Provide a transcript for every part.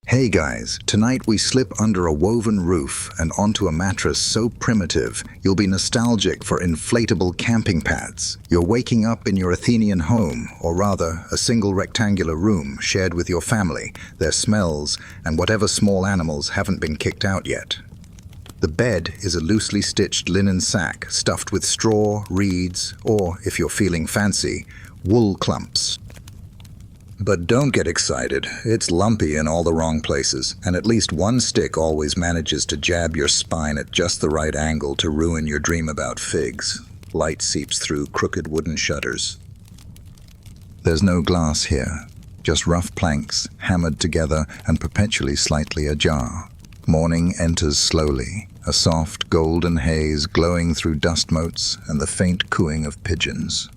Hey guys, tonight we slip under a woven roof and onto a mattress so primitive you'll be nostalgic for inflatable camping pads. You're waking up in your Athenian home, or rather a single rectangular room shared with your family, their smells, and whatever small animals haven't been kicked out yet. The bed is a loosely stitched linen sack stuffed with straw, reeds, or, if you're feeling fancy, wool clumps. But don't get excited, it's lumpy in all the wrong places, and at least one stick always manages to jab your spine at just the right angle to ruin your dream about figs. Light seeps through crooked wooden shutters. There's no glass here, just rough planks, hammered together and perpetually slightly ajar. Morning enters slowly, a soft golden haze glowing through dust motes and the faint cooing of pigeons.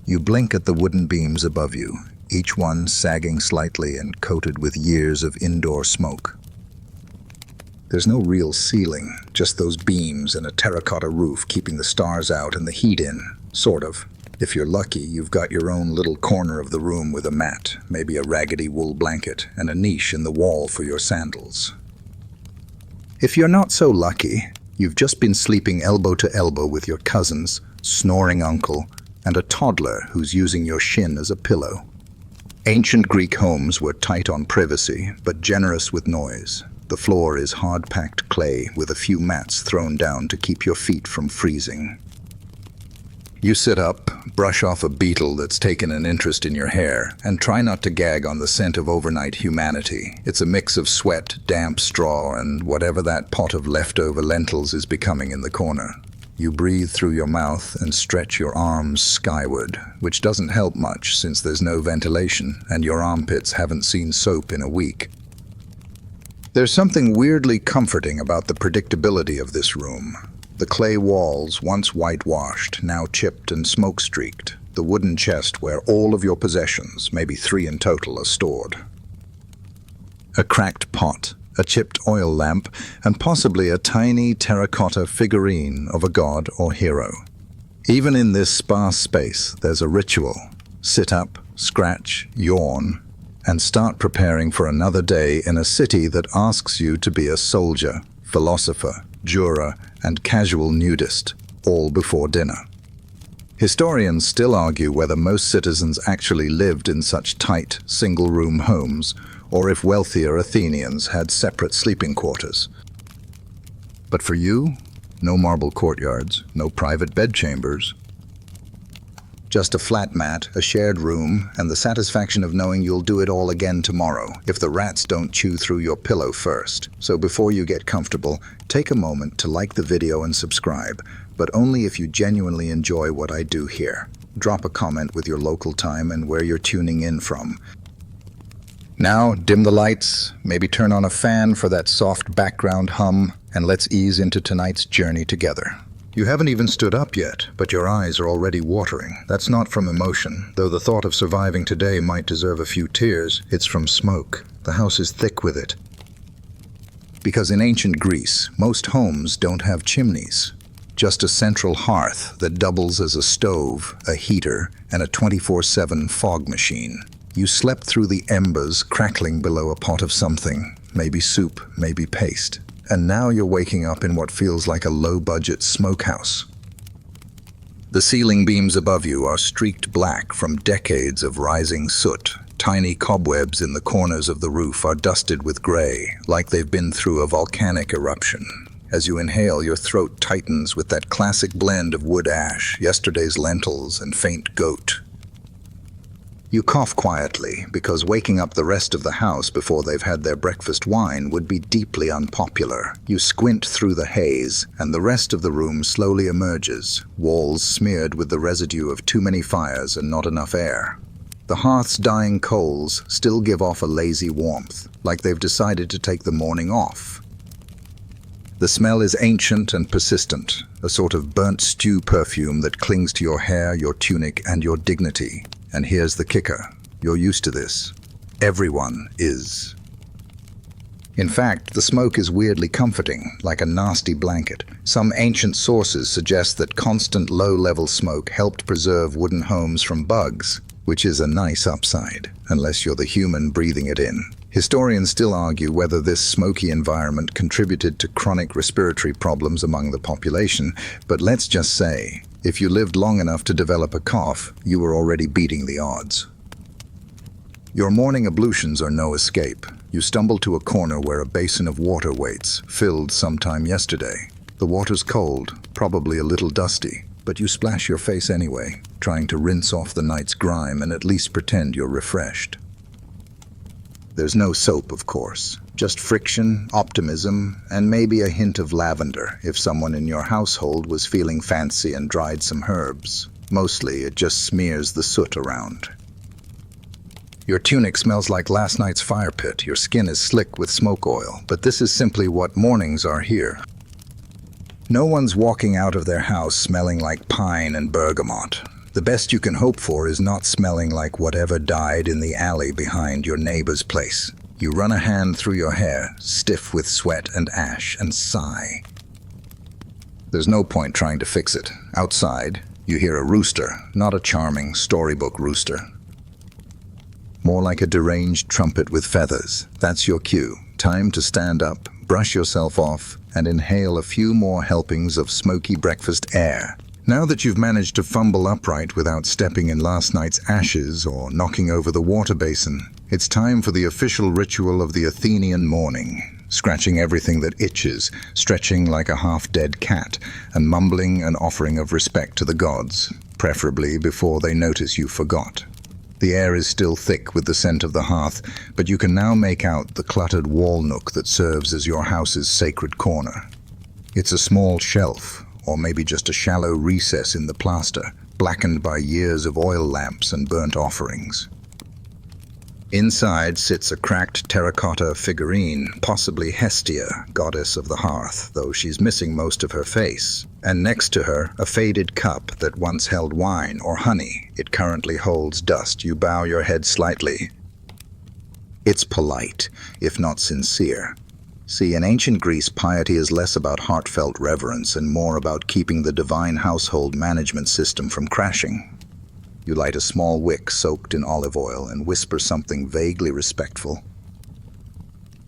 You blink at the wooden beams above you, each one sagging slightly and coated with years of indoor smoke. There's no real ceiling, just those beams and a terracotta roof keeping the stars out and the heat in, sort of. If you're lucky, you've got your own little corner of the room with a mat, maybe a raggedy wool blanket, and a niche in the wall for your sandals. If you're not so lucky, you've just been sleeping elbow to elbow with your cousins, snoring uncle, and a toddler who's using your shin as a pillow. Ancient Greek homes were tight on privacy, but generous with noise. The floor is hard-packed clay with a few mats thrown down to keep your feet from freezing. You sit up, brush off a beetle that's taken an interest in your hair, and try not to gag on the scent of overnight humanity. It's a mix of sweat, damp straw, and whatever that pot of leftover lentils is becoming in the corner. You breathe through your mouth and stretch your arms skyward, which doesn't help much since there's no ventilation and your armpits haven't seen soap in a week. There's something weirdly comforting about the predictability of this room. The clay walls, once whitewashed, now chipped and smoke-streaked. The wooden chest where all of your possessions, maybe 3 in total, are stored. A cracked pot, a chipped oil lamp, and possibly a tiny terracotta figurine of a god or hero. Even in this sparse space, there's a ritual. Sit up, scratch, yawn, and start preparing for another day in a city that asks you to be a soldier, philosopher, juror, and casual nudist, all before dinner. Historians still argue whether most citizens actually lived in such tight, single-room homes, or if wealthier Athenians had separate sleeping quarters. But for you, no marble courtyards, no private bedchambers. Just a flat mat, a shared room, and the satisfaction of knowing you'll do it all again tomorrow, if the rats don't chew through your pillow first. So before you get comfortable, take a moment to like the video and subscribe, but only if you genuinely enjoy what I do here. Drop a comment with your local time and where you're tuning in from. Now, dim the lights, maybe turn on a fan for that soft background hum, and let's ease into tonight's journey together. You haven't even stood up yet, but your eyes are already watering. That's not from emotion, though the thought of surviving today might deserve a few tears. It's from smoke. The house is thick with it. Because in ancient Greece, most homes don't have chimneys. Just a central hearth that doubles as a stove, a heater, and a 24/7 fog machine. You slept through the embers crackling below a pot of something, maybe soup, maybe paste, and now you're waking up in what feels like a low-budget smokehouse. The ceiling beams above you are streaked black from decades of rising soot. Tiny cobwebs in the corners of the roof are dusted with gray, like they've been through a volcanic eruption. As you inhale, your throat tightens with that classic blend of wood ash, yesterday's lentils, and faint goat. You cough quietly, because waking up the rest of the house before they've had their breakfast wine would be deeply unpopular. You squint through the haze, and the rest of the room slowly emerges, walls smeared with the residue of too many fires and not enough air. The hearth's dying coals still give off a lazy warmth, like they've decided to take the morning off. The smell is ancient and persistent, a sort of burnt stew perfume that clings to your hair, your tunic, and your dignity. And here's the kicker. You're used to this. Everyone is. In fact, the smoke is weirdly comforting, like a nasty blanket. Some ancient sources suggest that constant low-level smoke helped preserve wooden homes from bugs, which is a nice upside, unless you're the human breathing it in. Historians still argue whether this smoky environment contributed to chronic respiratory problems among the population, but let's just say, if you lived long enough to develop a cough, you were already beating the odds. Your morning ablutions are no escape. You stumble to a corner where a basin of water waits, filled sometime yesterday. The water's cold, probably a little dusty, but you splash your face anyway, trying to rinse off the night's grime and at least pretend you're refreshed. There's no soap, of course, just friction, optimism, and maybe a hint of lavender if someone in your household was feeling fancy and dried some herbs. Mostly, it just smears the soot around. Your tunic smells like last night's fire pit, your skin is slick with smoke oil, but this is simply what mornings are here. No one's walking out of their house smelling like pine and bergamot. The best you can hope for is not smelling like whatever died in the alley behind your neighbor's place. You run a hand through your hair, stiff with sweat and ash, and sigh. There's no point trying to fix it. Outside, you hear a rooster, not a charming storybook rooster. More like a deranged trumpet with feathers. That's your cue. Time to stand up, brush yourself off, and inhale a few more helpings of smoky breakfast air. Now that you've managed to fumble upright without stepping in last night's ashes or knocking over the water basin, it's time for the official ritual of the Athenian morning. Scratching everything that itches, stretching like a half-dead cat, and mumbling an offering of respect to the gods, preferably before they notice you forgot. The air is still thick with the scent of the hearth, but you can now make out the cluttered wall nook that serves as your house's sacred corner. It's a small shelf, or maybe just a shallow recess in the plaster, blackened by years of oil lamps and burnt offerings. Inside sits a cracked terracotta figurine, possibly Hestia, goddess of the hearth, though she's missing most of her face. And next to her, a faded cup that once held wine or honey. It currently holds dust. You bow your head slightly. It's polite, if not sincere. See, in ancient Greece, piety is less about heartfelt reverence and more about keeping the divine household management system from crashing. You light a small wick soaked in olive oil and whisper something vaguely respectful.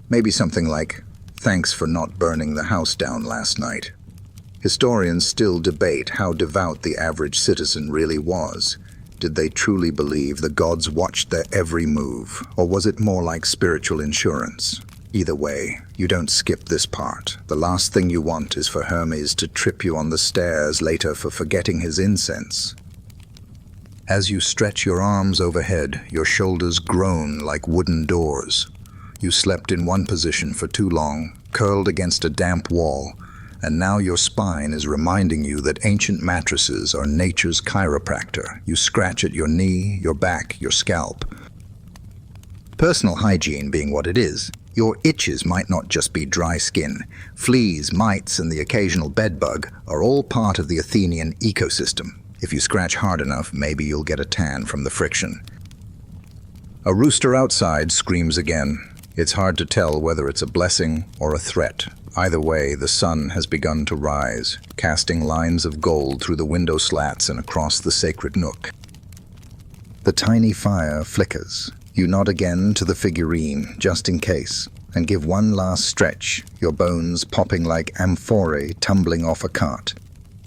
Maybe something like, "Thanks for not burning the house down last night." Historians still debate how devout the average citizen really was. Did they truly believe the gods watched their every move, or was it more like spiritual insurance? Either way, you don't skip this part. The last thing you want is for Hermes to trip you on the stairs later for forgetting his incense. As you stretch your arms overhead, your shoulders groan like wooden doors. You slept in one position for too long, curled against a damp wall, and now your spine is reminding you that ancient mattresses are nature's chiropractor. You scratch at your knee, your back, your scalp. Personal hygiene being what it is, your itches might not just be dry skin. Fleas, mites, and the occasional bedbug are all part of the Athenian ecosystem. If you scratch hard enough, maybe you'll get a tan from the friction. A rooster outside screams again. It's hard to tell whether it's a blessing or a threat. Either way, the sun has begun to rise, casting lines of gold through the window slats and across the sacred nook. The tiny fire flickers. You nod again to the figurine, just in case, and give one last stretch, your bones popping like amphorae tumbling off a cart.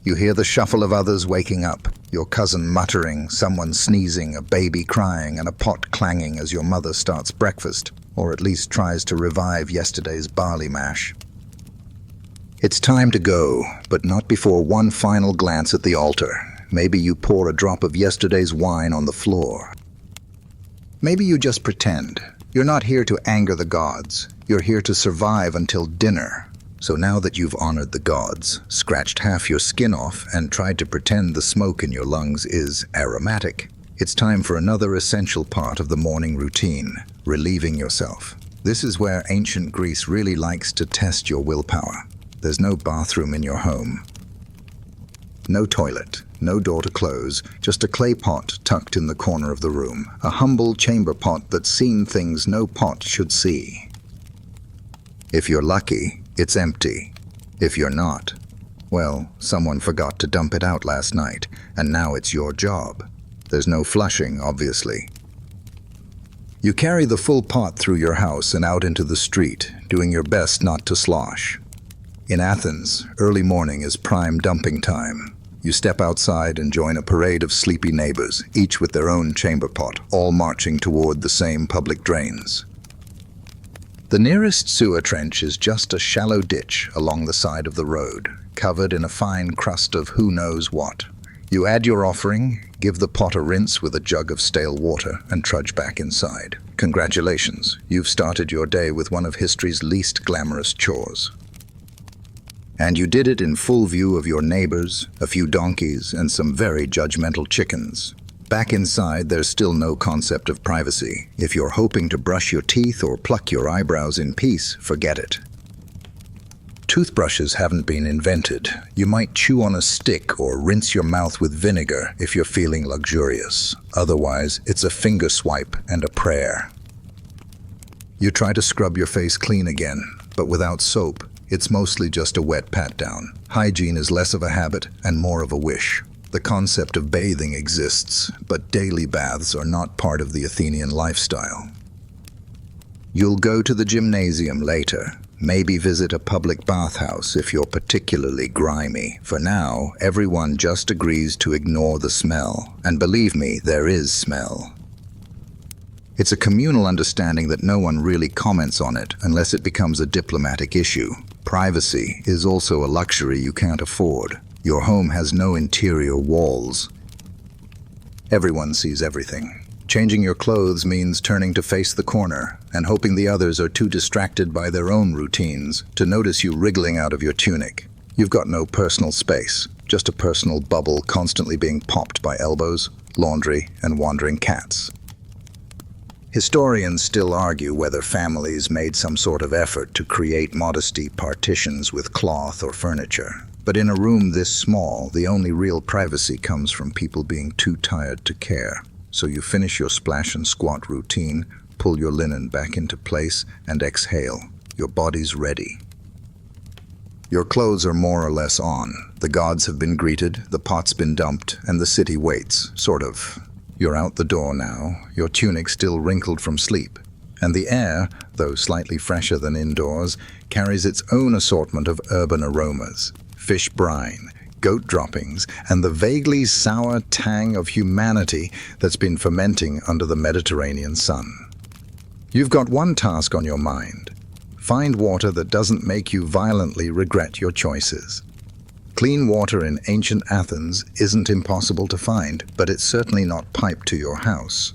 You hear the shuffle of others waking up, your cousin muttering, someone sneezing, a baby crying, and a pot clanging as your mother starts breakfast, or at least tries to revive yesterday's barley mash. It's time to go, but not before one final glance at the altar. Maybe you pour a drop of yesterday's wine on the floor. Maybe you just pretend. You're not here to anger the gods. You're here to survive until dinner. So now that you've honored the gods, scratched half your skin off, and tried to pretend the smoke in your lungs is aromatic, it's time for another essential part of the morning routine, relieving yourself. This is where ancient Greece really likes to test your willpower. There's no bathroom in your home. No toilet, no door to close, just a clay pot tucked in the corner of the room, a humble chamber pot that's seen things no pot should see. If you're lucky, it's empty. If you're not, well, someone forgot to dump it out last night, and now it's your job. There's no flushing, obviously. You carry the full pot through your house and out into the street, doing your best not to slosh. In Athens, early morning is prime dumping time. You step outside and join a parade of sleepy neighbors, each with their own chamber pot, all marching toward the same public drains. The nearest sewer trench is just a shallow ditch along the side of the road, covered in a fine crust of who knows what. You add your offering, give the pot a rinse with a jug of stale water, and trudge back inside. Congratulations, you've started your day with one of history's least glamorous chores. And you did it in full view of your neighbors, a few donkeys, and some very judgmental chickens. Back inside, there's still no concept of privacy. If you're hoping to brush your teeth or pluck your eyebrows in peace, forget it. Toothbrushes haven't been invented. You might chew on a stick or rinse your mouth with vinegar if you're feeling luxurious. Otherwise, it's a finger swipe and a prayer. You try to scrub your face clean again, but without soap. It's mostly just a wet pat-down. Hygiene is less of a habit and more of a wish. The concept of bathing exists, but daily baths are not part of the Athenian lifestyle. You'll go to the gymnasium later. Maybe visit a public bathhouse if you're particularly grimy. For now, everyone just agrees to ignore the smell. And believe me, there is smell. It's a communal understanding that no one really comments on it unless it becomes a diplomatic issue. Privacy is also a luxury you can't afford. Your home has no interior walls. Everyone sees everything. Changing your clothes means turning to face the corner and hoping the others are too distracted by their own routines to notice you wriggling out of your tunic. You've got no personal space, just a personal bubble constantly being popped by elbows, laundry, and wandering cats. Historians still argue whether families made some sort of effort to create modesty partitions with cloth or furniture. But in a room this small, the only real privacy comes from people being too tired to care. So you finish your splash and squat routine, pull your linen back into place, and exhale. Your body's ready. Your clothes are more or less on. The gods have been greeted, the pot's been dumped, and the city waits, sort of. You're out the door now, your tunic still wrinkled from sleep. And the air, though slightly fresher than indoors, carries its own assortment of urban aromas. Fish brine, goat droppings, and the vaguely sour tang of humanity that's been fermenting under the Mediterranean sun. You've got one task on your mind. Find water that doesn't make you violently regret your choices. Clean water in ancient Athens isn't impossible to find, but it's certainly not piped to your house.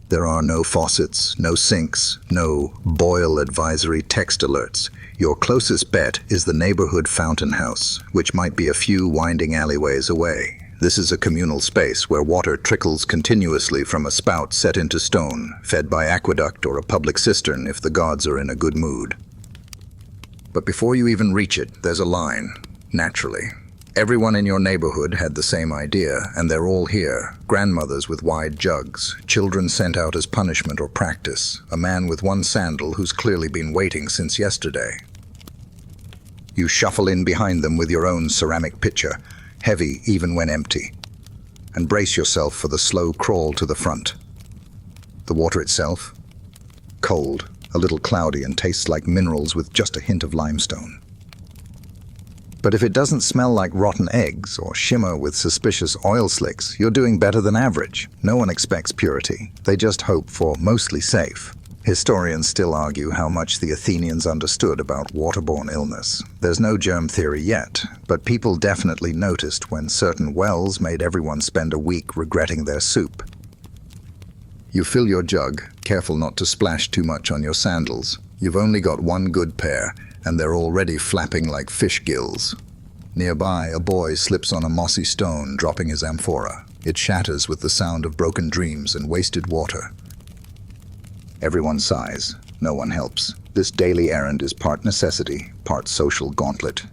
There are no faucets, no sinks, no boil advisory text alerts. Your closest bet is the neighborhood fountain house, which might be a few winding alleyways away. This is a communal space where water trickles continuously from a spout set into stone, fed by aqueduct or a public cistern if the gods are in a good mood. But before you even reach it, there's a line. Naturally. Everyone in your neighborhood had the same idea, and they're all here. Grandmothers with wide jugs, children sent out as punishment or practice, a man with one sandal who's clearly been waiting since yesterday. You shuffle in behind them with your own ceramic pitcher, heavy even when empty, and brace yourself for the slow crawl to the front. The water itself? Cold, a little cloudy, and tastes like minerals with just a hint of limestone. But if it doesn't smell like rotten eggs or shimmer with suspicious oil slicks, you're doing better than average. No one expects purity. They just hope for mostly safe. Historians still argue how much the Athenians understood about waterborne illness. There's no germ theory yet, but people definitely noticed when certain wells made everyone spend a week regretting their soup. You fill your jug, careful not to splash too much on your sandals. You've only got one good pair, and they're already flapping like fish gills. Nearby, a boy slips on a mossy stone, dropping his amphora. It shatters with the sound of broken dreams and wasted water. Everyone sighs. No one helps. This daily errand is part necessity, part social gauntlet.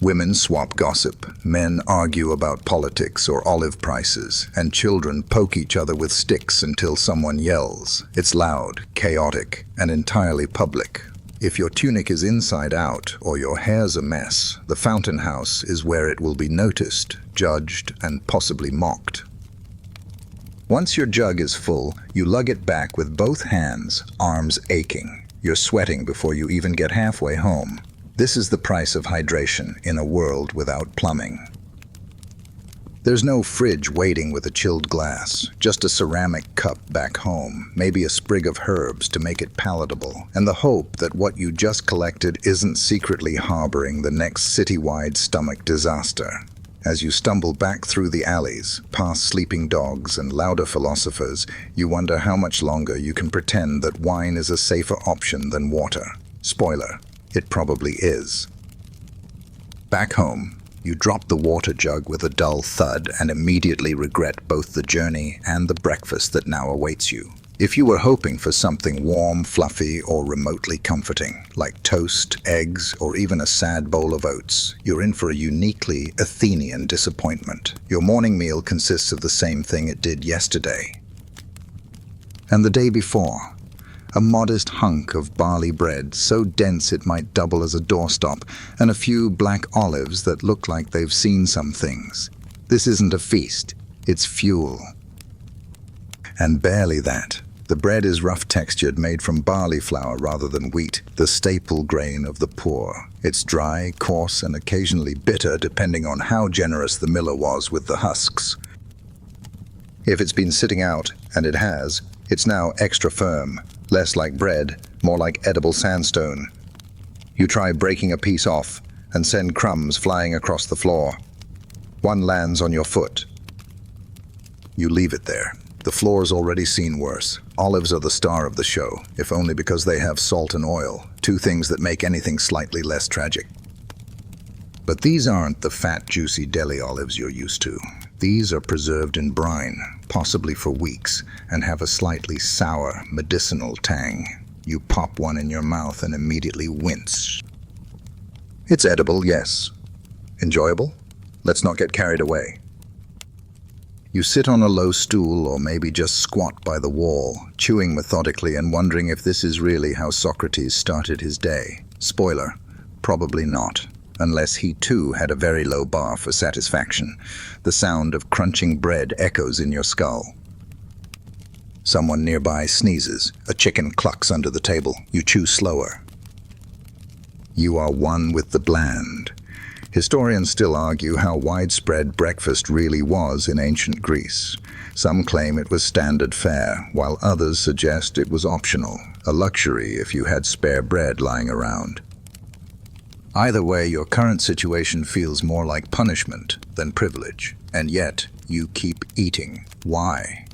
Women swap gossip, men argue about politics or olive prices, and children poke each other with sticks until someone yells. It's loud, chaotic, and entirely public. If your tunic is inside out or your hair's a mess, the fountain house is where it will be noticed, judged, and possibly mocked. Once your jug is full, you lug it back with both hands, arms aching. You're sweating before you even get halfway home. This is the price of hydration in a world without plumbing. There's no fridge waiting with a chilled glass, just a ceramic cup back home, maybe a sprig of herbs to make it palatable, and the hope that what you just collected isn't secretly harboring the next citywide stomach disaster. As you stumble back through the alleys, past sleeping dogs and louder philosophers, you wonder how much longer you can pretend that wine is a safer option than water. Spoiler, it probably is. Back home, you drop the water jug with a dull thud and immediately regret both the journey and the breakfast that now awaits you. If you were hoping for something warm, fluffy, or remotely comforting, like toast, eggs, or even a sad bowl of oats, you're in for a uniquely Athenian disappointment. Your morning meal consists of the same thing it did yesterday and the day before. A modest hunk of barley bread, so dense it might double as a doorstop, and a few black olives that look like they've seen some things. This isn't a feast, it's fuel. And barely that. The bread is rough-textured, made from barley flour rather than wheat, the staple grain of the poor. It's dry, coarse, and occasionally bitter, depending on how generous the miller was with the husks. If it's been sitting out, and it has, it's now extra firm. Less like bread, more like edible sandstone. You try breaking a piece off and send crumbs flying across the floor. One lands on your foot. You leave it there. The floor's already seen worse. Olives are the star of the show, if only because they have salt and oil, two things that make anything slightly less tragic. But these aren't the fat, juicy deli olives you're used to. These are preserved in brine, possibly for weeks, and have a slightly sour, medicinal tang. You pop one in your mouth and immediately wince. It's edible, yes. Enjoyable? Let's not get carried away. You sit on a low stool or maybe just squat by the wall, chewing methodically and wondering if this is really how Socrates started his day. Spoiler, probably not. Unless he too had a very low bar for satisfaction. The sound of crunching bread echoes in your skull. Someone nearby sneezes. A chicken clucks under the table. You chew slower. You are one with the bland. Historians still argue how widespread breakfast really was in ancient Greece. Some claim it was standard fare, while others suggest it was optional, a luxury if you had spare bread lying around. Either way, your current situation feels more like punishment than privilege, and yet you keep eating. Why?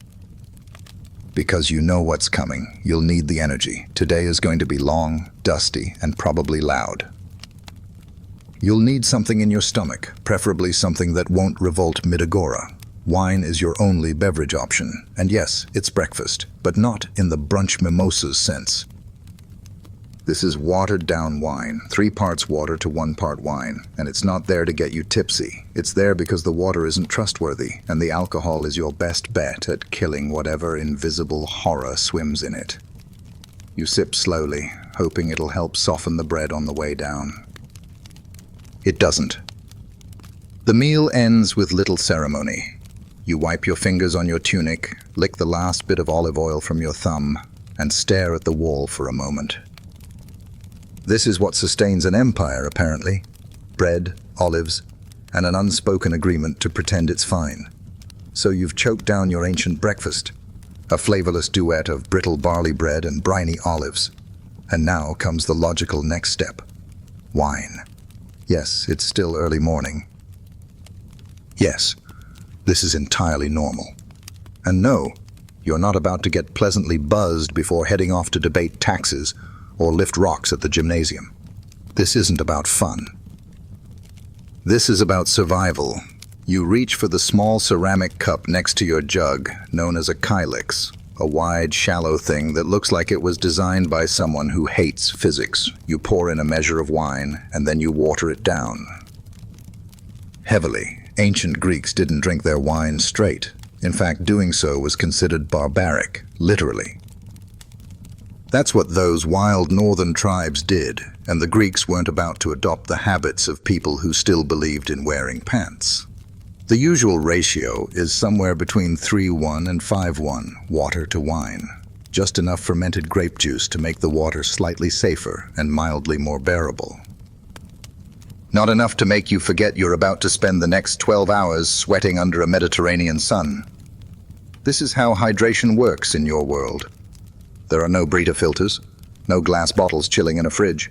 Because you know what's coming. You'll need the energy. Today is going to be long, dusty, and probably loud. You'll need something in your stomach, preferably something that won't revolt mid-agora. Wine is your only beverage option, and yes, it's breakfast, but not in the brunch mimosas sense. This is watered-down wine, 3 parts water to 1 part wine, and it's not there to get you tipsy. It's there because the water isn't trustworthy, and the alcohol is your best bet at killing whatever invisible horror swims in it. You sip slowly, hoping it'll help soften the bread on the way down. It doesn't. The meal ends with little ceremony. You wipe your fingers on your tunic, lick the last bit of olive oil from your thumb, and stare at the wall for a moment. This is what sustains an empire, apparently. Bread, olives, and an unspoken agreement to pretend it's fine. So you've choked down your ancient breakfast, a flavorless duet of brittle barley bread and briny olives. And now comes the logical next step. Wine. Yes, it's still early morning. Yes, this is entirely normal. And no, you're not about to get pleasantly buzzed before heading off to debate taxes or lift rocks at the gymnasium. This isn't about fun. This is about survival. You reach for the small ceramic cup next to your jug, known as a kylix, a wide, shallow thing that looks like it was designed by someone who hates physics. You pour in a measure of wine, and then you water it down. Heavily. Ancient Greeks didn't drink their wine straight. In fact, doing so was considered barbaric, literally. That's what those wild northern tribes did, and the Greeks weren't about to adopt the habits of people who still believed in wearing pants. The usual ratio is somewhere between 3:1 and 5:1 water to wine. Just enough fermented grape juice to make the water slightly safer and mildly more bearable. Not enough to make you forget you're about to spend the next 12 hours sweating under a Mediterranean sun. This is how hydration works in your world. There are no Brita filters, no glass bottles chilling in a fridge.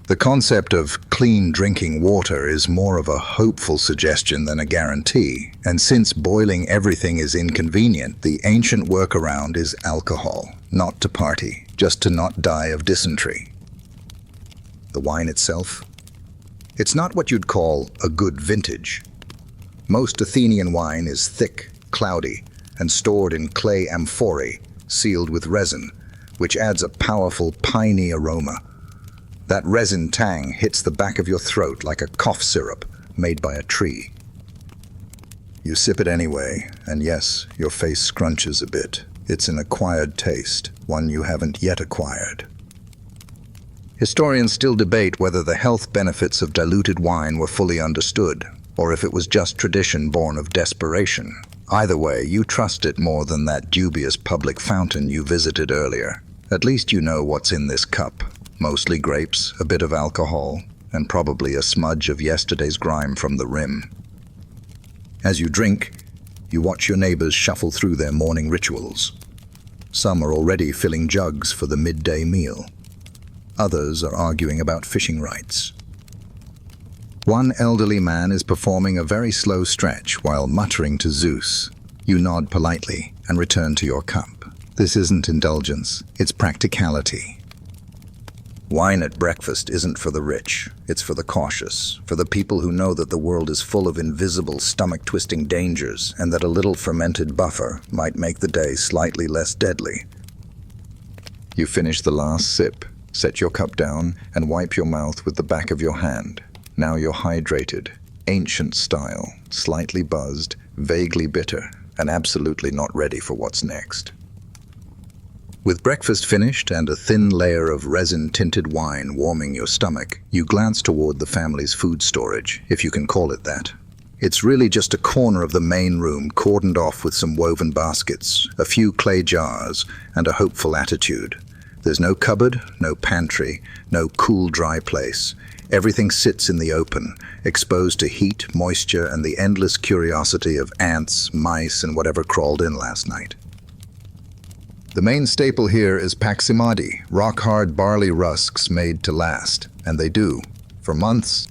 The concept of clean drinking water is more of a hopeful suggestion than a guarantee, and since boiling everything is inconvenient, the ancient workaround is alcohol, not to party, just to not die of dysentery. The wine itself? It's not what you'd call a good vintage. Most Athenian wine is thick, cloudy, and stored in clay amphorae, sealed with resin, which adds a powerful piney aroma. That resin tang hits the back of your throat like a cough syrup made by a tree. You sip it anyway, and yes, your face scrunches a bit. It's an acquired taste, one you haven't yet acquired. Historians still debate whether the health benefits of diluted wine were fully understood, or if it was just tradition born of desperation. Either way, you trust it more than that dubious public fountain you visited earlier. At least you know what's in this cup. Mostly grapes, a bit of alcohol, and probably a smudge of yesterday's grime from the rim. As you drink, you watch your neighbors shuffle through their morning rituals. Some are already filling jugs for the midday meal. Others are arguing about fishing rights. One elderly man is performing a very slow stretch while muttering to Zeus. You nod politely and return to your cup. This isn't indulgence, it's practicality. Wine at breakfast isn't for the rich, it's for the cautious, for the people who know that the world is full of invisible stomach-twisting dangers and that a little fermented buffer might make the day slightly less deadly. You finish the last sip, set your cup down, and wipe your mouth with the back of your hand. Now you're hydrated, ancient style, slightly buzzed, vaguely bitter, and absolutely not ready for what's next. With breakfast finished and a thin layer of resin-tinted wine warming your stomach, you glance toward the family's food storage, if you can call it that. It's really just a corner of the main room cordoned off with some woven baskets, a few clay jars, and a hopeful attitude. There's no cupboard, no pantry, no cool, dry place. Everything sits in the open, exposed to heat, moisture, and the endless curiosity of ants, mice, and whatever crawled in last night. The main staple here is paksimadi, rock-hard barley rusks made to last, and they do, for months,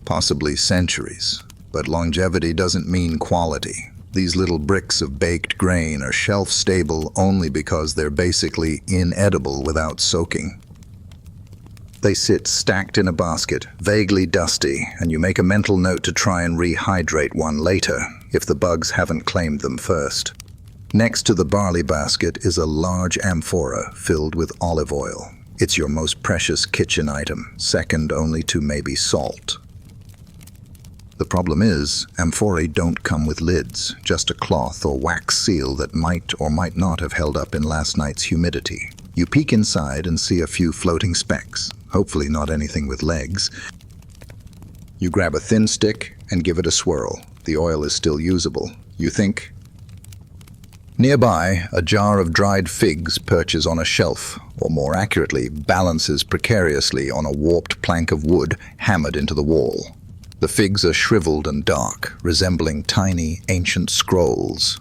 possibly centuries. But longevity doesn't mean quality. These little bricks of baked grain are shelf-stable only because they're basically inedible without soaking. They sit stacked in a basket, vaguely dusty, and you make a mental note to try and rehydrate one later, if the bugs haven't claimed them first. Next to the barley basket is a large amphora filled with olive oil. It's your most precious kitchen item, second only to maybe salt. The problem is, amphorae don't come with lids, just a cloth or wax seal that might or might not have held up in last night's humidity. You peek inside and see a few floating specks, hopefully not anything with legs. You grab a thin stick and give it a swirl. The oil is still usable. You think. Nearby, a jar of dried figs perches on a shelf, or more accurately, balances precariously on a warped plank of wood hammered into the wall. The figs are shriveled and dark, resembling tiny, ancient scrolls.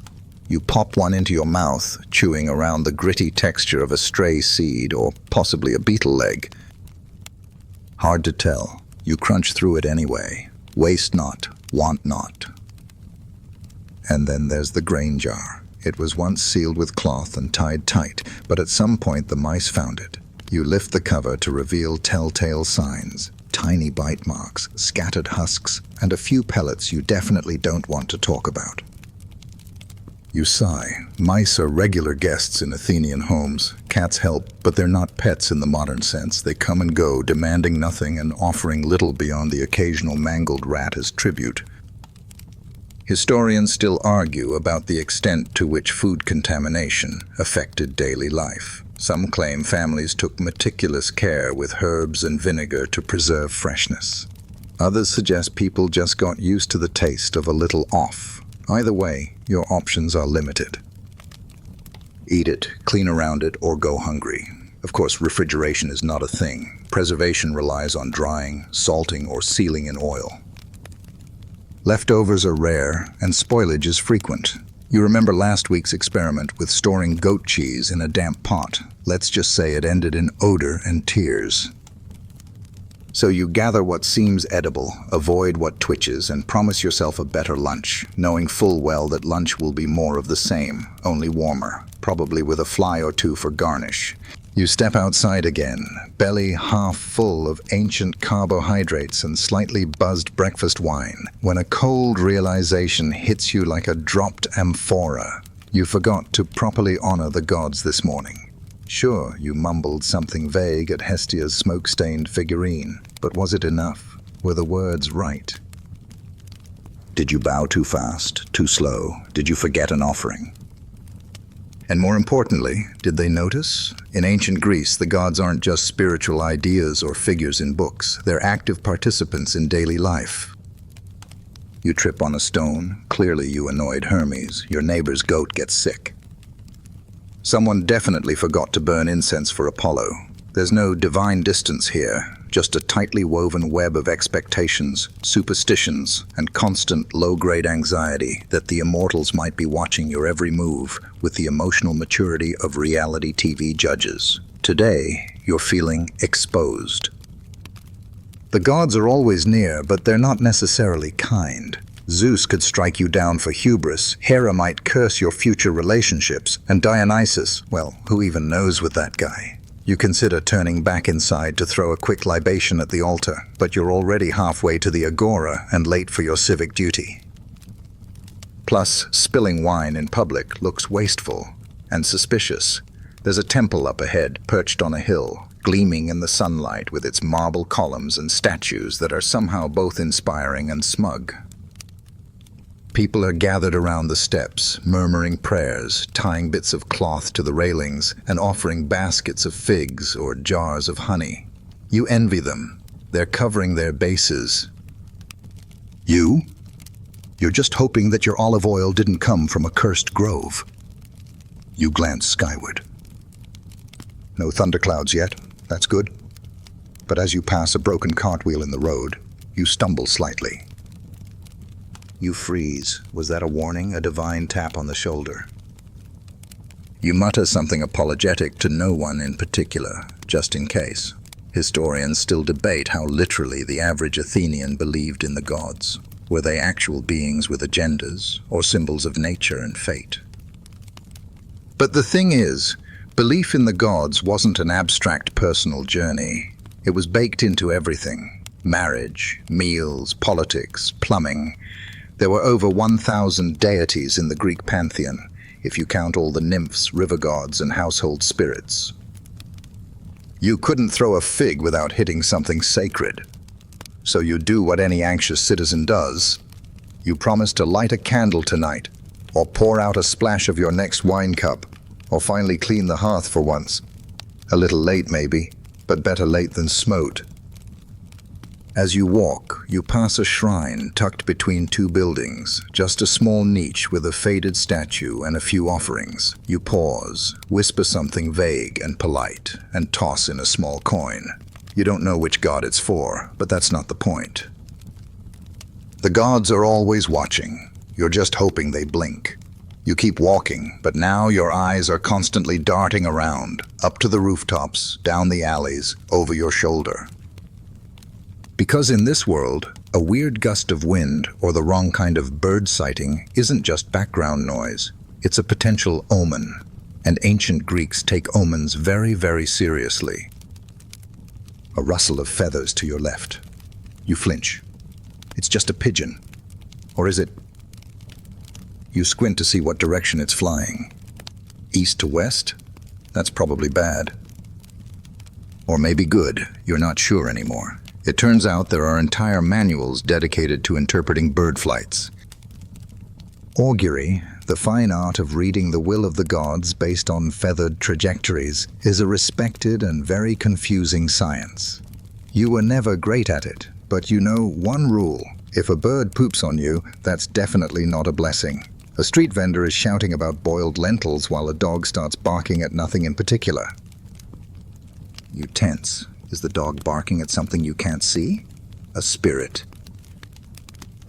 You pop one into your mouth, chewing around the gritty texture of a stray seed or possibly a beetle leg. Hard to tell. You crunch through it anyway. Waste not, want not. And then there's the grain jar. It was once sealed with cloth and tied tight, but at some point the mice found it. You lift the cover to reveal telltale signs, tiny bite marks, scattered husks, and a few pellets you definitely don't want to talk about. You sigh. Mice are regular guests in Athenian homes. Cats help, but they're not pets in the modern sense. They come and go, demanding nothing and offering little beyond the occasional mangled rat as tribute. Historians still argue about the extent to which food contamination affected daily life. Some claim families took meticulous care with herbs and vinegar to preserve freshness. Others suggest people just got used to the taste of a little off. Either way, your options are limited. Eat it, clean around it, or go hungry. Of course, refrigeration is not a thing. Preservation relies on drying, salting, or sealing in oil. Leftovers are rare, and spoilage is frequent. You remember last week's experiment with storing goat cheese in a damp pot. Let's just say it ended in odor and tears. So you gather what seems edible, avoid what twitches, and promise yourself a better lunch, knowing full well that lunch will be more of the same, only warmer, probably with a fly or two for garnish. You step outside again, belly half full of ancient carbohydrates and slightly buzzed breakfast wine, when a cold realization hits you like a dropped amphora. You forgot to properly honor the gods this morning. Sure, you mumbled something vague at Hestia's smoke-stained figurine, but was it enough? Were the words right? Did you bow too fast, too slow? Did you forget an offering? And more importantly, did they notice? In ancient Greece, the gods aren't just spiritual ideas or figures in books. They're active participants in daily life. You trip on a stone. Clearly you annoyed Hermes. Your neighbor's goat gets sick. Someone definitely forgot to burn incense for Apollo. There's no divine distance here, just a tightly woven web of expectations, superstitions, and constant low-grade anxiety that the immortals might be watching your every move with the emotional maturity of reality TV judges. Today, you're feeling exposed. The gods are always near, but they're not necessarily kind. Zeus could strike you down for hubris, Hera might curse your future relationships, and Dionysus, well, who even knows with that guy? You consider turning back inside to throw a quick libation at the altar, but you're already halfway to the agora and late for your civic duty. Plus, spilling wine in public looks wasteful and suspicious. There's a temple up ahead, perched on a hill, gleaming in the sunlight with its marble columns and statues that are somehow both inspiring and smug. People are gathered around the steps, murmuring prayers, tying bits of cloth to the railings, and offering baskets of figs or jars of honey. You envy them. They're covering their bases. You? You're just hoping that your olive oil didn't come from a cursed grove. You glance skyward. No thunderclouds yet. That's good. But as you pass a broken cartwheel in the road, you stumble slightly. You freeze. Was that a warning, a divine tap on the shoulder? You mutter something apologetic to no one in particular, just in case. Historians still debate how literally the average Athenian believed in the gods. Were they actual beings with agendas, or symbols of nature and fate? But the thing is, belief in the gods wasn't an abstract personal journey. It was baked into everything. Marriage, meals, politics, plumbing. There were over 1,000 deities in the Greek pantheon, if you count all the nymphs, river gods, and household spirits. You couldn't throw a fig without hitting something sacred. So you do what any anxious citizen does. You promise to light a candle tonight, or pour out a splash of your next wine cup, or finally clean the hearth for once. A little late maybe, but better late than smote. As you walk, you pass a shrine tucked between two buildings, just a small niche with a faded statue and a few offerings. You pause, whisper something vague and polite, and toss in a small coin. You don't know which god it's for, but that's not the point. The gods are always watching. You're just hoping they blink. You keep walking, but now your eyes are constantly darting around, up to the rooftops, down the alleys, over your shoulder. Because in this world, a weird gust of wind or the wrong kind of bird sighting isn't just background noise. It's a potential omen, and ancient Greeks take omens very, very seriously. A rustle of feathers to your left. You flinch. It's just a pigeon. Or is it? You squint to see what direction it's flying. East to west? That's probably bad. Or maybe good. You're not sure anymore. It turns out there are entire manuals dedicated to interpreting bird flights. Augury, the fine art of reading the will of the gods based on feathered trajectories, is a respected and very confusing science. You were never great at it, but you know one rule. If a bird poops on you, that's definitely not a blessing. A street vendor is shouting about boiled lentils while a dog starts barking at nothing in particular. You tense. Is the dog barking at something you can't see? A spirit?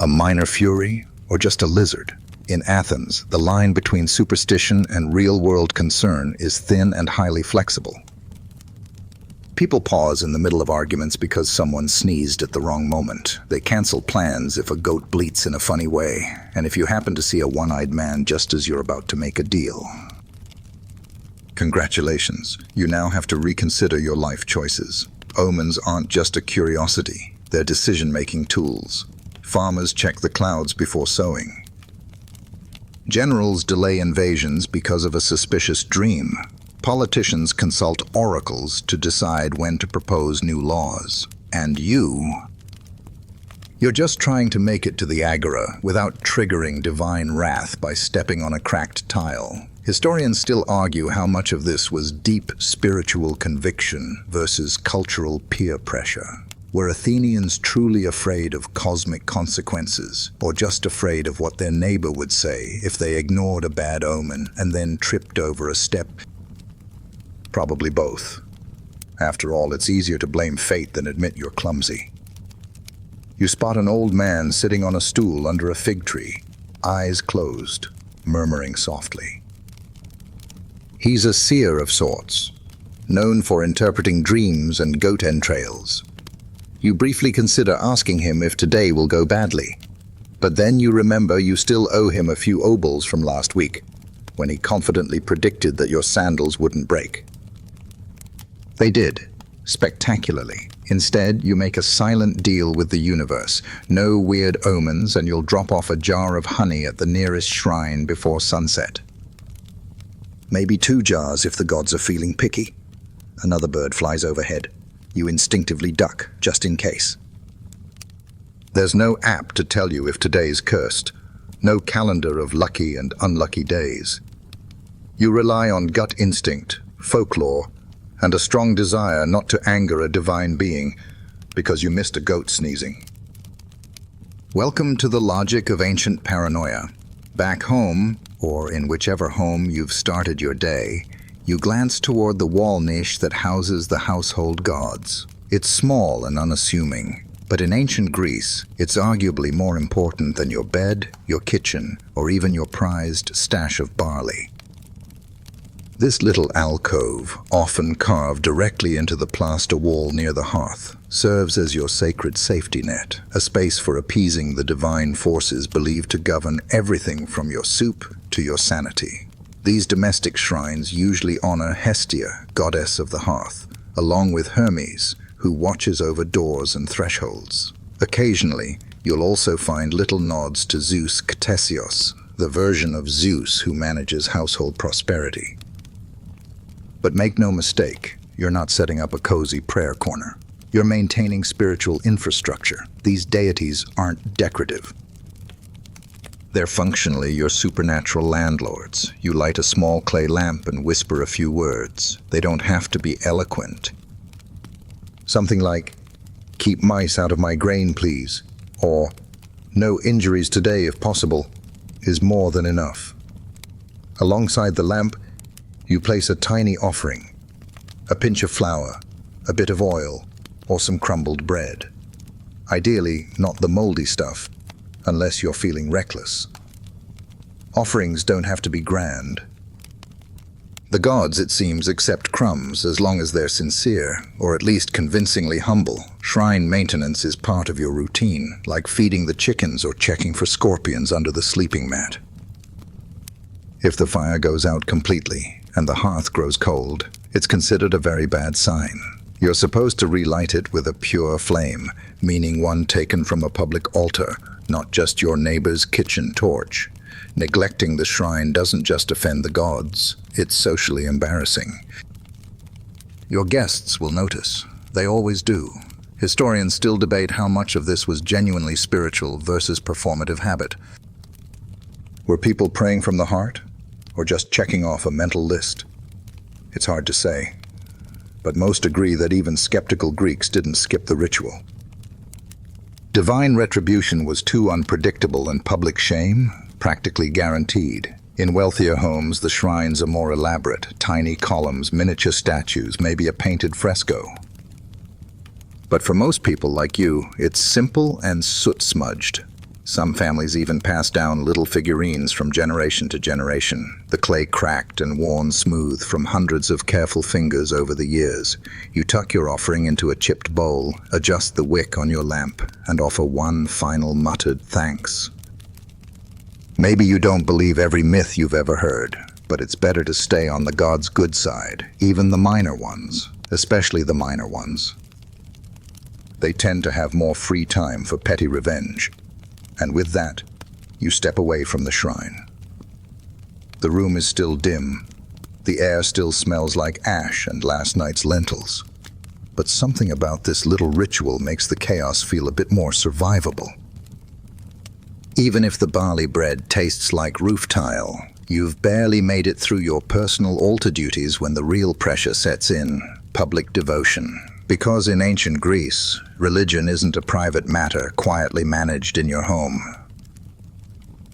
A minor fury? Or just a lizard? In Athens, the line between superstition and real-world concern is thin and highly flexible. People pause in the middle of arguments because someone sneezed at the wrong moment. They cancel plans if a goat bleats in a funny way, and if you happen to see a one-eyed man just as you're about to make a deal. Congratulations, you now have to reconsider your life choices. Omens aren't just a curiosity, they're decision-making tools. Farmers check the clouds before sowing. Generals delay invasions because of a suspicious dream. Politicians consult oracles to decide when to propose new laws. And you're just trying to make it to the agora without triggering divine wrath by stepping on a cracked tile. Historians still argue how much of this was deep spiritual conviction versus cultural peer pressure. Were Athenians truly afraid of cosmic consequences, or just afraid of what their neighbor would say if they ignored a bad omen and then tripped over a step? Probably both. After all, it's easier to blame fate than admit you're clumsy. You spot an old man sitting on a stool under a fig tree, eyes closed, murmuring softly. He's a seer of sorts, known for interpreting dreams and goat entrails. You briefly consider asking him if today will go badly, but then you remember you still owe him a few obols from last week, when he confidently predicted that your sandals wouldn't break. They did, spectacularly. Instead, you make a silent deal with the universe. No weird omens, and you'll drop off a jar of honey at the nearest shrine before sunset. Maybe 2 jars if the gods are feeling picky. Another bird flies overhead. You instinctively duck, just in case. There's no app to tell you if today's cursed. No calendar of lucky and unlucky days. You rely on gut instinct, folklore, and a strong desire not to anger a divine being because you missed a goat sneezing. Welcome to the logic of ancient paranoia. Back home, or in whichever home you've started your day, you glance toward the wall niche that houses the household gods. It's small and unassuming, but in ancient Greece, it's arguably more important than your bed, your kitchen, or even your prized stash of barley. This little alcove, often carved directly into the plaster wall near the hearth, serves as your sacred safety net, a space for appeasing the divine forces believed to govern everything from your soup to your sanity. These domestic shrines usually honor Hestia, goddess of the hearth, along with Hermes, who watches over doors and thresholds. Occasionally, you'll also find little nods to Zeus Ktesios, the version of Zeus who manages household prosperity. But make no mistake, you're not setting up a cozy prayer corner. You're maintaining spiritual infrastructure. These deities aren't decorative. They're functionally your supernatural landlords. You light a small clay lamp and whisper a few words. They don't have to be eloquent. Something like, "Keep mice out of my grain, please," or "No injuries today if possible," is more than enough. Alongside the lamp, you place a tiny offering, a pinch of flour, a bit of oil, or some crumbled bread. Ideally, not the moldy stuff, unless you're feeling reckless. Offerings don't have to be grand. The gods, it seems, accept crumbs as long as they're sincere, or at least convincingly humble. Shrine maintenance is part of your routine, like feeding the chickens or checking for scorpions under the sleeping mat. If the fire goes out completely, and the hearth grows cold, it's considered a very bad sign. You're supposed to relight it with a pure flame, meaning one taken from a public altar, not just your neighbor's kitchen torch. Neglecting the shrine doesn't just offend the gods, it's socially embarrassing. Your guests will notice. They always do. Historians still debate how much of this was genuinely spiritual versus performative habit. Were people praying from the heart, or just checking off a mental list? It's hard to say, but most agree that even skeptical Greeks didn't skip the ritual. Divine retribution was too unpredictable, and public shame practically guaranteed. In wealthier homes, the shrines are more elaborate: tiny columns, miniature statues, maybe a painted fresco. But for most people like you, it's simple and soot-smudged. Some families even pass down little figurines from generation to generation, the clay cracked and worn smooth from hundreds of careful fingers over the years. You tuck your offering into a chipped bowl, adjust the wick on your lamp, and offer one final muttered thanks. Maybe you don't believe every myth you've ever heard, but it's better to stay on the God's good side, even the minor ones, especially the minor ones. They tend to have more free time for petty revenge. And with that, you step away from the shrine. The room is still dim. The air still smells like ash and last night's lentils. But something about this little ritual makes the chaos feel a bit more survivable. Even if the barley bread tastes like roof tile, you've barely made it through your personal altar duties when the real pressure sets in: public devotion. Because in ancient Greece, religion isn't a private matter quietly managed in your home.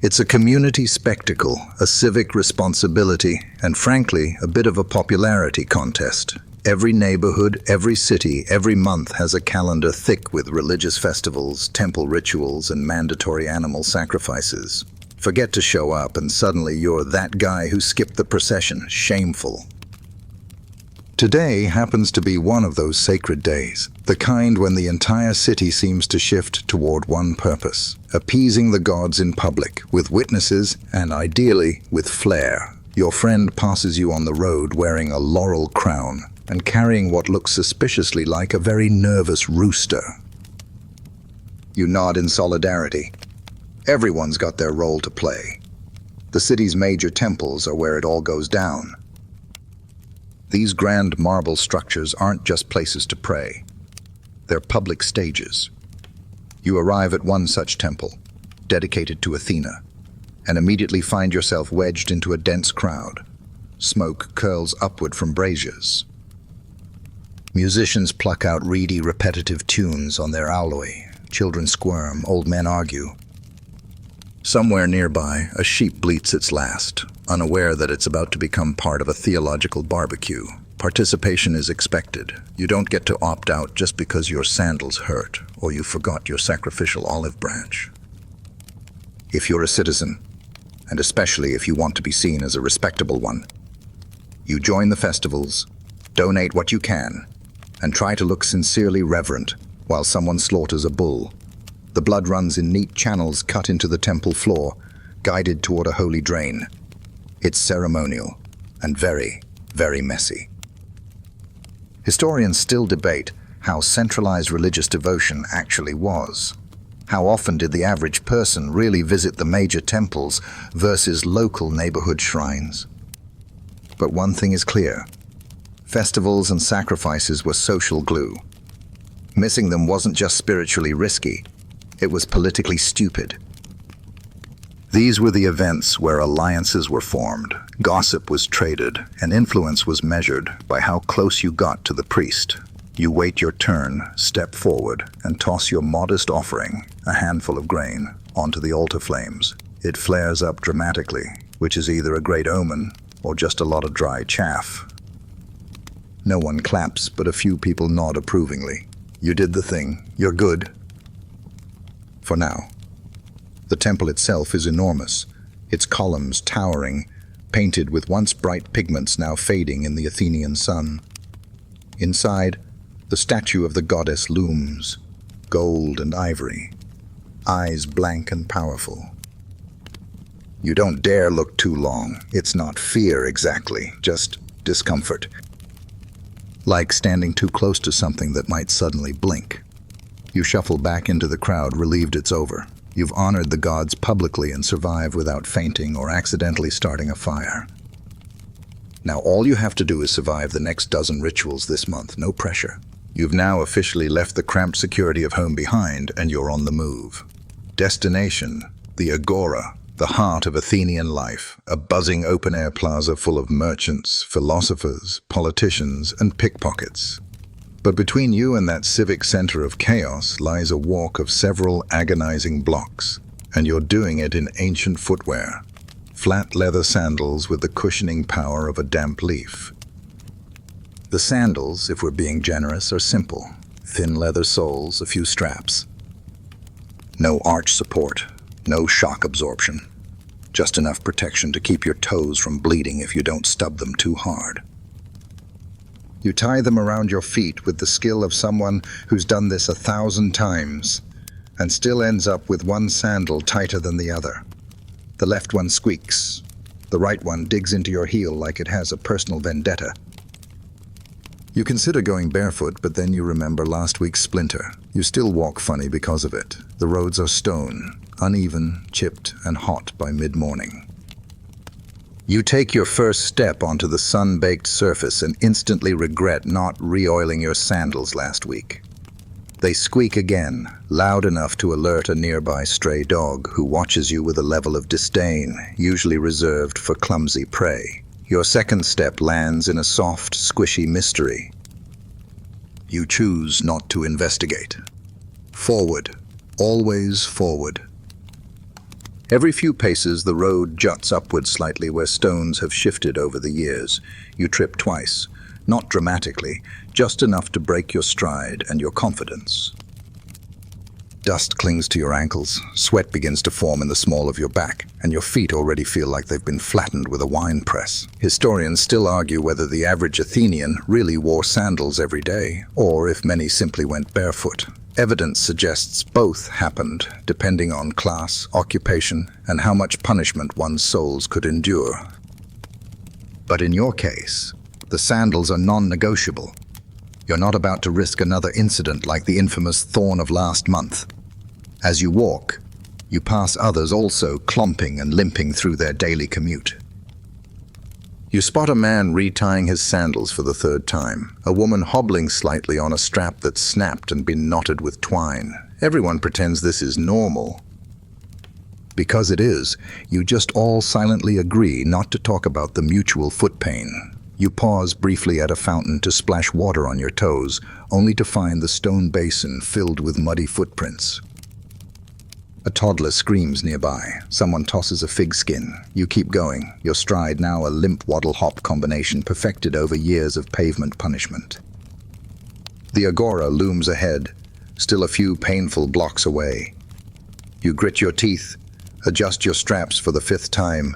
It's a community spectacle, a civic responsibility, and frankly, a bit of a popularity contest. Every neighborhood, every city, every month has a calendar thick with religious festivals, temple rituals, and mandatory animal sacrifices. Forget to show up and suddenly you're that guy who skipped the procession. Shameful. Today happens to be one of those sacred days, the kind when the entire city seems to shift toward one purpose: appeasing the gods in public, with witnesses, and ideally with flair. Your friend passes you on the road wearing a laurel crown and carrying what looks suspiciously like a very nervous rooster. You nod in solidarity. Everyone's got their role to play. The city's major temples are where it all goes down. These grand marble structures aren't just places to pray. They're public stages. You arrive at one such temple, dedicated to Athena, and immediately find yourself wedged into a dense crowd. Smoke curls upward from braziers. Musicians pluck out reedy, repetitive tunes on their alloy. Children squirm, old men argue. Somewhere nearby, a sheep bleats its last, unaware that it's about to become part of a theological barbecue. Participation is expected. You don't get to opt out just because your sandals hurt or you forgot your sacrificial olive branch. If you're a citizen, and especially if you want to be seen as a respectable one, you join the festivals, donate what you can, and try to look sincerely reverent while someone slaughters a bull. The blood runs in neat channels cut into the temple floor, guided toward a holy drain. It's ceremonial and very, very messy. Historians still debate how centralized religious devotion actually was. How often did the average person really visit the major temples versus local neighborhood shrines? But one thing is clear: festivals and sacrifices were social glue. Missing them wasn't just spiritually risky, it was politically stupid. These were the events where alliances were formed, gossip was traded, and influence was measured by how close you got to the priest. You wait your turn, step forward, and toss your modest offering, a handful of grain, onto the altar flames. It flares up dramatically, which is either a great omen or just a lot of dry chaff. No one claps, but a few people nod approvingly. You did the thing. You're good. For now. The temple itself is enormous, its columns towering, painted with once bright pigments now fading in the Athenian sun. Inside, the statue of the goddess looms, gold and ivory, eyes blank and powerful. You don't dare look too long. It's not fear exactly, just discomfort. Like standing too close to something that might suddenly blink. You shuffle back into the crowd, relieved it's over. You've honored the gods publicly and survived without fainting or accidentally starting a fire. Now all you have to do is survive the next dozen rituals this month, no pressure. You've now officially left the cramped security of home behind and you're on the move. Destination, the Agora, the heart of Athenian life, a buzzing open-air plaza full of merchants, philosophers, politicians, and pickpockets. But between you and that civic center of chaos lies a walk of several agonizing blocks, and you're doing it in ancient footwear. Flat leather sandals with the cushioning power of a damp leaf. The sandals, if we're being generous, are simple. Thin leather soles, a few straps. No arch support, no shock absorption. Just enough protection to keep your toes from bleeding if you don't stub them too hard. You tie them around your feet with the skill of someone who's done this 1,000 times and still ends up with one sandal tighter than the other. The left one squeaks. The right one digs into your heel like it has a personal vendetta. You consider going barefoot, but then you remember last week's splinter. You still walk funny because of it. The roads are stone, uneven, chipped, and hot by mid-morning. You take your first step onto the sun-baked surface and instantly regret not re-oiling your sandals last week. They squeak again, loud enough to alert a nearby stray dog who watches you with a level of disdain, usually reserved for clumsy prey. Your second step lands in a soft, squishy mystery. You choose not to investigate. Forward, always forward. Every few paces, the road juts upward slightly where stones have shifted over the years. You trip twice. Not dramatically, just enough to break your stride and your confidence. Dust clings to your ankles, sweat begins to form in the small of your back, and your feet already feel like they've been flattened with a wine press. Historians still argue whether the average Athenian really wore sandals every day, or if many simply went barefoot. Evidence suggests both happened, depending on class, occupation, and how much punishment one's soles could endure. But in your case, the sandals are non-negotiable. You're not about to risk another incident like the infamous thorn of last month. As you walk, you pass others also clomping and limping through their daily commute. You spot a man retying his sandals for the third time, a woman hobbling slightly on a strap that's snapped and been knotted with twine. Everyone pretends this is normal. Because it is, you just all silently agree not to talk about the mutual foot pain. You pause briefly at a fountain to splash water on your toes, only to find the stone basin filled with muddy footprints. A toddler screams nearby. Someone tosses a fig skin. You keep going, your stride now a limp waddle-hop combination perfected over years of pavement punishment. The agora looms ahead, still a few painful blocks away. You grit your teeth, adjust your straps for the 5th time,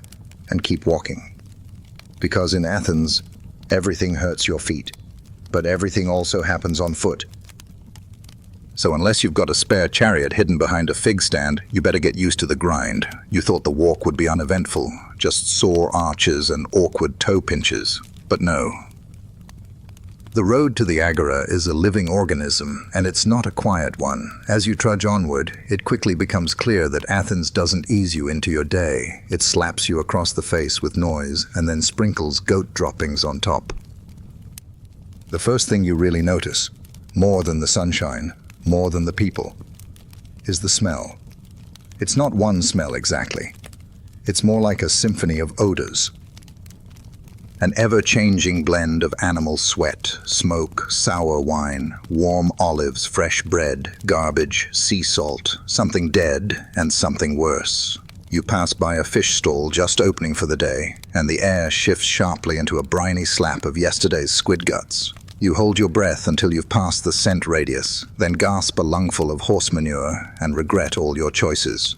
and keep walking. Because in Athens, everything hurts your feet, but everything also happens on foot. So unless you've got a spare chariot hidden behind a fig stand, you better get used to the grind. You thought the walk would be uneventful, just sore arches and awkward toe pinches, but no. The road to the agora is a living organism, and it's not a quiet one. As you trudge onward, it quickly becomes clear that Athens doesn't ease you into your day. It slaps you across the face with noise and then sprinkles goat droppings on top. The first thing you really notice, more than the sunshine, more than the people, is the smell. It's not one smell exactly. It's more like a symphony of odors. An ever-changing blend of animal sweat, smoke, sour wine, warm olives, fresh bread, garbage, sea salt, something dead, and something worse. You pass by a fish stall just opening for the day, and the air shifts sharply into a briny slap of yesterday's squid guts. You hold your breath until you've passed the scent radius, then gasp a lungful of horse manure and regret all your choices.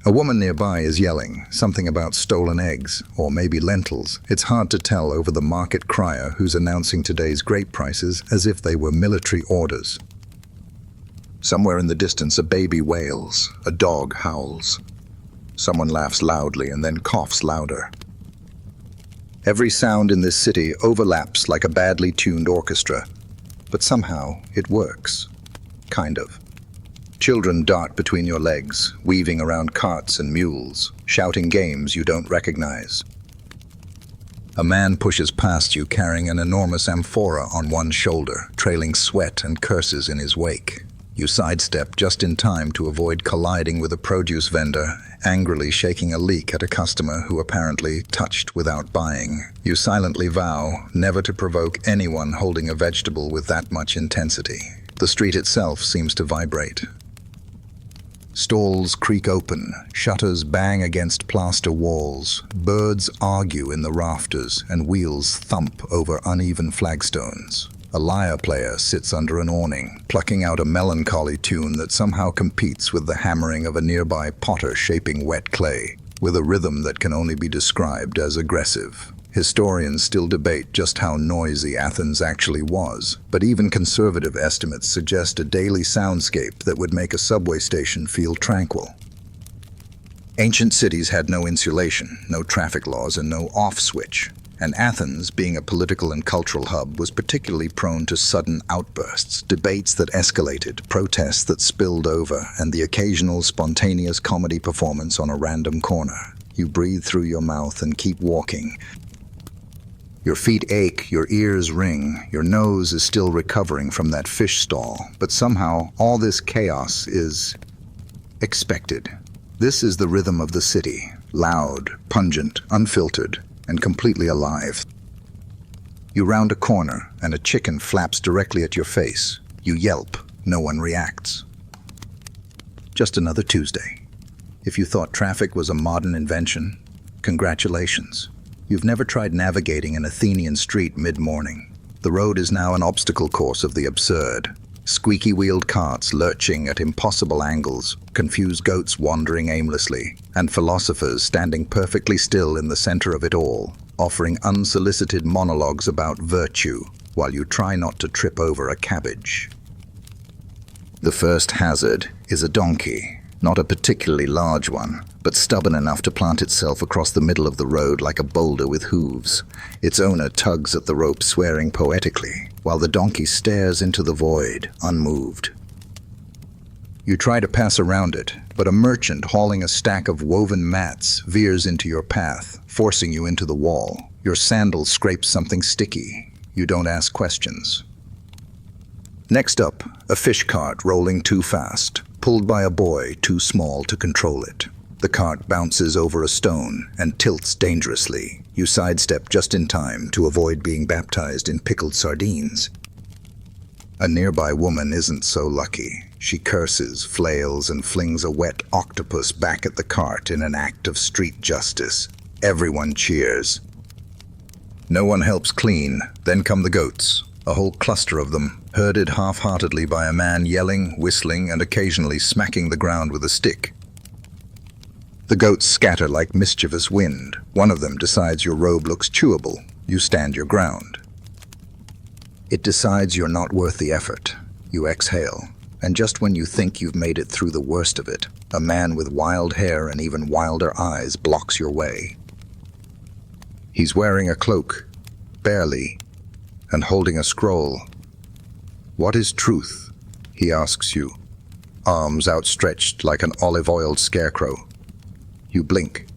A woman nearby is yelling, something about stolen eggs, or maybe lentils. It's hard to tell over the market crier who's announcing today's grape prices as if they were military orders. Somewhere in the distance a baby wails, a dog howls. Someone laughs loudly and then coughs louder. Every sound in this city overlaps like a badly tuned orchestra, but somehow it works. Kind of. Children dart between your legs, weaving around carts and mules, shouting games you don't recognize. A man pushes past you carrying an enormous amphora on one shoulder, trailing sweat and curses in his wake. You sidestep just in time to avoid colliding with a produce vendor, angrily shaking a leek at a customer who apparently touched without buying. You silently vow never to provoke anyone holding a vegetable with that much intensity. The street itself seems to vibrate. Stalls creak open, shutters bang against plaster walls, birds argue in the rafters, and wheels thump over uneven flagstones. A lyre player sits under an awning, plucking out a melancholy tune that somehow competes with the hammering of a nearby potter shaping wet clay, with a rhythm that can only be described as aggressive. Historians still debate just how noisy Athens actually was, but even conservative estimates suggest a daily soundscape that would make a subway station feel tranquil. Ancient cities had no insulation, no traffic laws, and no off switch. And Athens, being a political and cultural hub, was particularly prone to sudden outbursts, debates that escalated, protests that spilled over, and the occasional spontaneous comedy performance on a random corner. You breathe through your mouth and keep walking. Your feet ache, your ears ring, your nose is still recovering from that fish stall, but somehow all this chaos is expected. This is the rhythm of the city, loud, pungent, unfiltered, and completely alive. You round a corner, and a chicken flaps directly at your face. You yelp. No one reacts. Just another Tuesday. If you thought traffic was a modern invention, congratulations. You've never tried navigating an Athenian street mid-morning. The road is now an obstacle course of the absurd. Squeaky-wheeled carts lurching at impossible angles, confused goats wandering aimlessly, and philosophers standing perfectly still in the center of it all, offering unsolicited monologues about virtue, while you try not to trip over a cabbage. The first hazard is a donkey, not a particularly large one, but stubborn enough to plant itself across the middle of the road like a boulder with hooves. Its owner tugs at the rope, swearing poetically, while the donkey stares into the void, unmoved. You try to pass around it, but a merchant hauling a stack of woven mats veers into your path, forcing you into the wall. Your sandals scrape something sticky. You don't ask questions. Next up, a fish cart rolling too fast, pulled by a boy too small to control it. The cart bounces over a stone and tilts dangerously. You sidestep just in time to avoid being baptized in pickled sardines. A nearby woman isn't so lucky. She curses, flails, and flings a wet octopus back at the cart in an act of street justice. Everyone cheers. No one helps clean. Then come the goats, a whole cluster of them, herded half-heartedly by a man yelling, whistling, and occasionally smacking the ground with a stick. The goats scatter like mischievous wind. One of them decides your robe looks chewable. You stand your ground. It decides you're not worth the effort. You exhale. And just when you think you've made it through the worst of it, a man with wild hair and even wilder eyes blocks your way. He's wearing a cloak, barely, and holding a scroll. What is truth? He asks you, arms outstretched like an olive-oiled scarecrow. You blink.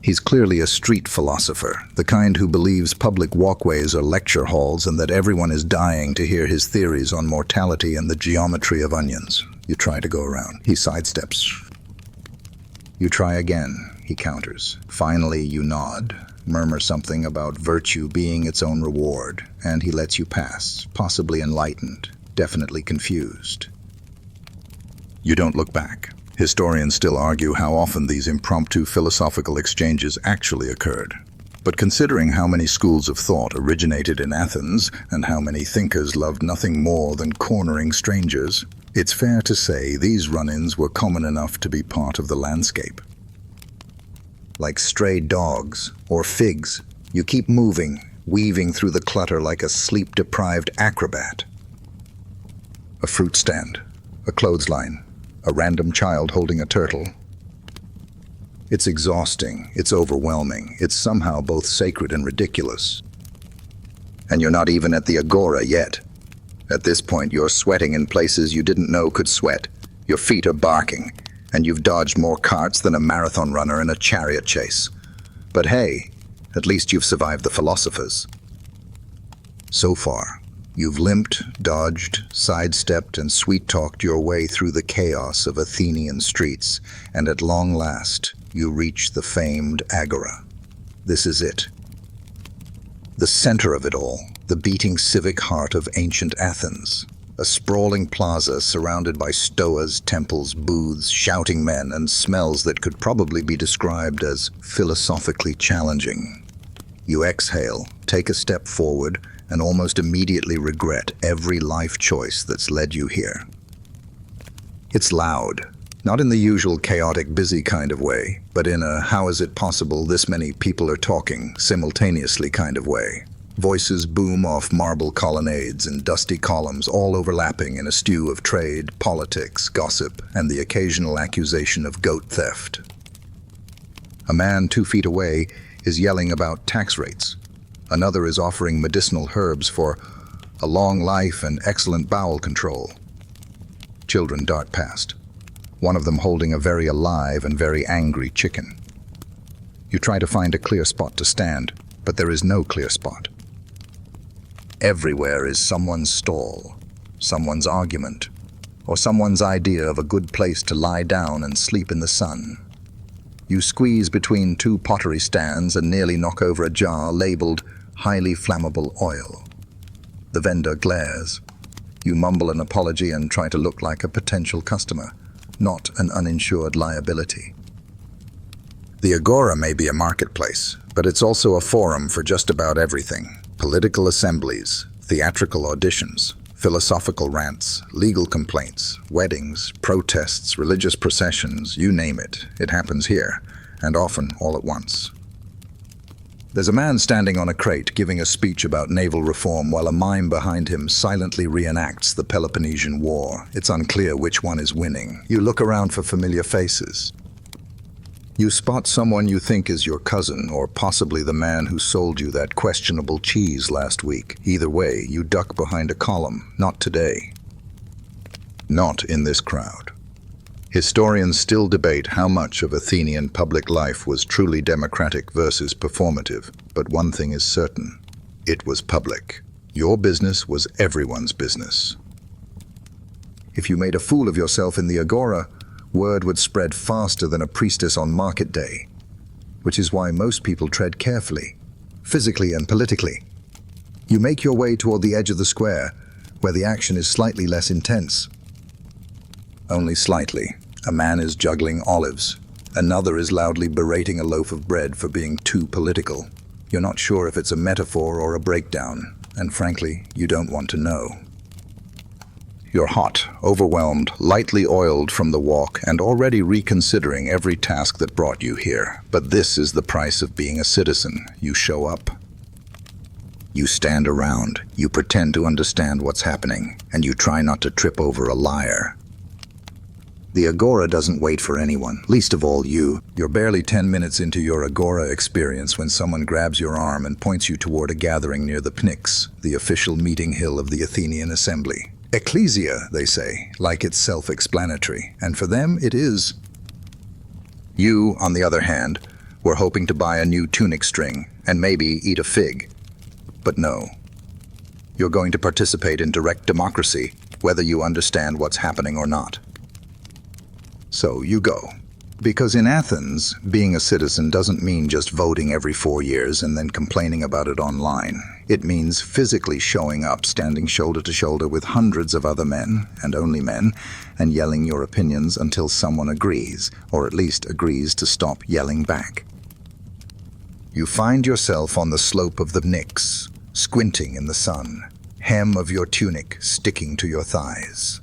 He's clearly a street philosopher, the kind who believes public walkways are lecture halls and that everyone is dying to hear his theories on mortality and the geometry of onions. You try to go around. He sidesteps. You try again. He counters. Finally, you nod, murmur something about virtue being its own reward, and he lets you pass, possibly enlightened, definitely confused. You don't look back. Historians still argue how often these impromptu philosophical exchanges actually occurred. But considering how many schools of thought originated in Athens and how many thinkers loved nothing more than cornering strangers, it's fair to say these run-ins were common enough to be part of the landscape. Like stray dogs or figs, you keep moving, weaving through the clutter like a sleep-deprived acrobat. A fruit stand, a clothesline, a random child holding a turtle. It's exhausting, it's overwhelming, it's somehow both sacred and ridiculous. And you're not even at the agora yet. At this point, you're sweating in places you didn't know could sweat. Your feet are barking, and you've dodged more carts than a marathon runner in a chariot chase. But hey, at least you've survived the philosophers. So far, You've limped, dodged, sidestepped, and sweet-talked your way through the chaos of Athenian streets, and at long last, you reach the famed Agora. This is it. The center of it all, the beating civic heart of ancient Athens. A sprawling plaza surrounded by stoas, temples, booths, shouting men, and smells that could probably be described as philosophically challenging. You exhale, take a step forward, and almost immediately regret every life choice that's led you here. It's loud, not in the usual chaotic, busy kind of way, but in a how is it possible this many people are talking simultaneously kind of way. Voices boom off marble colonnades and dusty columns, all overlapping in a stew of trade, politics, gossip, and the occasional accusation of goat theft. A man 2 feet away is yelling about tax rates. Another is offering medicinal herbs for a long life and excellent bowel control. Children dart past, one of them holding a very alive and very angry chicken. You try to find a clear spot to stand, but there is no clear spot. Everywhere is someone's stall, someone's argument, or someone's idea of a good place to lie down and sleep in the sun. You squeeze between 2 pottery stands and nearly knock over a jar labeled highly flammable oil. The vendor glares. You mumble an apology and try to look like a potential customer, not an uninsured liability. The Agora may be a marketplace, but it's also a forum for just about everything. Political assemblies, theatrical auditions, philosophical rants, legal complaints, weddings, protests, religious processions, you name it. It happens here, and often all at once. There's a man standing on a crate giving a speech about naval reform while a mime behind him silently reenacts the Peloponnesian War. It's unclear which one is winning. You look around for familiar faces. You spot someone you think is your cousin, or possibly the man who sold you that questionable cheese last week. Either way, you duck behind a column. Not today. Not in this crowd. Historians still debate how much of Athenian public life was truly democratic versus performative, but one thing is certain. It was public. Your business was everyone's business. If you made a fool of yourself in the Agora, word would spread faster than a priestess on market day, which is why most people tread carefully, physically and politically. You make your way toward the edge of the square, where the action is slightly less intense. Only slightly. A man is juggling olives. Another is loudly berating a loaf of bread for being too political. You're not sure if it's a metaphor or a breakdown, and frankly, you don't want to know. You're hot, overwhelmed, lightly oiled from the walk, and already reconsidering every task that brought you here. But this is the price of being a citizen. You show up. You stand around. You pretend to understand what's happening, and you try not to trip over a liar. The Agora doesn't wait for anyone, least of all you. You're barely 10 minutes into your Agora experience when someone grabs your arm and points you toward a gathering near the Pnyx, the official meeting hill of the Athenian Assembly. Ecclesia, they say, like it's self-explanatory, and for them it is. You, on the other hand, were hoping to buy a new tunic string and maybe eat a fig. But no. You're going to participate in direct democracy, whether you understand what's happening or not. So you go. Because in Athens, being a citizen doesn't mean just voting every 4 years and then complaining about it online. It means physically showing up, standing shoulder to shoulder with hundreds of other men, and only men, and yelling your opinions until someone agrees, or at least agrees to stop yelling back. You find yourself on the slope of the Pnyx, squinting in the sun, hem of your tunic sticking to your thighs.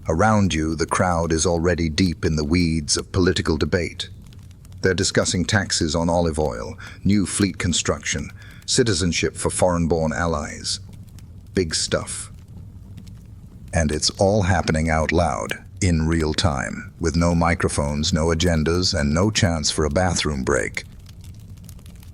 Around you, the crowd is already deep in the weeds of political debate. They're discussing taxes on olive oil, new fleet construction, citizenship for foreign-born allies. Big stuff. And it's all happening out loud, in real time, with no microphones, no agendas, and no chance for a bathroom break.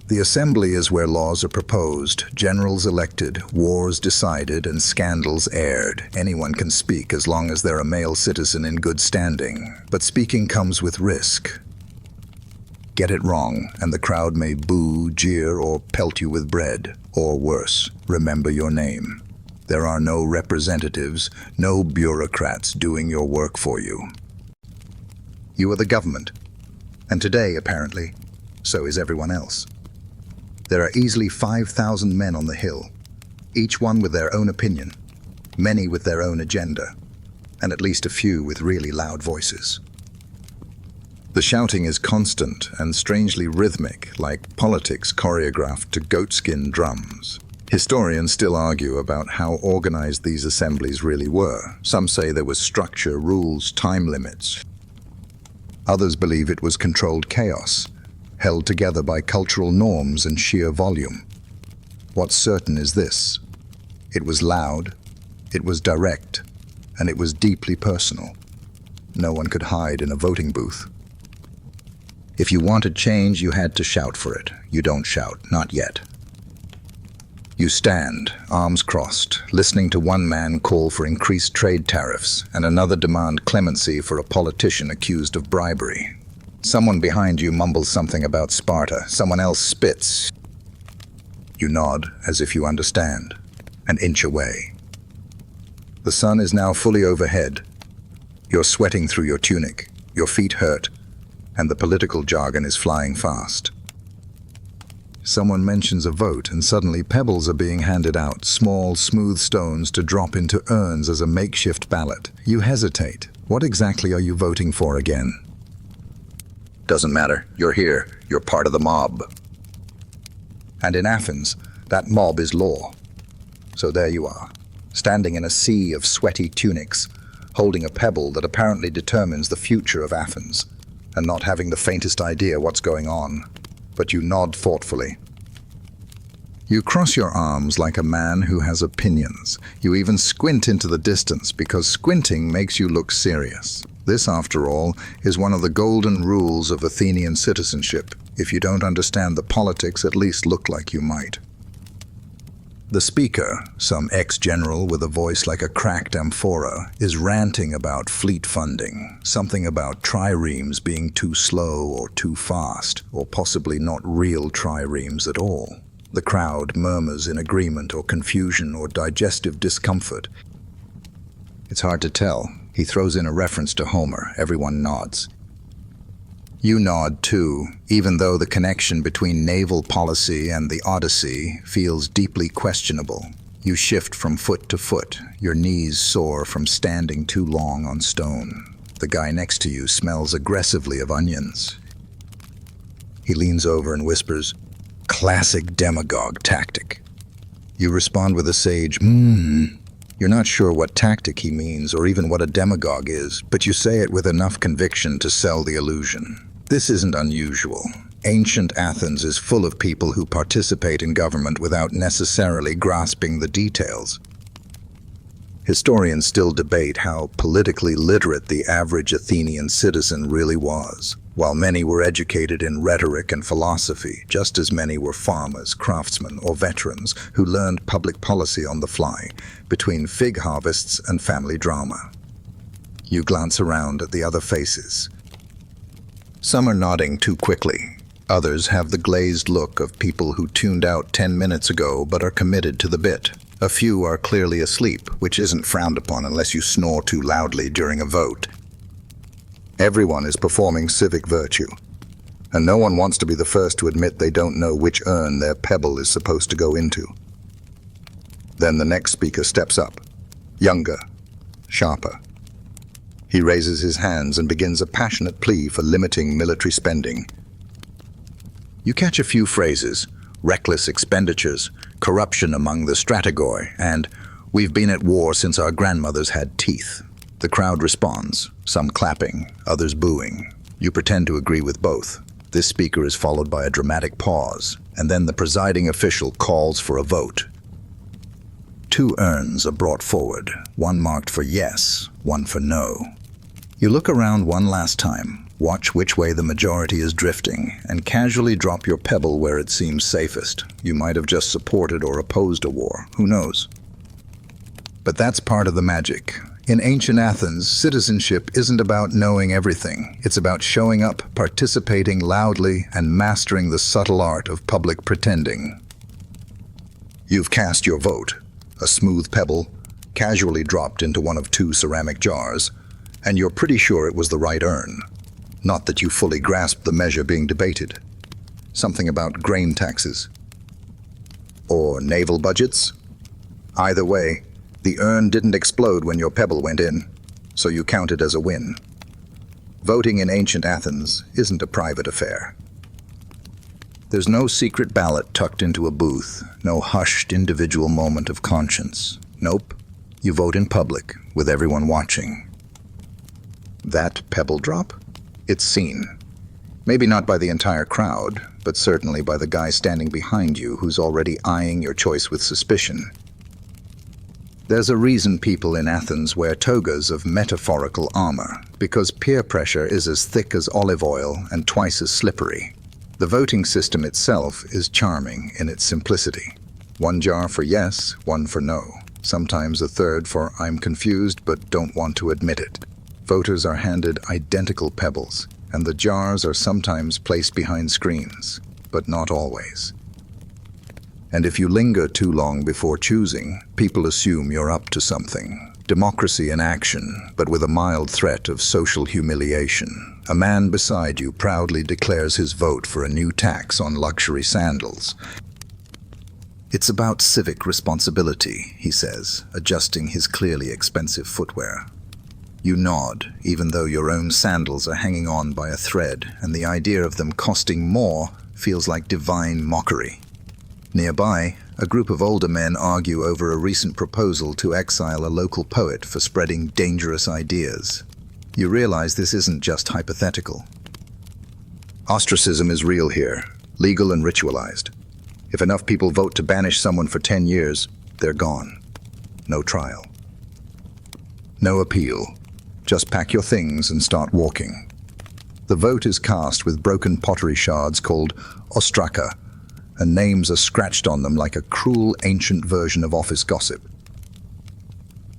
The assembly is where laws are proposed, generals elected, wars decided, and scandals aired. Anyone can speak as long as they're a male citizen in good standing. But speaking comes with risk. Get it wrong, and the crowd may boo, jeer, or pelt you with bread. Or worse, remember your name. There are no representatives, no bureaucrats doing your work for you. You are the government, and today, apparently, so is everyone else. There are easily 5,000 men on the hill, each one with their own opinion, many with their own agenda, and at least a few with really loud voices. The shouting is constant and strangely rhythmic, like politics choreographed to goatskin drums. Historians still argue about how organized these assemblies really were. Some say there was structure, rules, time limits. Others believe it was controlled chaos, held together by cultural norms and sheer volume. What's certain is this: it was loud, it was direct, and it was deeply personal. No one could hide in a voting booth. If you wanted change, you had to shout for it. You don't shout, not yet. You stand, arms crossed, listening to one man call for increased trade tariffs and another demand clemency for a politician accused of bribery. Someone behind you mumbles something about Sparta. Someone else spits. You nod as if you understand, an inch away. The sun is now fully overhead. You're sweating through your tunic, your feet hurt, and the political jargon is flying fast. Someone mentions a vote, and suddenly pebbles are being handed out, small, smooth stones to drop into urns as a makeshift ballot. You hesitate. What exactly are you voting for again? Doesn't matter. You're here. You're part of the mob. And in Athens, that mob is law. So there you are, standing in a sea of sweaty tunics, holding a pebble that apparently determines the future of Athens, and not having the faintest idea what's going on. But you nod thoughtfully. You cross your arms like a man who has opinions. You even squint into the distance because squinting makes you look serious. This, after all, is one of the golden rules of Athenian citizenship. If you don't understand the politics, at least look like you might. The speaker, some ex-general with a voice like a cracked amphora, is ranting about fleet funding, something about triremes being too slow or too fast, or possibly not real triremes at all. The crowd murmurs in agreement or confusion or digestive discomfort. It's hard to tell. He throws in a reference to Homer. Everyone nods. You nod too, even though the connection between naval policy and the Odyssey feels deeply questionable. You shift from foot to foot, your knees sore from standing too long on stone. The guy next to you smells aggressively of onions. He leans over and whispers, "Classic demagogue tactic." You respond with a sage, You're not sure what tactic he means or even what a demagogue is, but you say it with enough conviction to sell the illusion. This isn't unusual. Ancient Athens is full of people who participate in government without necessarily grasping the details. Historians still debate how politically literate the average Athenian citizen really was. While many were educated in rhetoric and philosophy, just as many were farmers, craftsmen, or veterans who learned public policy on the fly, between fig harvests and family drama. You glance around at the other faces. Some are nodding too quickly. Others have the glazed look of people who tuned out 10 minutes ago but are committed to the bit. A few are clearly asleep, which isn't frowned upon unless you snore too loudly during a vote. Everyone is performing civic virtue, and no one wants to be the first to admit they don't know which urn their pebble is supposed to go into. Then the next speaker steps up, younger, sharper. He raises his hands and begins a passionate plea for limiting military spending. You catch a few phrases: reckless expenditures, corruption among the strategoi, and we've been at war since our grandmothers had teeth. The crowd responds, some clapping, others booing. You pretend to agree with both. This speaker is followed by a dramatic pause, and then the presiding official calls for a vote. 2 urns are brought forward, one marked for yes, one for no. You look around one last time, watch which way the majority is drifting, and casually drop your pebble where it seems safest. You might have just supported or opposed a war, who knows? But that's part of the magic. In ancient Athens, citizenship isn't about knowing everything. It's about showing up, participating loudly, and mastering the subtle art of public pretending. You've cast your vote. a smooth pebble, casually dropped into one of two ceramic jars, and you're pretty sure it was the right urn. Not that you fully grasp the measure being debated. Something about grain taxes. Or naval budgets? Either way, the urn didn't explode when your pebble went in, so you count it as a win. Voting in ancient Athens isn't a private affair. There's no secret ballot tucked into a booth, no hushed individual moment of conscience. Nope, you vote in public, with everyone watching. That pebble drop? It's seen. Maybe not by the entire crowd, but certainly by the guy standing behind you who's already eyeing your choice with suspicion. There's a reason people in Athens wear togas of metaphorical armor, because peer pressure is as thick as olive oil and twice as slippery. The voting system itself is charming in its simplicity. One jar for yes, one for no. Sometimes a third for I'm confused but don't want to admit it. Voters are handed identical pebbles, and the jars are sometimes placed behind screens, but not always. And if you linger too long before choosing, people assume you're up to something. Democracy in action, but with a mild threat of social humiliation. A man beside you proudly declares his vote for a new tax on luxury sandals. It's about civic responsibility, he says, adjusting his clearly expensive footwear. You nod, even though your own sandals are hanging on by a thread, and the idea of them costing more feels like divine mockery. Nearby, a group of older men argue over a recent proposal to exile a local poet for spreading dangerous ideas. You realize this isn't just hypothetical. Ostracism is real here, legal and ritualized. If enough people vote to banish someone for 10 years, they're gone. No trial. No appeal. Just pack your things and start walking. The vote is cast with broken pottery shards called ostraka, and names are scratched on them like a cruel ancient version of office gossip.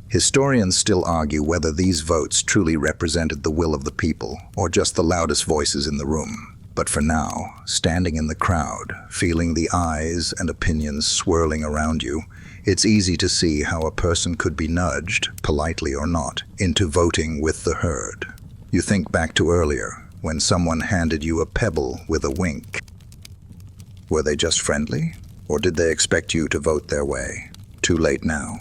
Historians still argue whether these votes truly represented the will of the people or just the loudest voices in the room. But for now, standing in the crowd, feeling the eyes and opinions swirling around you, it's easy to see how a person could be nudged, politely or not, into voting with the herd. You think back to earlier, when someone handed you a pebble with a wink. Were they just friendly, or did they expect you to vote their way? Too late now.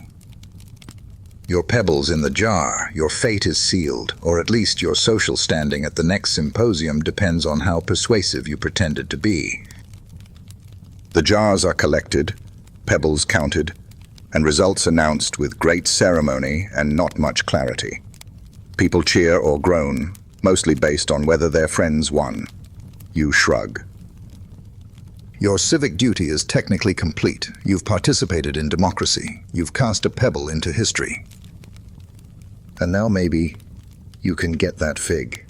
Your pebble's in the jar, your fate is sealed, or at least your social standing at the next symposium depends on how persuasive you pretended to be. The jars are collected, pebbles counted, and results announced with great ceremony and not much clarity. People cheer or groan, mostly based on whether their friends won. You shrug. Your civic duty is technically complete. You've participated in democracy. You've cast a pebble into history. And now maybe you can get that fig.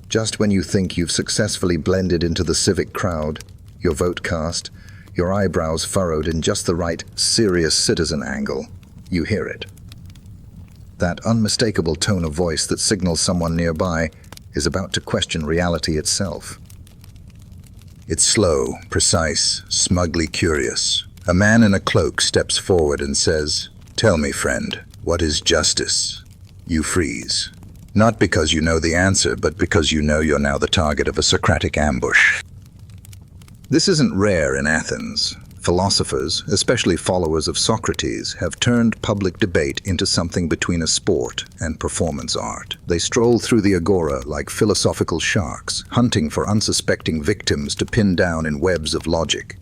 Just when you think you've successfully blended into the civic crowd, your vote cast, your eyebrows furrowed in just the right serious citizen angle, you hear it. That unmistakable tone of voice that signals someone nearby is about to question reality itself. It's slow, precise, smugly curious. A man in a cloak steps forward and says, "Tell me, friend, what is justice?" You freeze. Not because you know the answer, but because you know you're now the target of a Socratic ambush. This isn't rare in Athens. Philosophers, especially followers of Socrates, have turned public debate into something between a sport and performance art. They stroll through the agora like philosophical sharks, hunting for unsuspecting victims to pin down in webs of logic.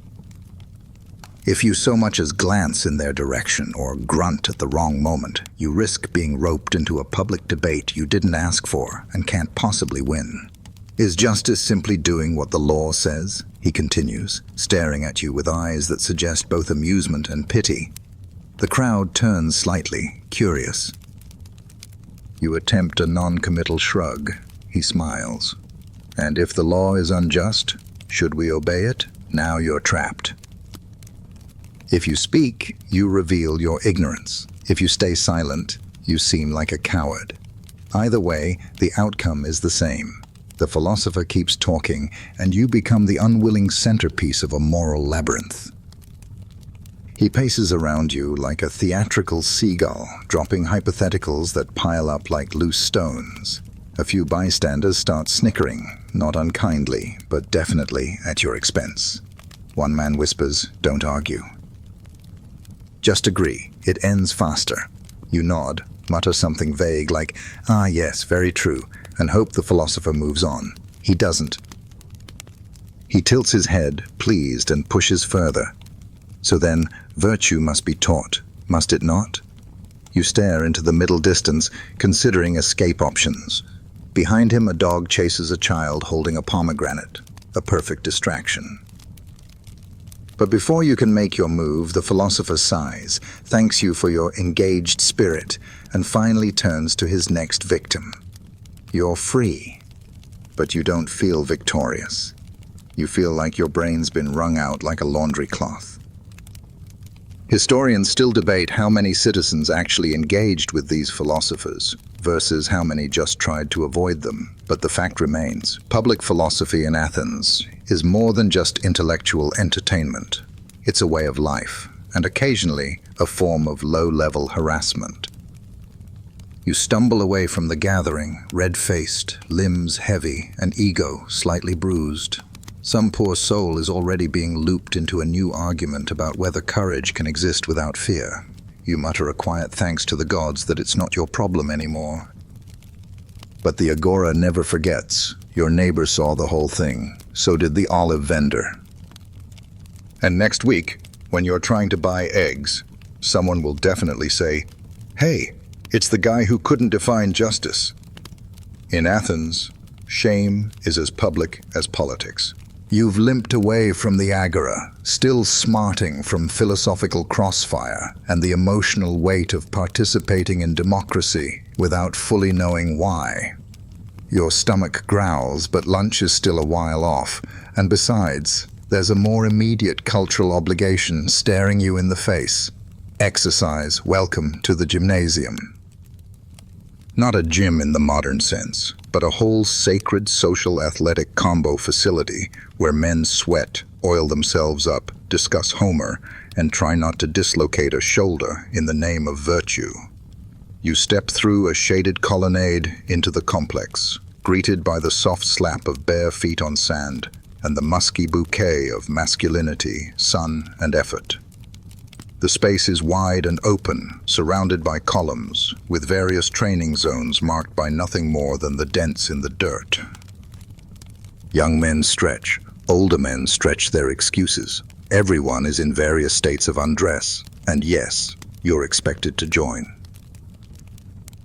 If you so much as glance in their direction or grunt at the wrong moment, you risk being roped into a public debate you didn't ask for and can't possibly win. Is justice simply doing what the law says? He continues, staring at you with eyes that suggest both amusement and pity. The crowd turns slightly, curious. You attempt a non-committal shrug. He smiles. And if the law is unjust, should we obey it? Now you're trapped. If you speak, you reveal your ignorance. If you stay silent, you seem like a coward. Either way, the outcome is the same. The philosopher keeps talking, and you become the unwilling centerpiece of a moral labyrinth. He paces around you like a theatrical seagull, dropping hypotheticals that pile up like loose stones. A few bystanders start snickering, not unkindly, but definitely at your expense. One man whispers, "Don't argue." Just agree, it ends faster. You nod, mutter something vague like, "Ah yes, very true," and hope the philosopher moves on. He doesn't. He tilts his head, pleased, and pushes further. So then, virtue must be taught, must it not? You stare into the middle distance, considering escape options. Behind him, a dog chases a child holding a pomegranate, a perfect distraction. But before you can make your move, the philosopher sighs, thanks you for your engaged spirit, and finally turns to his next victim. You're free, but you don't feel victorious. You feel like your brain's been wrung out like a laundry cloth. Historians still debate how many citizens actually engaged with these philosophers versus how many just tried to avoid them. But the fact remains, public philosophy in Athens is more than just intellectual entertainment. It's a way of life, and occasionally a form of low-level harassment. You stumble away from the gathering, red-faced, limbs heavy, and ego slightly bruised. Some poor soul is already being looped into a new argument about whether courage can exist without fear. You mutter a quiet thanks to the gods that it's not your problem anymore. But the agora never forgets. Your neighbor saw the whole thing. So did the olive vendor. And next week, when you're trying to buy eggs, someone will definitely say, "Hey, it's the guy who couldn't define justice." In Athens, shame is as public as politics. You've limped away from the agora, still smarting from philosophical crossfire and the emotional weight of participating in democracy without fully knowing why. Your stomach growls, but lunch is still a while off, and besides, there's a more immediate cultural obligation staring you in the face. Exercise, welcome to the gymnasium. Not a gym in the modern sense, but a whole sacred social athletic combo facility where men sweat, oil themselves up, discuss Homer, and try not to dislocate a shoulder in the name of virtue. You step through a shaded colonnade into the complex, greeted by the soft slap of bare feet on sand and the musky bouquet of masculinity, sun, and effort. The space is wide and open, surrounded by columns, with various training zones marked by nothing more than the dents in the dirt. Young men stretch, older men stretch their excuses. Everyone is in various states of undress, and yes, you're expected to join.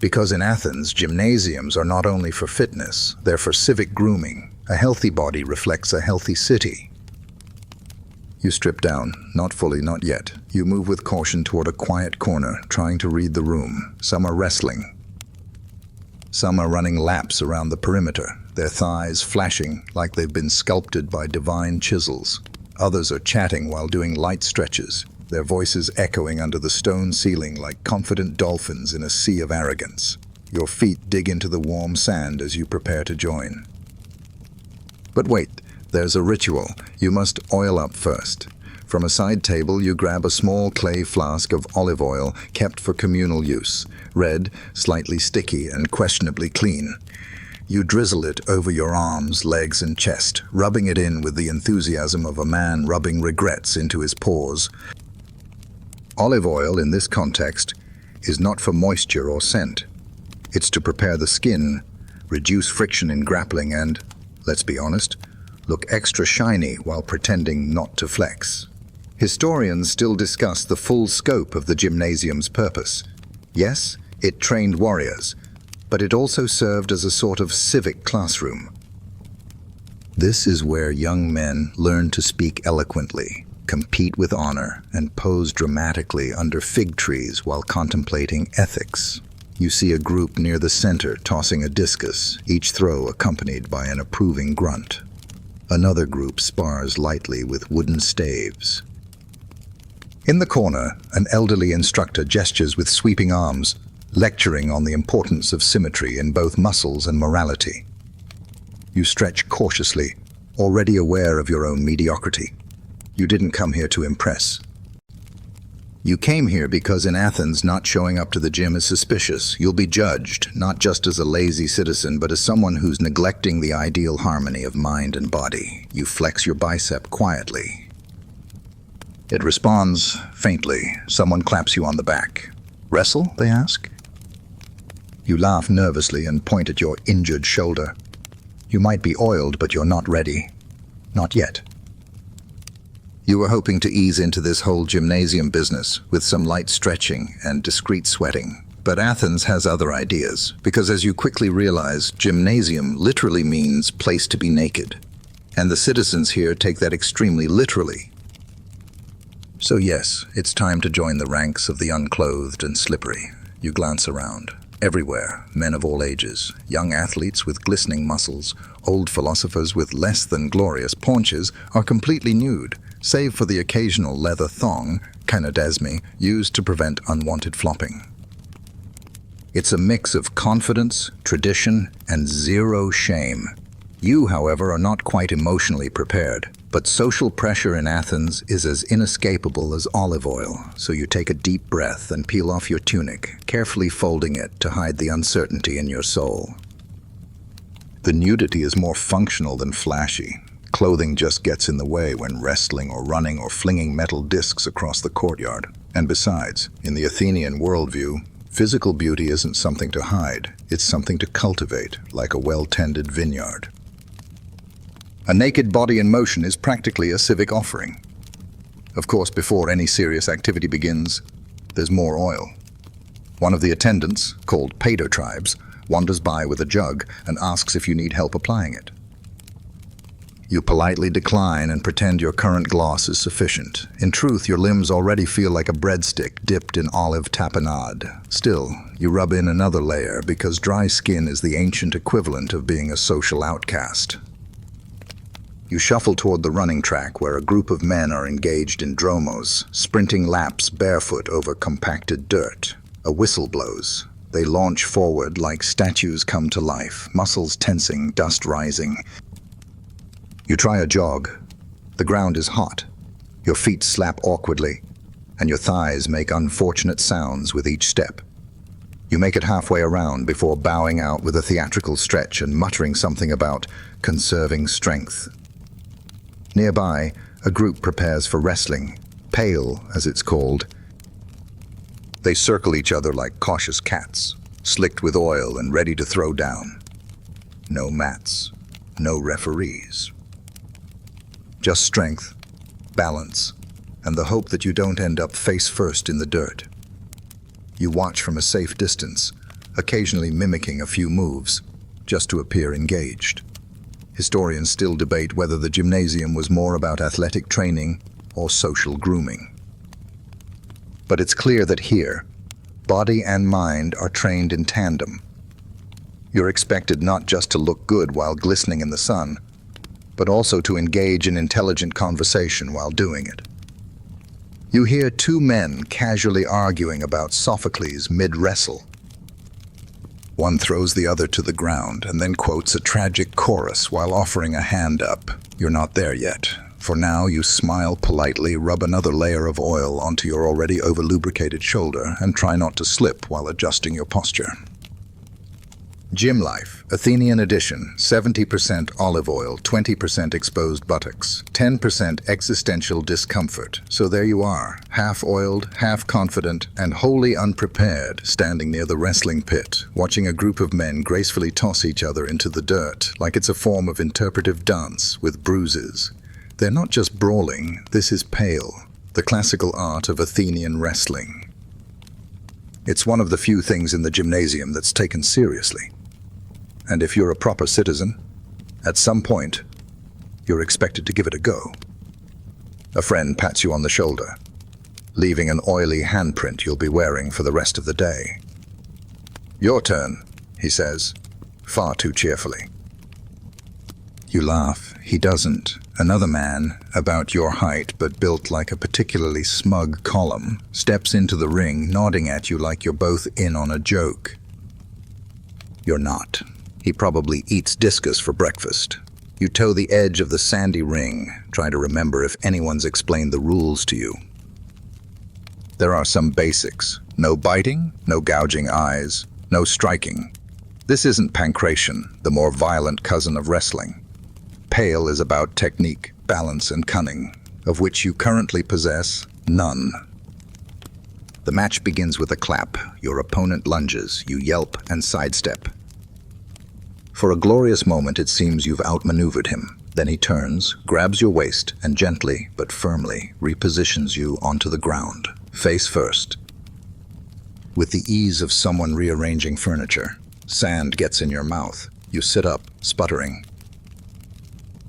Because in Athens, gymnasiums are not only for fitness, they're for civic grooming. A healthy body reflects a healthy city. You strip down, not fully, not yet. You move with caution toward a quiet corner, trying to read the room. Some are wrestling. Some are running laps around the perimeter, their thighs flashing like they've been sculpted by divine chisels. Others are chatting while doing light stretches, their voices echoing under the stone ceiling like confident dolphins in a sea of arrogance. Your feet dig into the warm sand as you prepare to join. But wait. There's a ritual. You must oil up first. From a side table, you grab a small clay flask of olive oil kept for communal use, red, slightly sticky, and questionably clean. You drizzle it over your arms, legs, and chest, rubbing it in with the enthusiasm of a man rubbing regrets into his pores. Olive oil, in this context, is not for moisture or scent. It's to prepare the skin, reduce friction in grappling, and, let's be honest, look extra shiny while pretending not to flex. Historians still discuss the full scope of the gymnasium's purpose. Yes, it trained warriors, but it also served as a sort of civic classroom. This is where young men learn to speak eloquently, compete with honor, and pose dramatically under fig trees while contemplating ethics. You see a group near the center tossing a discus, each throw accompanied by an approving grunt. Another group spars lightly with wooden staves. In the corner, an elderly instructor gestures with sweeping arms, lecturing on the importance of symmetry in both muscles and morality. You stretch cautiously, already aware of your own mediocrity. You didn't come here to impress. You came here because in Athens, not showing up to the gym is suspicious. You'll be judged, not just as a lazy citizen, but as someone who's neglecting the ideal harmony of mind and body. You flex your bicep quietly. It responds faintly. Someone claps you on the back. Wrestle? They ask. You laugh nervously and point at your injured shoulder. You might be oiled, but you're not ready. Not yet. You were hoping to ease into this whole gymnasium business with some light stretching and discreet sweating. But Athens has other ideas, because as you quickly realize, gymnasium literally means place to be naked. And the citizens here take that extremely literally. So yes, it's time to join the ranks of the unclothed and slippery. You glance around. Everywhere, men of all ages, young athletes with glistening muscles, old philosophers with less than glorious paunches are completely nude, save for the occasional leather thong, kynodesmy, used to prevent unwanted flopping. It's a mix of confidence, tradition, and zero shame. You, however, are not quite emotionally prepared, but social pressure in Athens is as inescapable as olive oil, so you take a deep breath and peel off your tunic, carefully folding it to hide the uncertainty in your soul. The nudity is more functional than flashy. Clothing just gets in the way when wrestling or running or flinging metal discs across the courtyard. And besides, in the Athenian worldview, physical beauty isn't something to hide, it's something to cultivate, like a well-tended vineyard. A naked body in motion is practically a civic offering. Of course, before any serious activity begins, there's more oil. One of the attendants, called paedotribes, wanders by with a jug and asks if you need help applying it. You politely decline and pretend your current gloss is sufficient. In truth, your limbs already feel like a breadstick dipped in olive tapenade. Still, you rub in another layer because dry skin is the ancient equivalent of being a social outcast. You shuffle toward the running track where a group of men are engaged in dromos, sprinting laps barefoot over compacted dirt. A whistle blows. They launch forward like statues come to life, muscles tensing, dust rising. You try a jog. The ground is hot. Your feet slap awkwardly, and your thighs make unfortunate sounds with each step. You make it halfway around before bowing out with a theatrical stretch and muttering something about conserving strength. Nearby, a group prepares for wrestling, pale as it's called. They circle each other like cautious cats, slicked with oil and ready to throw down. No mats, no referees. Just strength, balance, and the hope that you don't end up face first in the dirt. You watch from a safe distance, occasionally mimicking a few moves, just to appear engaged. Historians still debate whether the gymnasium was more about athletic training or social grooming. But it's clear that here, body and mind are trained in tandem. You're expected not just to look good while glistening in the sun, but also to engage in intelligent conversation while doing it. You hear two men casually arguing about Sophocles mid-wrestle. One throws the other to the ground and then quotes a tragic chorus while offering a hand up. You're not there yet. For now, you smile politely, rub another layer of oil onto your already over-lubricated shoulder, and try not to slip while adjusting your posture. Gym life, Athenian edition, 70% olive oil, 20% exposed buttocks, 10% existential discomfort. So there you are, half oiled, half confident, and wholly unprepared, standing near the wrestling pit, watching a group of men gracefully toss each other into the dirt, like it's a form of interpretive dance with bruises. They're not just brawling, this is pale, the classical art of Athenian wrestling. It's one of the few things in the gymnasium that's taken seriously. And if you're a proper citizen, at some point, you're expected to give it a go. A friend pats you on the shoulder, leaving an oily handprint you'll be wearing for the rest of the day. "Your turn," he says, far too cheerfully. You laugh. He doesn't. Another man, about your height but built like a particularly smug column, steps into the ring, nodding at you like you're both in on a joke. You're not. He probably eats discus for breakfast. You toe the edge of the sandy ring, try to remember if anyone's explained the rules to you. There are some basics. No biting, no gouging eyes, no striking. This isn't pankration, the more violent cousin of wrestling. Pale is about technique, balance, and cunning, of which you currently possess none. The match begins with a clap. Your opponent lunges, you yelp and sidestep. For a glorious moment it seems you've outmaneuvered him. Then he turns, grabs your waist, and gently but firmly repositions you onto the ground, face first. With the ease of someone rearranging furniture, sand gets in your mouth. You sit up, sputtering.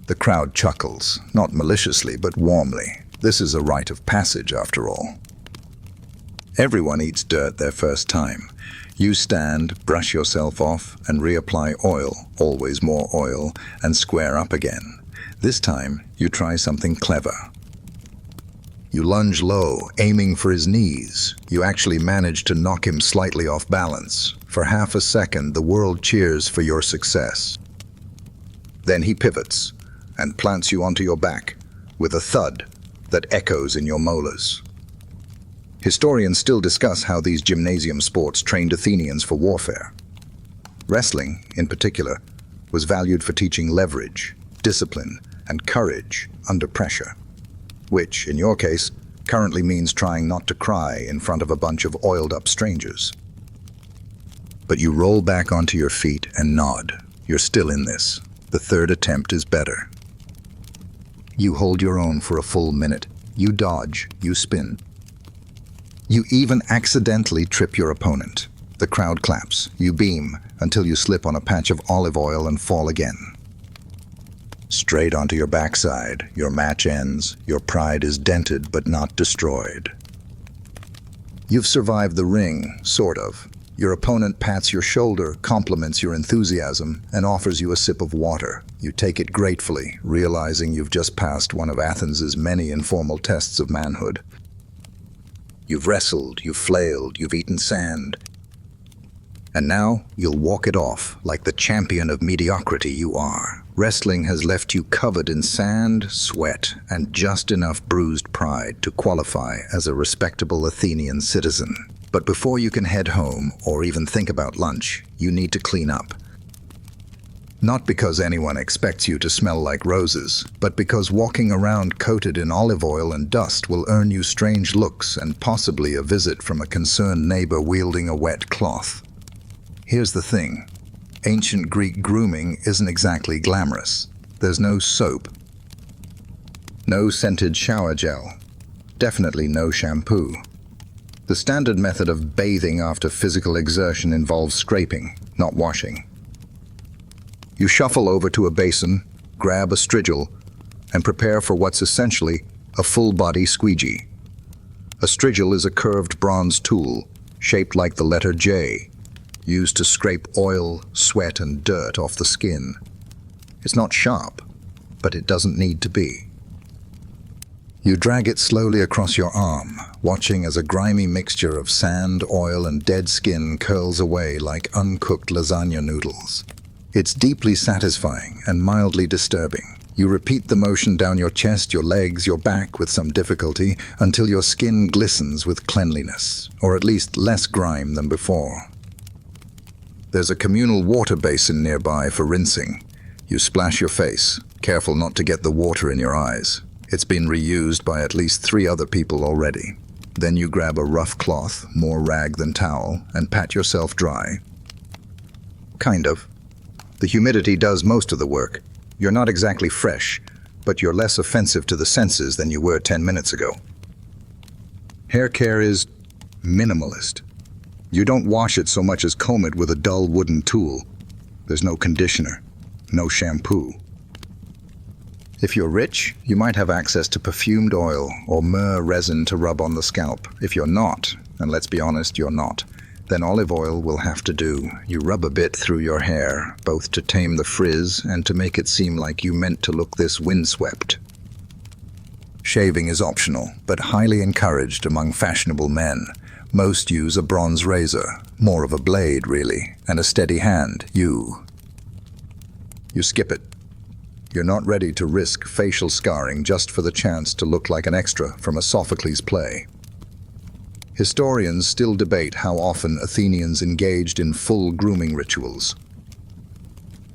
The crowd chuckles, not maliciously but warmly. This is a rite of passage after all. Everyone eats dirt their first time. You stand, brush yourself off, and reapply oil, always more oil, and square up again. This time, you try something clever. You lunge low, aiming for his knees. You actually manage to knock him slightly off balance. For half a second, the world cheers for your success. Then he pivots and plants you onto your back with a thud that echoes in your molars. Historians still discuss how these gymnasium sports trained Athenians for warfare. Wrestling, in particular, was valued for teaching leverage, discipline, and courage under pressure, which, in your case, currently means trying not to cry in front of a bunch of oiled-up strangers. But you roll back onto your feet and nod. You're still in this. The third attempt is better. You hold your own for a full minute. You dodge, you spin. You even accidentally trip your opponent. The crowd claps. You beam until you slip on a patch of olive oil and fall again. Straight onto your backside, your match ends. Your pride is dented but not destroyed. You've survived the ring, sort of. Your opponent pats your shoulder, compliments your enthusiasm, and offers you a sip of water. You take it gratefully, realizing you've just passed one of Athens's many informal tests of manhood. You've wrestled, you've flailed, you've eaten sand. And now you'll walk it off like the champion of mediocrity you are. Wrestling has left you covered in sand, sweat, and just enough bruised pride to qualify as a respectable Athenian citizen. But before you can head home or even think about lunch, you need to clean up. Not because anyone expects you to smell like roses, but because walking around coated in olive oil and dust will earn you strange looks and possibly a visit from a concerned neighbor wielding a wet cloth. Here's the thing. Ancient Greek grooming isn't exactly glamorous. There's no soap, no scented shower gel, definitely no shampoo. The standard method of bathing after physical exertion involves scraping, not washing. You shuffle over to a basin, grab a strigil, and prepare for what's essentially a full-body squeegee. A strigil is a curved bronze tool, shaped like the letter J, used to scrape oil, sweat, and dirt off the skin. It's not sharp, but it doesn't need to be. You drag it slowly across your arm, watching as a grimy mixture of sand, oil, and dead skin curls away like uncooked lasagna noodles. It's deeply satisfying and mildly disturbing. You repeat the motion down your chest, your legs, your back with some difficulty until your skin glistens with cleanliness, or at least less grime than before. There's a communal water basin nearby for rinsing. You splash your face, careful not to get the water in your eyes. It's been reused by at least 3 other people already. Then you grab a rough cloth, more rag than towel, and pat yourself dry. Kind of. The humidity does most of the work. You're not exactly fresh, but you're less offensive to the senses than you were 10 minutes ago. Hair care is minimalist. You don't wash it so much as comb it with a dull wooden tool. There's no conditioner, no shampoo. If you're rich, you might have access to perfumed oil or myrrh resin to rub on the scalp. If you're not, and let's be honest, you're not, then olive oil will have to do. You rub a bit through your hair, both to tame the frizz and to make it seem like you meant to look this windswept. Shaving is optional, but highly encouraged among fashionable men. Most use a bronze razor, more of a blade really, and a steady hand. You skip it. You're not ready to risk facial scarring just for the chance to look like an extra from a Sophocles play. Historians still debate how often Athenians engaged in full grooming rituals.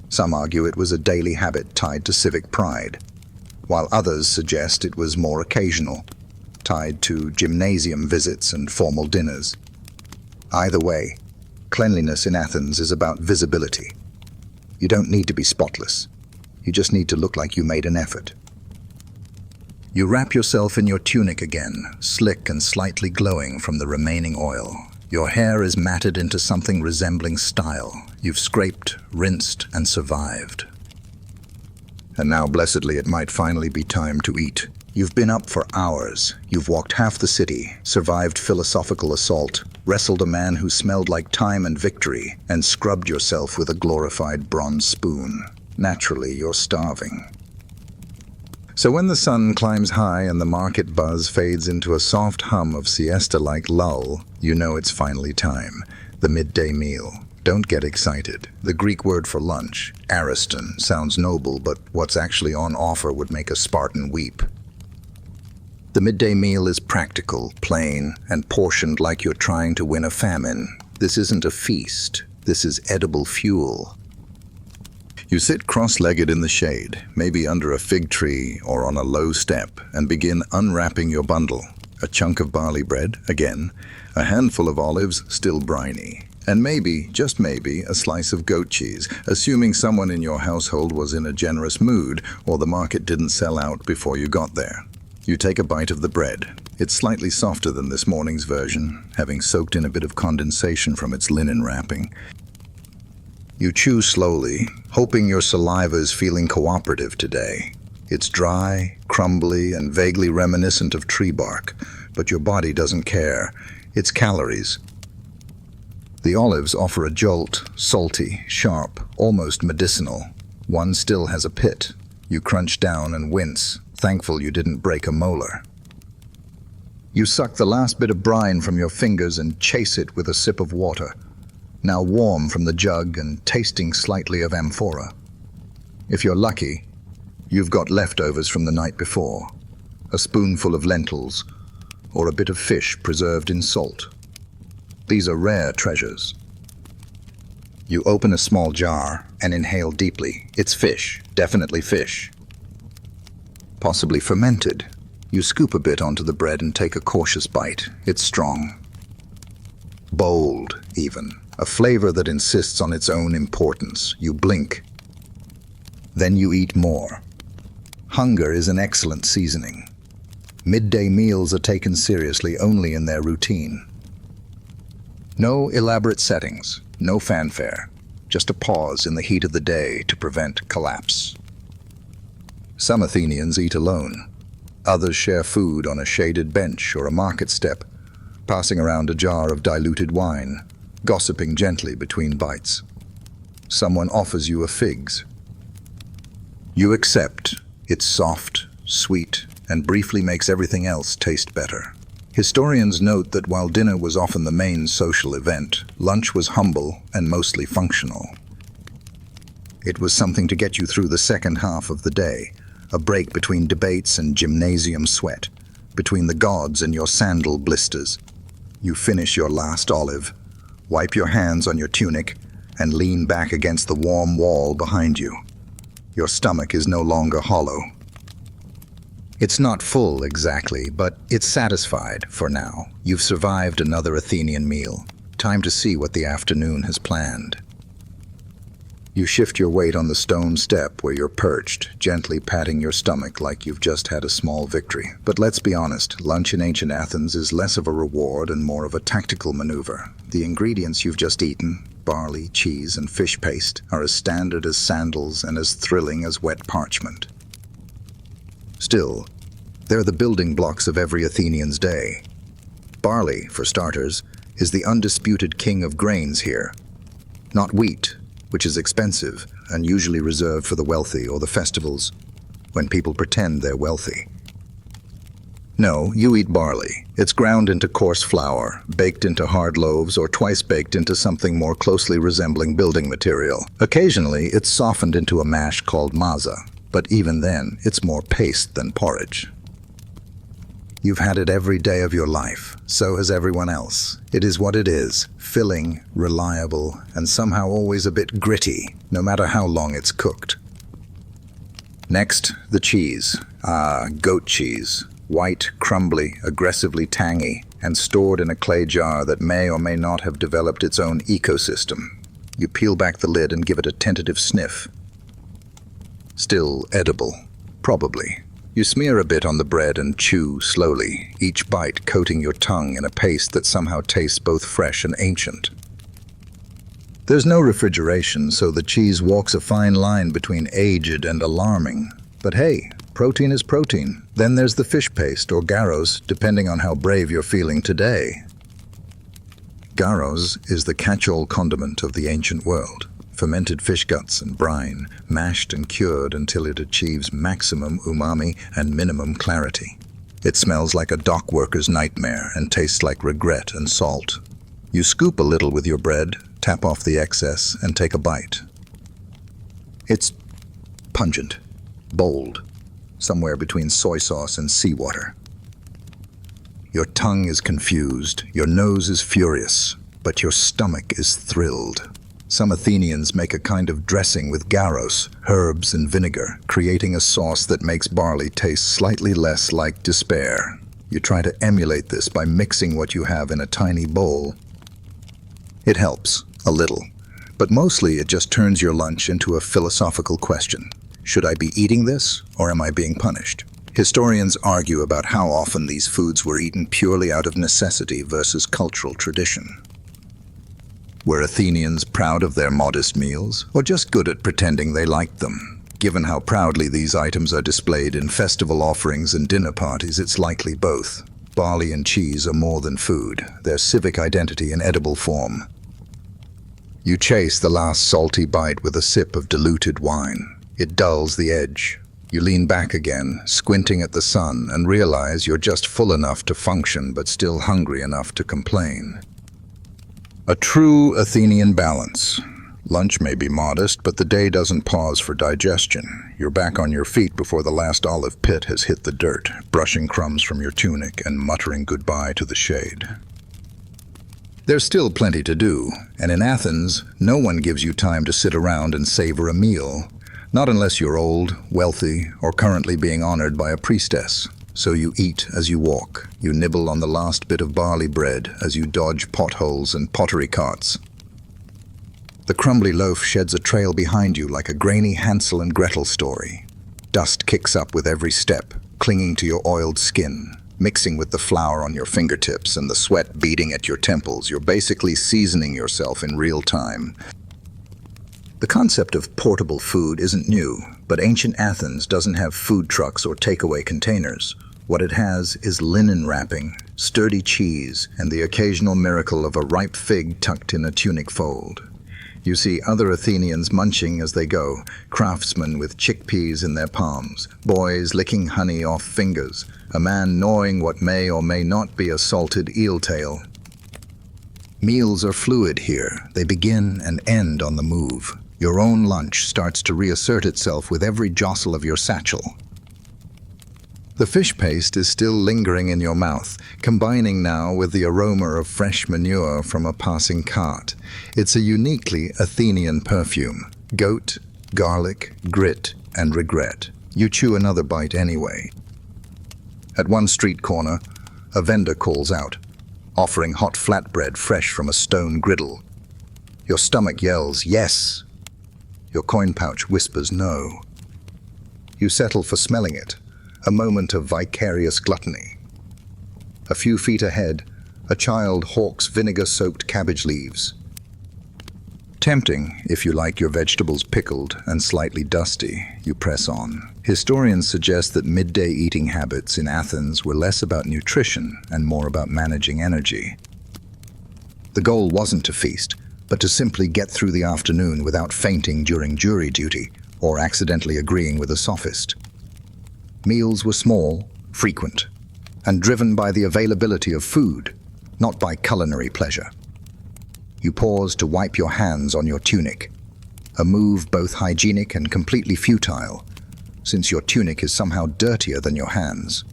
Some argue it was a daily habit tied to civic pride, while others suggest it was more occasional, tied to gymnasium visits and formal dinners. Either way, cleanliness in Athens is about visibility. You don't need to be spotless. You just need to look like you made an effort. You wrap yourself in your tunic again, slick and slightly glowing from the remaining oil. Your hair is matted into something resembling style. You've scraped, rinsed, and survived. And now, blessedly, it might finally be time to eat. You've been up for hours. You've walked half the city, survived philosophical assault, wrestled a man who smelled like time and victory, and scrubbed yourself with a glorified bronze spoon. Naturally, you're starving. So when the sun climbs high and the market buzz fades into a soft hum of siesta-like lull, you know it's finally time. The midday meal. Don't get excited. The Greek word for lunch, ariston, sounds noble, but what's actually on offer would make a Spartan weep. The midday meal is practical, plain, and portioned like you're trying to win a famine. This isn't a feast. This is edible fuel. You sit cross-legged in the shade, maybe under a fig tree or on a low step, and begin unwrapping your bundle. A chunk of barley bread, again, a handful of olives, still briny, and maybe, just maybe, a slice of goat cheese, assuming someone in your household was in a generous mood or the market didn't sell out before you got there. You take a bite of the bread. It's slightly softer than this morning's version, having soaked in a bit of condensation from its linen wrapping. You chew slowly, hoping your saliva is feeling cooperative today. It's dry, crumbly, and vaguely reminiscent of tree bark, but your body doesn't care. It's calories. The olives offer a jolt, salty, sharp, almost medicinal. One still has a pit. You crunch down and wince, thankful you didn't break a molar. You suck the last bit of brine from your fingers and chase it with a sip of water, now warm from the jug and tasting slightly of amphora. If you're lucky, you've got leftovers from the night before, a spoonful of lentils, or a bit of fish preserved in salt. These are rare treasures. You open a small jar and inhale deeply. It's fish, definitely fish. Possibly fermented. You scoop a bit onto the bread and take a cautious bite. It's strong. Bold, even. A flavor that insists on its own importance. You blink. Then you eat more. Hunger is an excellent seasoning. Midday meals are taken seriously only in their routine. No elaborate settings, no fanfare, just a pause in the heat of the day to prevent collapse. Some Athenians eat alone. Others share food on a shaded bench or a market step, passing around a jar of diluted wine, gossiping gently between bites. Someone offers you a figs. You accept. It's soft, sweet, and briefly makes everything else taste better. Historians note that while dinner was often the main social event, lunch was humble and mostly functional. It was something to get you through the second half of the day, a break between debates and gymnasium sweat, between the gods and your sandal blisters. You finish your last olive, wipe your hands on your tunic, and lean back against the warm wall behind you. Your stomach is no longer hollow. It's not full exactly, but it's satisfied for now. You've survived another Athenian meal. Time to see what the afternoon has planned. You shift your weight on the stone step where you're perched, gently patting your stomach like you've just had a small victory. But let's be honest, lunch in ancient Athens is less of a reward and more of a tactical maneuver. The ingredients you've just eaten, barley, cheese, and fish paste, are as standard as sandals and as thrilling as wet parchment. Still, they're the building blocks of every Athenian's day. Barley, for starters, is the undisputed king of grains here. Not wheat, which is expensive and usually reserved for the wealthy or the festivals, when people pretend they're wealthy. No, you eat barley. It's ground into coarse flour, baked into hard loaves, or twice baked into something more closely resembling building material. Occasionally, it's softened into a mash called maza, but even then, it's more paste than porridge. You've had it every day of your life. So has everyone else. It is what it is. Filling, reliable, and somehow always a bit gritty, no matter how long it's cooked. Next, the cheese. Goat cheese. White, crumbly, aggressively tangy, and stored in a clay jar that may or may not have developed its own ecosystem. You peel back the lid and give it a tentative sniff. Still edible. Probably. You smear a bit on the bread and chew slowly, each bite coating your tongue in a paste that somehow tastes both fresh and ancient. There's no refrigeration, so the cheese walks a fine line between aged and alarming. But hey, protein is protein. Then there's the fish paste, or gyros, depending on how brave you're feeling today. Gyros is the catch-all condiment of the ancient world. Fermented fish guts and brine, mashed and cured until it achieves maximum umami and minimum clarity. It smells like a dock worker's nightmare and tastes like regret and salt. You scoop a little with your bread, tap off the excess, and take a bite. It's pungent, bold, somewhere between soy sauce and seawater. Your tongue is confused, your nose is furious, but your stomach is thrilled. Some Athenians make a kind of dressing with gyros, herbs, and vinegar, creating a sauce that makes barley taste slightly less like despair. You try to emulate this by mixing what you have in a tiny bowl. It helps, a little, but mostly it just turns your lunch into a philosophical question. Should I be eating this, or am I being punished? Historians argue about how often these foods were eaten purely out of necessity versus cultural tradition. Were Athenians proud of their modest meals, or just good at pretending they liked them? Given how proudly these items are displayed in festival offerings and dinner parties, it's likely both. Barley and cheese are more than food, they're civic identity in edible form. You chase the last salty bite with a sip of diluted wine. It dulls the edge. You lean back again, squinting at the sun, and realize you're just full enough to function but still hungry enough to complain. A true Athenian balance. Lunch may be modest, but the day doesn't pause for digestion. You're back on your feet before the last olive pit has hit the dirt, brushing crumbs from your tunic and muttering goodbye to the shade. There's still plenty to do, and in Athens, no one gives you time to sit around and savor a meal. Not unless you're old, wealthy, or currently being honored by a priestess. So you eat as you walk. You nibble on the last bit of barley bread as you dodge potholes and pottery carts. The crumbly loaf sheds a trail behind you like a grainy Hansel and Gretel story. Dust kicks up with every step, clinging to your oiled skin, mixing with the flour on your fingertips and the sweat beading at your temples. You're basically seasoning yourself in real time. The concept of portable food isn't new, but ancient Athens doesn't have food trucks or takeaway containers. What it has is linen wrapping, sturdy cheese, and the occasional miracle of a ripe fig tucked in a tunic fold. You see other Athenians munching as they go, craftsmen with chickpeas in their palms, boys licking honey off fingers, a man gnawing what may or may not be a salted eel tail. Meals are fluid here. They begin and end on the move. Your own lunch starts to reassert itself with every jostle of your satchel. The fish paste is still lingering in your mouth, combining now with the aroma of fresh manure from a passing cart. It's a uniquely Athenian perfume. Goat, garlic, grit, and regret. You chew another bite anyway. At one street corner, a vendor calls out, offering hot flatbread fresh from a stone griddle. Your stomach yells, yes. Your coin pouch whispers no. You settle for smelling it, a moment of vicarious gluttony. A few feet ahead, a child hawks vinegar-soaked cabbage leaves. Tempting, if you like your vegetables pickled and slightly dusty, you press on. Historians suggest that midday eating habits in Athens were less about nutrition and more about managing energy. The goal wasn't to feast, but to simply get through the afternoon without fainting during jury duty or accidentally agreeing with a sophist. Meals were small, frequent, and driven by the availability of food, not by culinary pleasure. You pause to wipe your hands on your tunic, a move both hygienic and completely futile, since your tunic is somehow dirtier than your hands.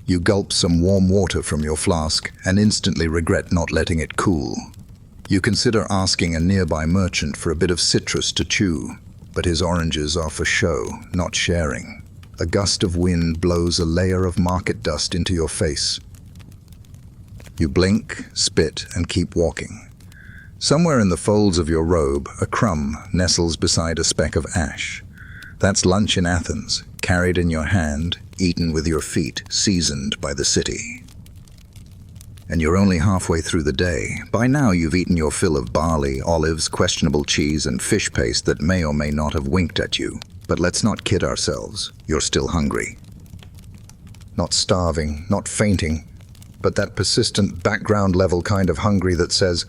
You gulp some warm water from your flask and instantly regret not letting it cool. You consider asking a nearby merchant for a bit of citrus to chew, but his oranges are for show, not sharing. A gust of wind blows a layer of market dust into your face. You blink, spit, and keep walking. Somewhere in the folds of your robe, a crumb nestles beside a speck of ash. That's lunch in Athens, carried in your hand, eaten with your feet, seasoned by the city. And you're only halfway through the day. By now you've eaten your fill of barley, olives, questionable cheese, and fish paste that may or may not have winked at you. But let's not kid ourselves, you're still hungry. Not starving, not fainting, but that persistent background level kind of hungry that says,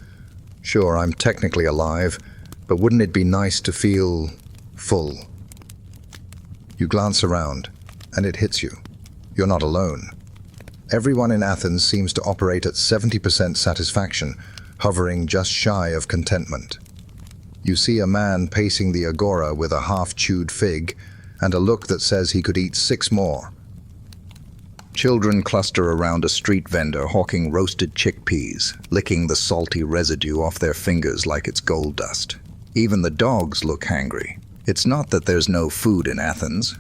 sure, I'm technically alive, but wouldn't it be nice to feel full? You glance around, and it hits you. You're not alone. Everyone in Athens seems to operate at 70% satisfaction, hovering just shy of contentment. You see a man pacing the agora with a half-chewed fig and a look that says he could eat 6 more. Children cluster around a street vendor hawking roasted chickpeas, licking the salty residue off their fingers like it's gold dust. Even the dogs look hangry. It's not that there's no food in Athens.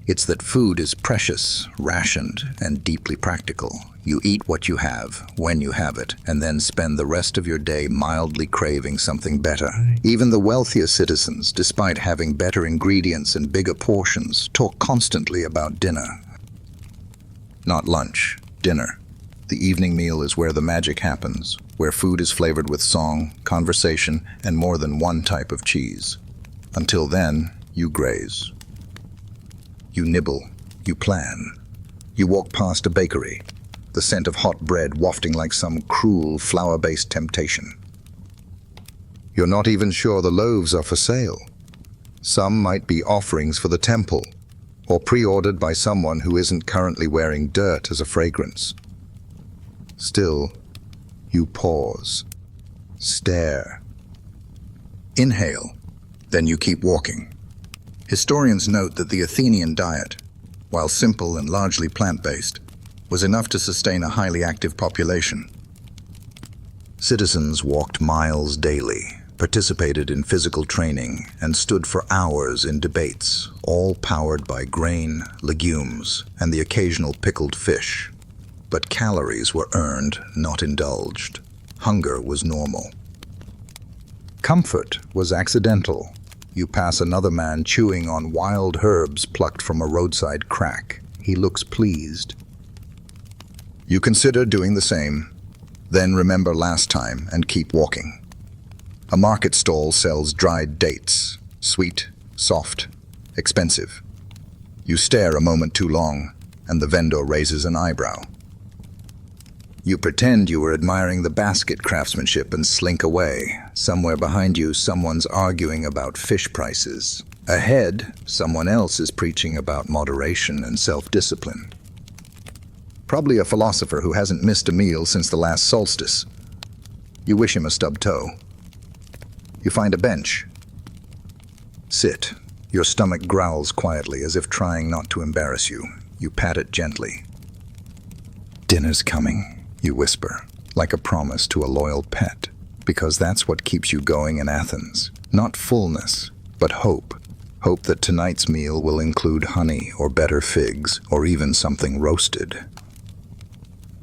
It's that food is precious, rationed, and deeply practical. You eat what you have, when you have it, and then spend the rest of your day mildly craving something better. Even the wealthier citizens, despite having better ingredients and bigger portions, talk constantly about dinner. Not lunch, dinner. The evening meal is where the magic happens, where food is flavored with song, conversation, and more than one type of cheese. Until then, you graze. You nibble, you plan. You walk past a bakery, the scent of hot bread wafting like some cruel flour-based temptation. You're not even sure the loaves are for sale. Some might be offerings for the temple, or pre-ordered by someone who isn't currently wearing dirt as a fragrance. Still, you pause, stare, inhale, then you keep walking. Historians note that the Athenian diet, while simple and largely plant-based, was enough to sustain a highly active population. Citizens walked miles daily, participated in physical training, and stood for hours in debates, all powered by grain, legumes, and the occasional pickled fish. But calories were earned, not indulged. Hunger was normal. Comfort was accidental. You pass another man chewing on wild herbs plucked from a roadside crack. He looks pleased. You consider doing the same, then remember last time and keep walking. A market stall sells dried dates, sweet, soft, expensive. You stare a moment too long, and the vendor raises an eyebrow. You pretend you were admiring the basket craftsmanship and slink away. Somewhere behind you, someone's arguing about fish prices. Ahead, someone else is preaching about moderation and self-discipline. Probably a philosopher who hasn't missed a meal since the last solstice. You wish him a stubbed toe. You find a bench. Sit. Your stomach growls quietly as if trying not to embarrass you. You pat it gently. Dinner's coming, you whisper, like a promise to a loyal pet, because that's what keeps you going in Athens. Not fullness, but hope. Hope that tonight's meal will include honey or better figs or even something roasted.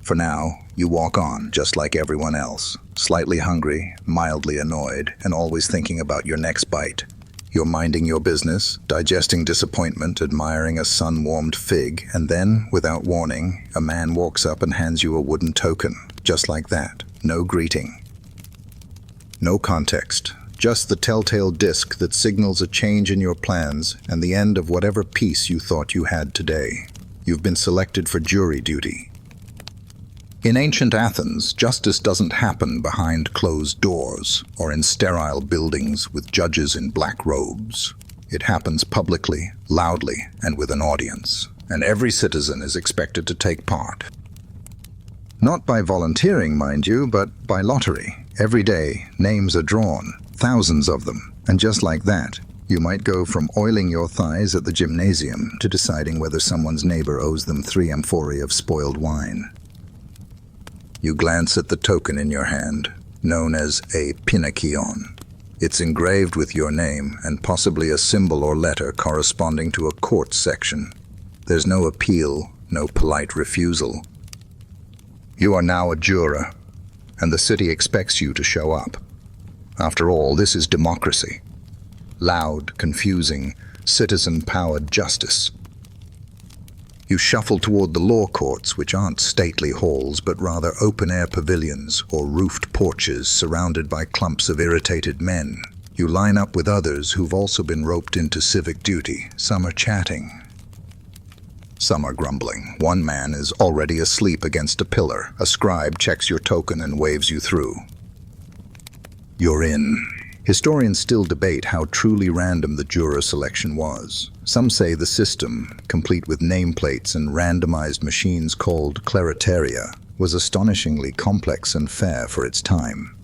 For now, you walk on just like everyone else, slightly hungry, mildly annoyed, and always thinking about your next bite. You're minding your business, digesting disappointment, admiring a sun-warmed fig, and then, without warning, a man walks up and hands you a wooden token, just like that. No greeting. No context, just the telltale disc that signals a change in your plans and the end of whatever peace you thought you had today. You've been selected for jury duty. In ancient Athens, justice doesn't happen behind closed doors or in sterile buildings with judges in black robes. It happens publicly, loudly, and with an audience, and every citizen is expected to take part. Not by volunteering, mind you, but by lottery. Every day, names are drawn, thousands of them, and just like that, You might go from oiling your thighs at the gymnasium to deciding whether someone's neighbor owes them 3 amphorae of spoiled wine. You glance at the token in your hand, known as a pinakion. It's engraved with your name and possibly a symbol or letter corresponding to a court section. There's no appeal, no polite refusal. You are now a juror, and the city expects you to show up. After all, this is democracy. Loud, confusing, citizen-powered justice. You shuffle toward the law courts, which aren't stately halls, but rather open-air pavilions or roofed porches surrounded by clumps of irritated men. You line up with others who've also been roped into civic duty. Some are chatting. Some are grumbling. One man is already asleep against a pillar. A scribe checks your token and waves you through. You're in. Historians still debate how truly random the juror selection was. Some say the system, complete with nameplates and randomized machines called cleritaria, was astonishingly complex and fair for its time.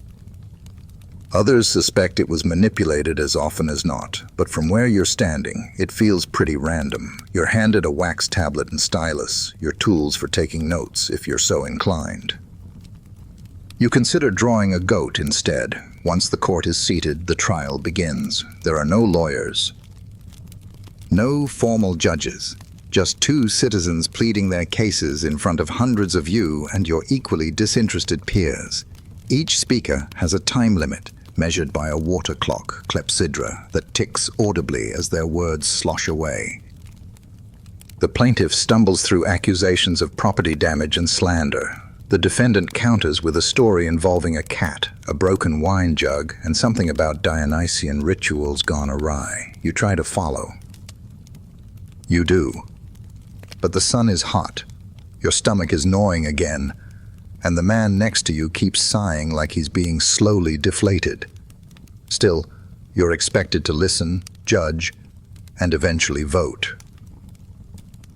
Others suspect it was manipulated as often as not, but from where you're standing, it feels pretty random. You're handed a wax tablet and stylus, your tools for taking notes if you're so inclined. You consider drawing a goat instead. Once the court is seated, the trial begins. There are no lawyers. No formal judges. Just 2 citizens pleading their cases in front of hundreds of you and your equally disinterested peers. Each speaker has a time limit, measured by a water clock, clepsydra, that ticks audibly as their words slosh away. The plaintiff stumbles through accusations of property damage and slander. The defendant counters with a story involving a cat, a broken wine jug, and something about Dionysian rituals gone awry. You try to follow. You do. But the sun is hot. Your stomach is gnawing again, and the man next to you keeps sighing like he's being slowly deflated. Still, you're expected to listen, judge, and eventually vote.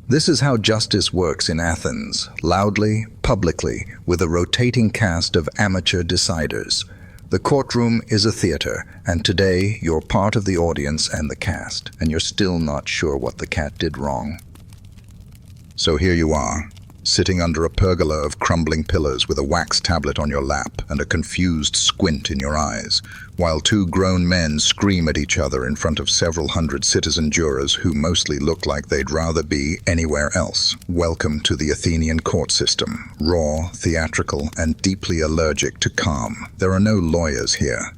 This is how justice works in Athens, loudly, publicly, with a rotating cast of amateur deciders. The courtroom is a theater, and today you're part of the audience and the cast, and you're still not sure what the cat did wrong. So here you are, sitting under a pergola of crumbling pillars with a wax tablet on your lap and a confused squint in your eyes, while 2 grown men scream at each other in front of several hundred citizen jurors who mostly look like they'd rather be anywhere else. Welcome to the Athenian court system, raw, theatrical, and deeply allergic to calm. There are no lawyers here.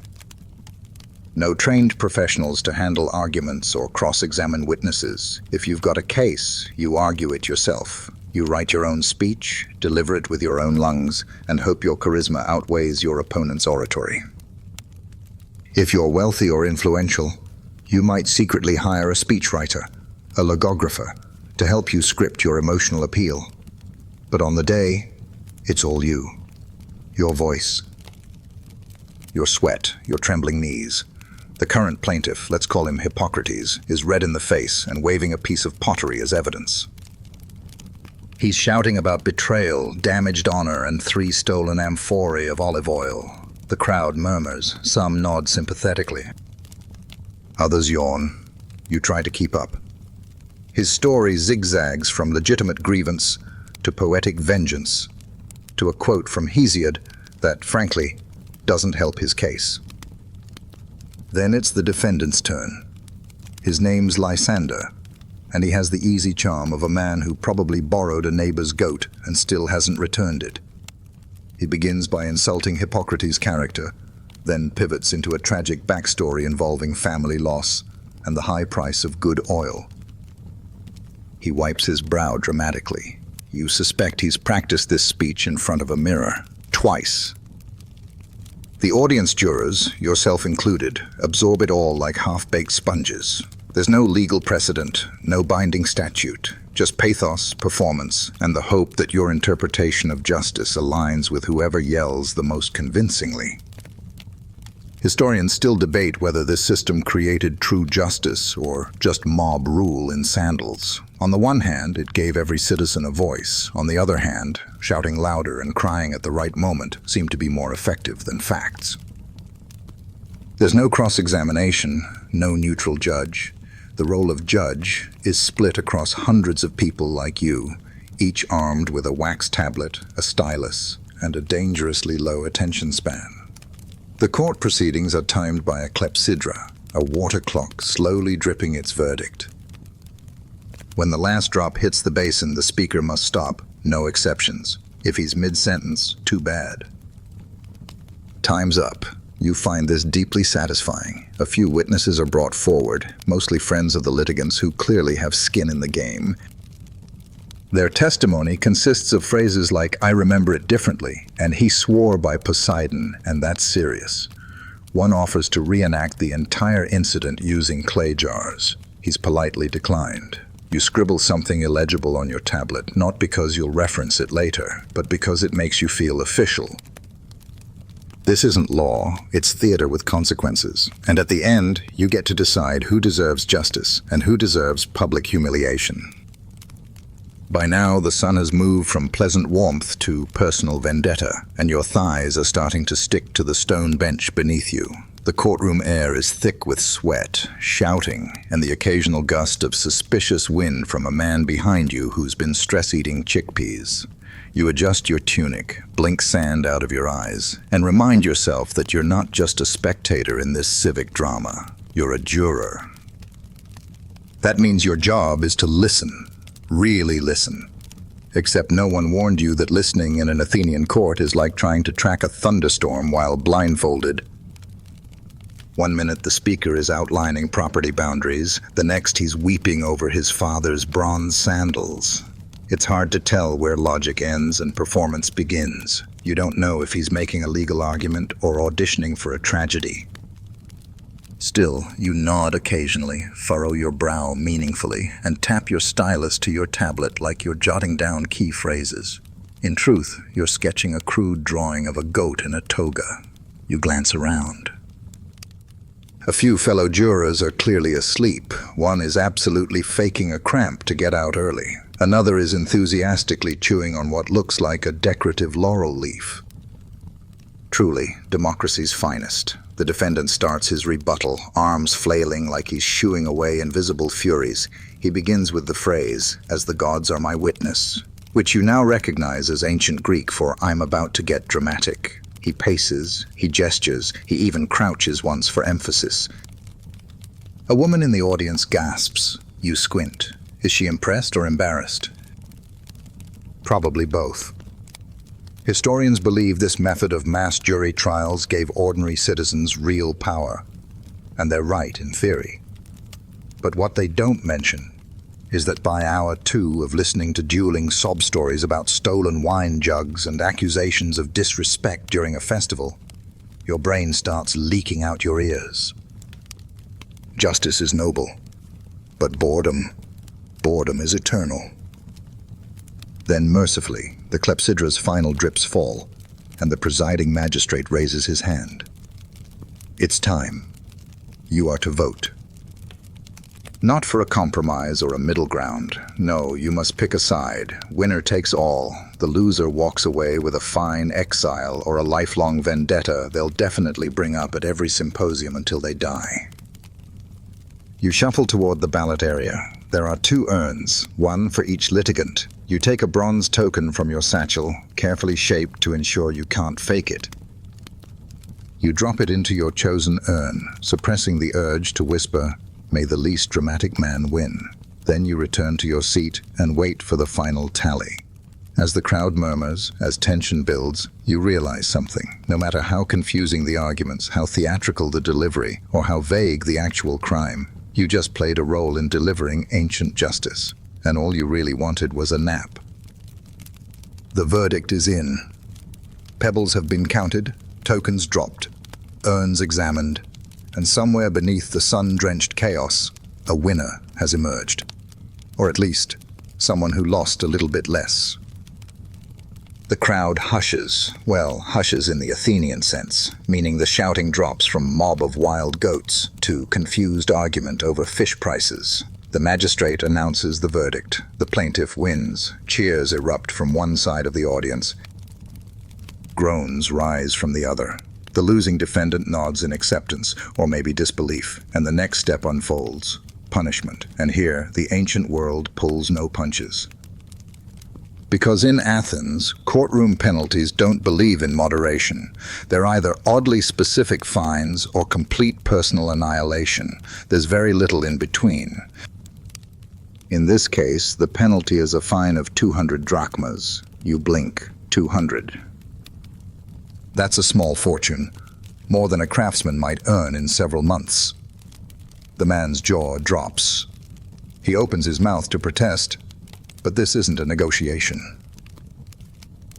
No trained professionals to handle arguments or cross-examine witnesses. If you've got a case, you argue it yourself. You write your own speech, deliver it with your own lungs, and hope your charisma outweighs your opponent's oratory. If you're wealthy or influential, you might secretly hire a speechwriter, a logographer, to help you script your emotional appeal. But on the day, it's all you. Your voice, your sweat, your trembling knees. The current plaintiff, let's call him Hippocrates, is red in the face and waving a piece of pottery as evidence. He's shouting about betrayal, damaged honor, and 3 stolen amphorae of olive oil. The crowd murmurs, some nod sympathetically. Others yawn. You try to keep up. His story zigzags from legitimate grievance to poetic vengeance, to a quote from Hesiod that, frankly, doesn't help his case. Then it's the defendant's turn. His name's Lysander, and he has the easy charm of a man who probably borrowed a neighbor's goat and still hasn't returned it. He begins by insulting Hippocrates' character, then pivots into a tragic backstory involving family loss and the high price of good oil. He wipes his brow dramatically. You suspect he's practiced this speech in front of a mirror, twice. The audience jurors, yourself included, absorb it all like half-baked sponges. There's no legal precedent, no binding statute, just pathos, performance, and the hope that your interpretation of justice aligns with whoever yells the most convincingly. Historians still debate whether this system created true justice or just mob rule in sandals. On the one hand, it gave every citizen a voice. On the other hand, shouting louder and crying at the right moment seemed to be more effective than facts. There's no cross-examination, no neutral judge. The role of judge is split across hundreds of people like you, each armed with a wax tablet, a stylus, and a dangerously low attention span. The court proceedings are timed by a clepsydra, a water clock slowly dripping its verdict. When the last drop hits the basin, the speaker must stop, no exceptions. If he's mid-sentence, too bad. Time's up. You find this deeply satisfying. A few witnesses are brought forward, mostly friends of the litigants who clearly have skin in the game. Their testimony consists of phrases like, "I remember it differently," and "he swore by Poseidon," and that's serious. One offers to reenact the entire incident using clay jars. He's politely declined. You scribble something illegible on your tablet, not because you'll reference it later, but because it makes you feel official. This isn't law, it's theater with consequences. And at the end, you get to decide who deserves justice and who deserves public humiliation. By now, the sun has moved from pleasant warmth to personal vendetta, and your thighs are starting to stick to the stone bench beneath you. The courtroom air is thick with sweat, shouting, and the occasional gust of suspicious wind from a man behind you who's been stress-eating chickpeas. You adjust your tunic, blink sand out of your eyes, and remind yourself that you're not just a spectator in this civic drama. You're a juror. That means your job is to listen. Really listen. Except no one warned you that listening in an Athenian court is like trying to track a thunderstorm while blindfolded. One minute the speaker is outlining property boundaries, the next he's weeping over his father's bronze sandals. It's hard to tell where logic ends and performance begins. You don't know if he's making a legal argument or auditioning for a tragedy. Still, you nod occasionally, furrow your brow meaningfully, and tap your stylus to your tablet like you're jotting down key phrases. In truth, you're sketching a crude drawing of a goat in a toga. You glance around. A few fellow jurors are clearly asleep. One is absolutely faking a cramp to get out early. Another is enthusiastically chewing on what looks like a decorative laurel leaf. Truly, democracy's finest. The defendant starts his rebuttal, arms flailing like he's shooing away invisible furies. He begins with the phrase, "As the gods are my witness," which you now recognize as ancient Greek for "I'm about to get dramatic." He paces, he gestures, he even crouches once for emphasis. A woman in the audience gasps. You squint. Is she impressed or embarrassed? Probably both. Historians believe this method of mass jury trials gave ordinary citizens real power, and they're right in theory. But what they don't mention is that by hour 2 of listening to dueling sob stories about stolen wine jugs and accusations of disrespect during a festival, your brain starts leaking out your ears. Justice is noble, but boredom is eternal. Then mercifully, the clepsydra's final drips fall, and the presiding magistrate raises his hand. It's time. You are to vote. Not for a compromise or a middle ground. No, you must pick a side. Winner takes all. The loser walks away with a fine, exile, or a lifelong vendetta they'll definitely bring up at every symposium until they die. You shuffle toward the ballot area. There are 2 urns, one for each litigant. You take a bronze token from your satchel, carefully shaped to ensure you can't fake it. You drop it into your chosen urn, suppressing the urge to whisper, "May the least dramatic man win." Then you return to your seat and wait for the final tally. As the crowd murmurs, as tension builds, you realize something. No matter how confusing the arguments, how theatrical the delivery, or how vague the actual crime, you just played a role in delivering ancient justice, and all you really wanted was a nap. The verdict is in. Pebbles have been counted, tokens dropped, urns examined, and somewhere beneath the sun-drenched chaos, a winner has emerged. Or at least, someone who lost a little bit less. The crowd hushes, well, hushes in the Athenian sense, meaning the shouting drops from mob of wild goats to confused argument over fish prices. The magistrate announces the verdict. The plaintiff wins. Cheers erupt from one side of the audience. Groans rise from the other. The losing defendant nods in acceptance, or maybe disbelief, and the next step unfolds: punishment. And here, the ancient world pulls no punches. Because in Athens, courtroom penalties don't believe in moderation. They're either oddly specific fines or complete personal annihilation. There's very little in between. In this case, the penalty is a fine of 200 drachmas. You blink, 200. That's a small fortune, more than a craftsman might earn in several months. The man's jaw drops. He opens his mouth to protest, but this isn't a negotiation.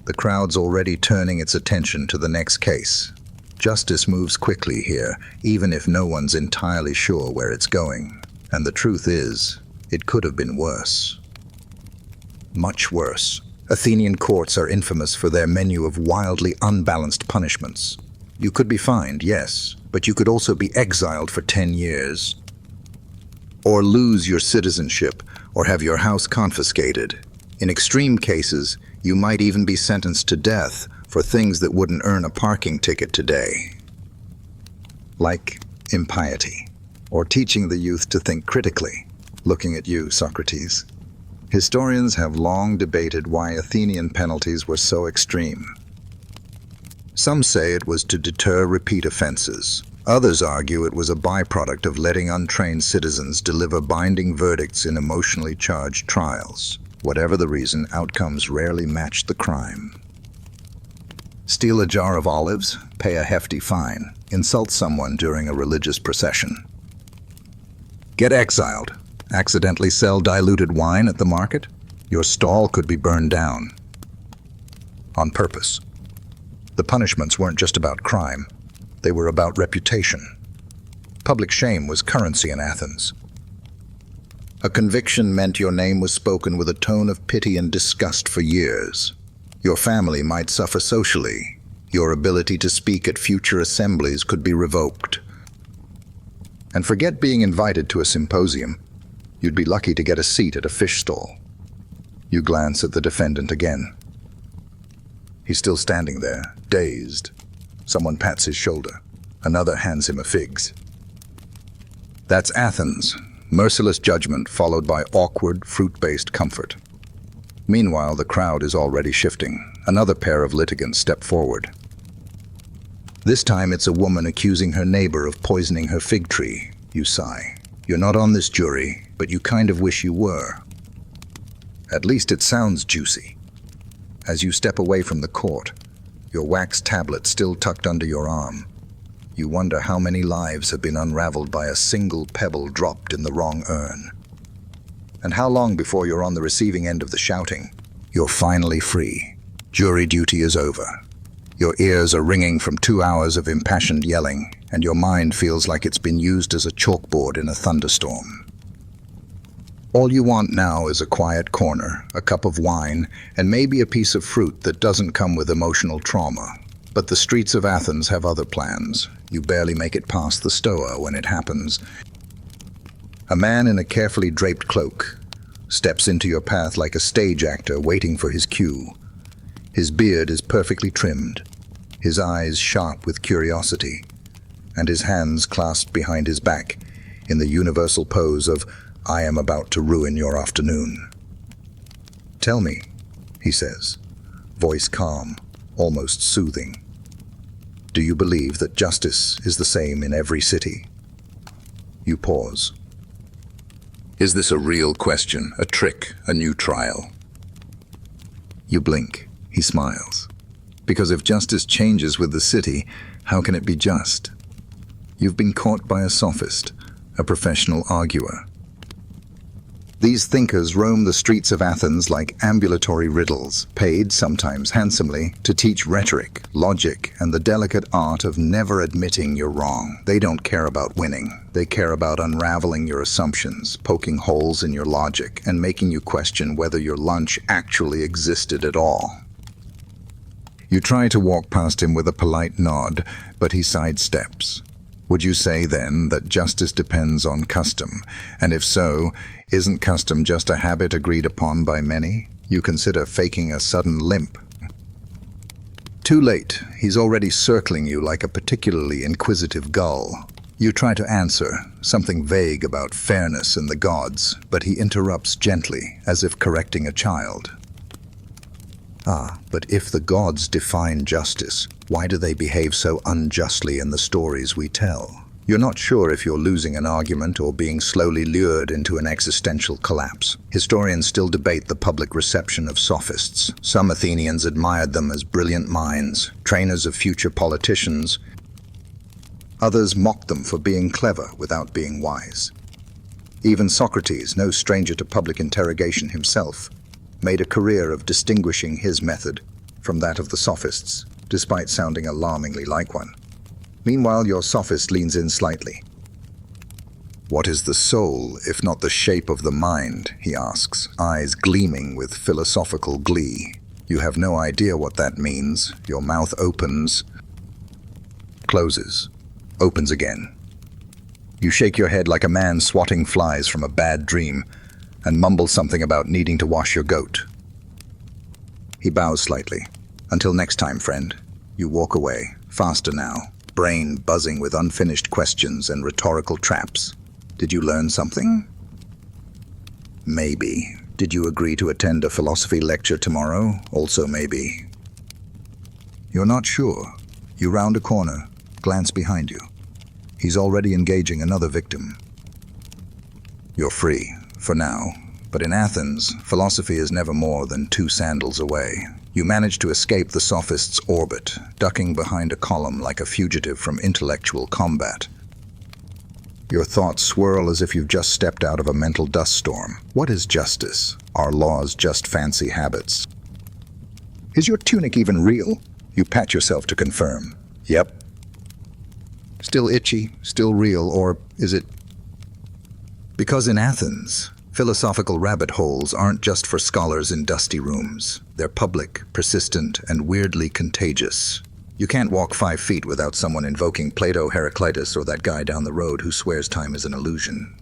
The crowd's already turning its attention to the next case. Justice moves quickly here, even if no one's entirely sure where it's going. And the truth is, it could have been worse. Much worse. Athenian courts are infamous for their menu of wildly unbalanced punishments. You could be fined, yes, but you could also be exiled for 10 years. Or lose your citizenship, or have your house confiscated. In extreme cases, you might even be sentenced to death for things that wouldn't earn a parking ticket today. Like impiety, or teaching the youth to think critically. Looking at you, Socrates. Historians have long debated why Athenian penalties were so extreme. Some say it was to deter repeat offenses. Others argue it was a byproduct of letting untrained citizens deliver binding verdicts in emotionally charged trials. Whatever the reason, outcomes rarely matched the crime. Steal a jar of olives, pay a hefty fine, insult someone during a religious procession. Get exiled. Accidentally sell diluted wine at the market? Your stall could be burned down. On purpose. The punishments weren't just about crime. They were about reputation. Public shame was currency in Athens. A conviction meant your name was spoken with a tone of pity and disgust for years. Your family might suffer socially. Your ability to speak at future assemblies could be revoked. And forget being invited to a symposium. You'd be lucky to get a seat at a fish stall. You glance at the defendant again. He's still standing there, dazed. Someone pats his shoulder. Another hands him a figs. That's Athens. Merciless judgment followed by awkward, fruit-based comfort. Meanwhile, the crowd is already shifting. Another pair of litigants step forward. This time it's a woman accusing her neighbor of poisoning her fig tree. You sigh. You're not on this jury, but you kind of wish you were. At least it sounds juicy. As you step away from the court, your wax tablet still tucked under your arm, you wonder how many lives have been unraveled by a single pebble dropped in the wrong urn. And how long before you're on the receiving end of the shouting? You're finally free. Jury duty is over. Your ears are ringing from 2 hours of impassioned yelling, and your mind feels like it's been used as a chalkboard in a thunderstorm. All you want now is a quiet corner, a cup of wine, and maybe a piece of fruit that doesn't come with emotional trauma. But the streets of Athens have other plans. You barely make it past the stoa when it happens. A man in a carefully draped cloak steps into your path like a stage actor waiting for his cue. His beard is perfectly trimmed, his eyes sharp with curiosity, and his hands clasped behind his back in the universal pose of, "I am about to ruin your afternoon." "Tell me," he says, voice calm, almost soothing. "Do you believe that justice is the same in every city?" You pause. Is this a real question, a trick, a new trial? You blink. He smiles. Because if justice changes with the city, how can it be just? You've been caught by a sophist, a professional arguer. These thinkers roam the streets of Athens like ambulatory riddles, paid, sometimes handsomely, to teach rhetoric, logic, and the delicate art of never admitting you're wrong. They don't care about winning. They care about unraveling your assumptions, poking holes in your logic, and making you question whether your lunch actually existed at all. You try to walk past him with a polite nod, but he sidesteps. Would you say, then, that justice depends on custom? And if so, isn't custom just a habit agreed upon by many? You consider faking a sudden limp. Too late. He's already circling you like a particularly inquisitive gull. You try to answer, something vague about fairness and the gods, but he interrupts gently, as if correcting a child. Ah, but if the gods define justice, why do they behave so unjustly in the stories we tell? You're not sure if you're losing an argument or being slowly lured into an existential collapse. Historians still debate the public reception of sophists. Some Athenians admired them as brilliant minds, trainers of future politicians. Others mocked them for being clever without being wise. Even Socrates, no stranger to public interrogation himself, made a career of distinguishing his method from that of the sophists, despite sounding alarmingly like one. Meanwhile, your sophist leans in slightly. "What is the soul, if not the shape of the mind?" he asks, eyes gleaming with philosophical glee. You have no idea what that means. Your mouth opens, closes, opens again. You shake your head like a man swatting flies from a bad dream and mumble something about needing to wash your goat. He bows slightly. "Until next time, friend." You walk away, faster now, brain buzzing with unfinished questions and rhetorical traps. Did you learn something? Maybe. Did you agree to attend a philosophy lecture tomorrow? Also maybe. You're not sure. You round a corner, glance behind you. He's already engaging another victim. You're free, for now. But in Athens, philosophy is never more than 2 sandals away. You manage to escape the sophist's orbit, ducking behind a column like a fugitive from intellectual combat. Your thoughts swirl as if you've just stepped out of a mental dust storm. What is justice? Are laws just fancy habits? Is your tunic even real? You pat yourself to confirm. Yep. Still itchy, still real, or is it? Because in Athens, philosophical rabbit holes aren't just for scholars in dusty rooms. They're public, persistent, and weirdly contagious. You can't walk 5 feet without someone invoking Plato, Heraclitus, or that guy down the road who swears time is an illusion.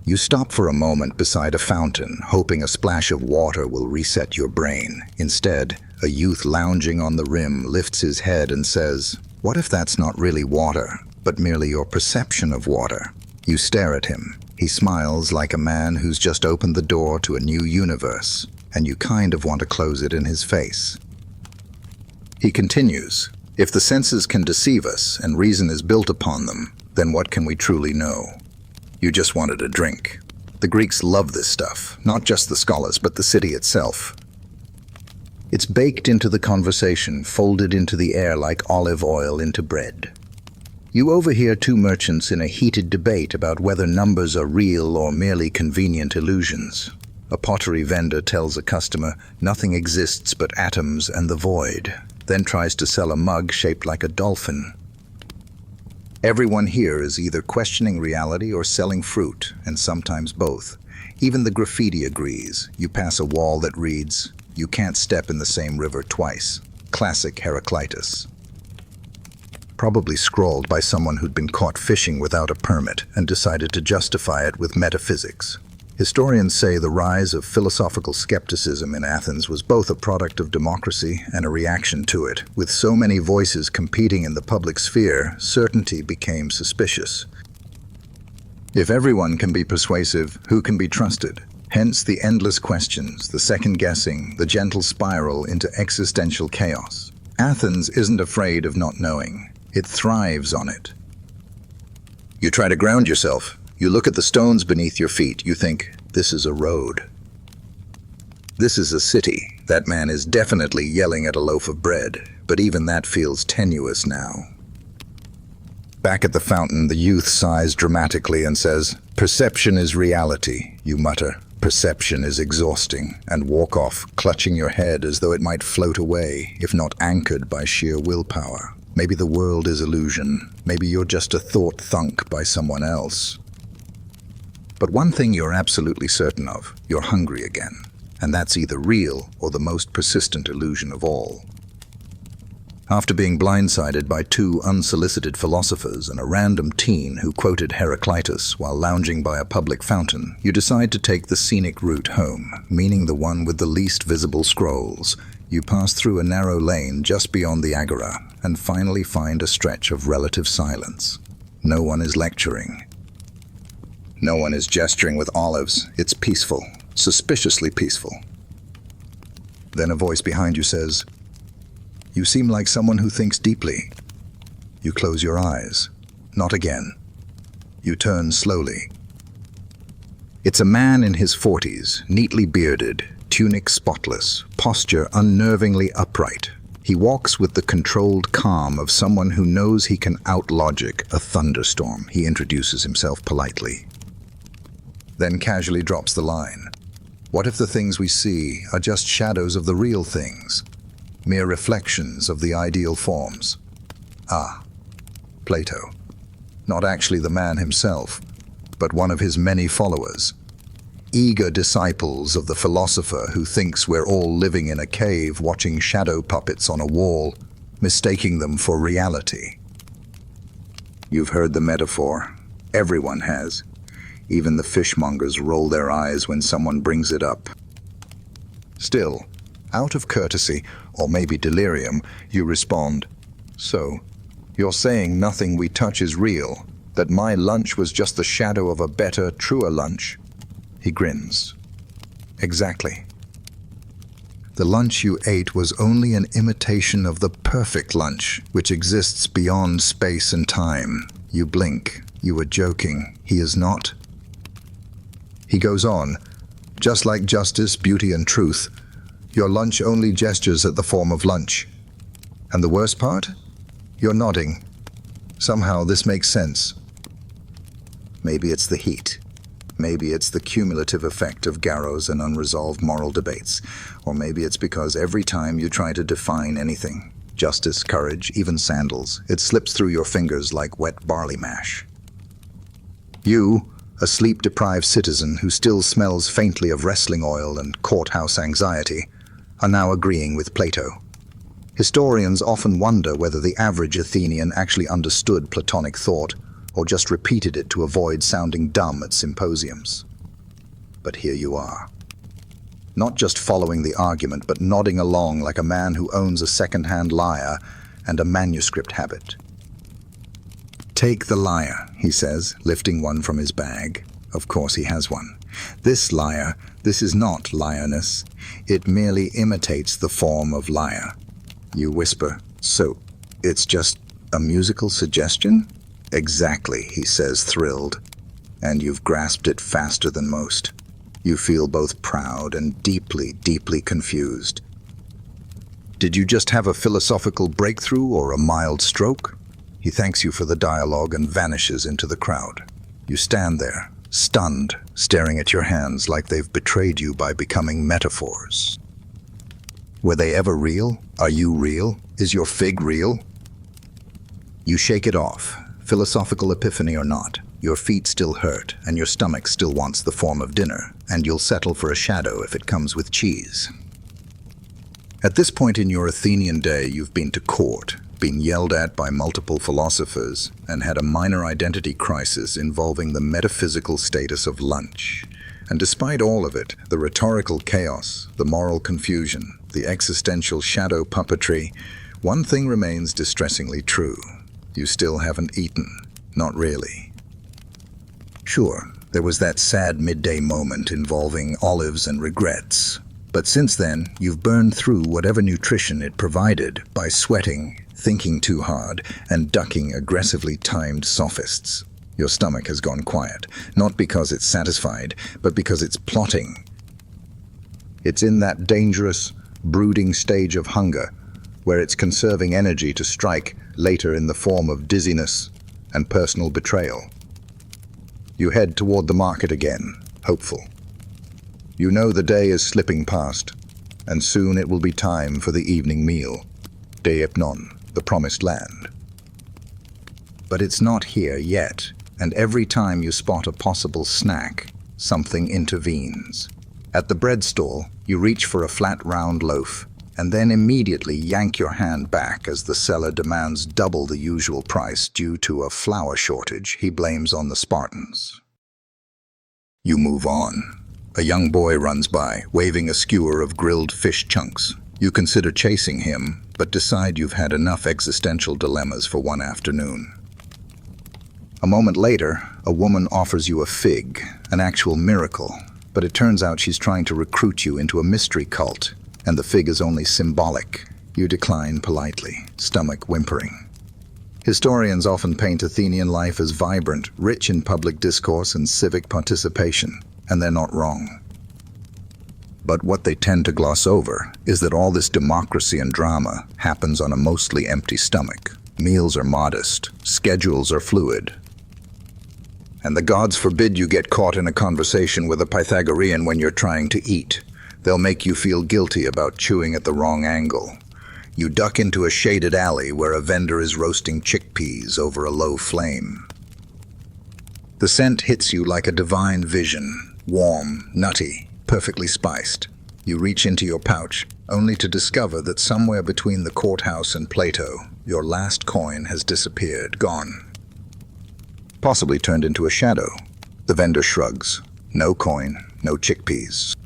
You stop for a moment beside a fountain, hoping a splash of water will reset your brain. Instead, a youth lounging on the rim lifts his head and says, "What if that's not really water, but merely your perception of water?" You stare at him. He smiles like a man who's just opened the door to a new universe, and you kind of want to close it in his face. He continues, "If the senses can deceive us and reason is built upon them, then what can we truly know? You just wanted a drink." The Greeks love this stuff, not just the scholars, but the city itself. It's baked into the conversation, folded into the air like olive oil into bread. You overhear 2 merchants in a heated debate about whether numbers are real or merely convenient illusions. A pottery vendor tells a customer nothing exists but atoms and the void, then tries to sell a mug shaped like a dolphin. Everyone here is either questioning reality or selling fruit, and sometimes both. Even the graffiti agrees. You pass a wall that reads, "You can't step in the same river twice." Classic Heraclitus. Probably scrawled by someone who'd been caught fishing without a permit and decided to justify it with metaphysics. Historians say the rise of philosophical skepticism in Athens was both a product of democracy and a reaction to it. With so many voices competing in the public sphere, certainty became suspicious. If everyone can be persuasive, who can be trusted? Hence the endless questions, the second-guessing, the gentle spiral into existential chaos. Athens isn't afraid of not knowing. It thrives on it. You try to ground yourself. You look at the stones beneath your feet. You think, this is a road. This is a city. That man is definitely yelling at a loaf of bread, but even that feels tenuous now. Back at the fountain, the youth sighs dramatically and says, "Perception is reality," you mutter. "Perception is exhausting," and walk off, clutching your head as though it might float away, if not anchored by sheer willpower. Maybe the world is illusion. Maybe you're just a thought thunk by someone else. But one thing you're absolutely certain of, you're hungry again. And that's either real or the most persistent illusion of all. After being blindsided by 2 unsolicited philosophers and a random teen who quoted Heraclitus while lounging by a public fountain, you decide to take the scenic route home, meaning the one with the least visible scrolls. You pass through a narrow lane just beyond the agora and finally find a stretch of relative silence. No one is lecturing. No one is gesturing with olives. It's peaceful, suspiciously peaceful. Then a voice behind you says, "You seem like someone who thinks deeply." You close your eyes. Not again. You turn slowly. It's a man in his 40s, neatly bearded, tunic spotless, posture unnervingly upright. He walks with the controlled calm of someone who knows he can outlogic a thunderstorm. He introduces himself politely, then casually drops the line. What if the things we see are just shadows of the real things, mere reflections of the ideal forms? Ah, Plato. Not actually the man himself, but one of his many followers. Eager disciples of the philosopher who thinks we're all living in a cave watching shadow puppets on a wall, mistaking them for reality. You've heard the metaphor. Everyone has. Even the fishmongers roll their eyes when someone brings it up. Still, out of courtesy, or maybe delirium, you respond, "So, you're saying nothing we touch is real, that my lunch was just the shadow of a better, truer lunch?" He grins. Exactly. The lunch you ate was only an imitation of the perfect lunch, which exists beyond space and time. You blink. You were joking. He is not. He goes on, "Just like justice, beauty, and truth, your lunch only gestures at the form of lunch. And the worst part? You're nodding. Somehow this makes sense. Maybe it's the heat. Maybe it's the cumulative effect of garrows and unresolved moral debates. Or maybe it's because every time you try to define anything, justice, courage, even sandals, it slips through your fingers like wet barley mash. You, a sleep-deprived citizen who still smells faintly of wrestling oil and courthouse anxiety, are now agreeing with Plato. Historians often wonder whether the average Athenian actually understood Platonic thought or just repeated it to avoid sounding dumb at symposiums. But here you are. Not just following the argument, but nodding along like a man who owns a second-hand lyre and a manuscript habit. "Take the lyre," he says, lifting one from his bag. Of course he has one. "This lyre, this is not lyreness. It merely imitates the form of lyre." You whisper, "So, it's just a musical suggestion?" "Exactly," he says, thrilled. "And you've grasped it faster than most." You feel both proud and deeply, deeply confused. Did you just have a philosophical breakthrough or a mild stroke? He thanks you for the dialogue and vanishes into the crowd. You stand there, stunned, staring at your hands like they've betrayed you by becoming metaphors. Were they ever real? Are you real? Is your fig real? You shake it off, philosophical epiphany or not. Your feet still hurt, and your stomach still wants the form of dinner, and you'll settle for a shadow if it comes with cheese. At this point in your Athenian day, you've been to court, been yelled at by multiple philosophers, and had a minor identity crisis involving the metaphysical status of lunch. And despite all of it, the rhetorical chaos, the moral confusion, the existential shadow puppetry, one thing remains distressingly true. You still haven't eaten. Not really. Sure, there was that sad midday moment involving olives and regrets. But since then, you've burned through whatever nutrition it provided by sweating, thinking too hard, and ducking aggressively timed sophists. Your stomach has gone quiet, not because it's satisfied, but because it's plotting. It's in that dangerous, brooding stage of hunger, where it's conserving energy to strike later in the form of dizziness and personal betrayal. You head toward the market again, hopeful. You know the day is slipping past, and soon it will be time for the evening meal, Deipnon, the promised land. But it's not here yet, and every time you spot a possible snack, something intervenes. At the bread stall, you reach for a flat round loaf, and then immediately yank your hand back as the seller demands double the usual price due to a flour shortage he blames on the Spartans. You move on. A young boy runs by, waving a skewer of grilled fish chunks. You consider chasing him, but decide you've had enough existential dilemmas for one afternoon. A moment later, a woman offers you a fig, an actual miracle, but it turns out she's trying to recruit you into a mystery cult, and the fig is only symbolic. You decline politely, stomach whimpering. Historians often paint Athenian life as vibrant, rich in public discourse and civic participation, and they're not wrong. But what they tend to gloss over is that all this democracy and drama happens on a mostly empty stomach. Meals are modest, schedules are fluid. And the gods forbid you get caught in a conversation with a Pythagorean when you're trying to eat. They'll make you feel guilty about chewing at the wrong angle. You duck into a shaded alley where a vendor is roasting chickpeas over a low flame. The scent hits you like a divine vision, warm, nutty, perfectly spiced. You reach into your pouch, only to discover that somewhere between the courthouse and Plato, your last coin has disappeared, gone. Possibly turned into a shadow. The vendor shrugs. No coin, no chickpeas.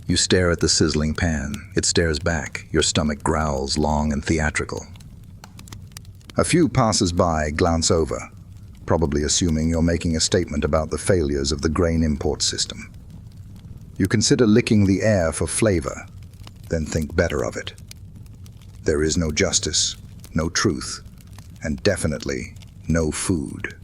You stare at the sizzling pan. It stares back. Your stomach growls, long and theatrical. A few passers-by glance over, probably assuming you're making a statement about the failures of the grain import system. You consider licking the air for flavor, then think better of it. There is no justice, no truth, and definitely no food.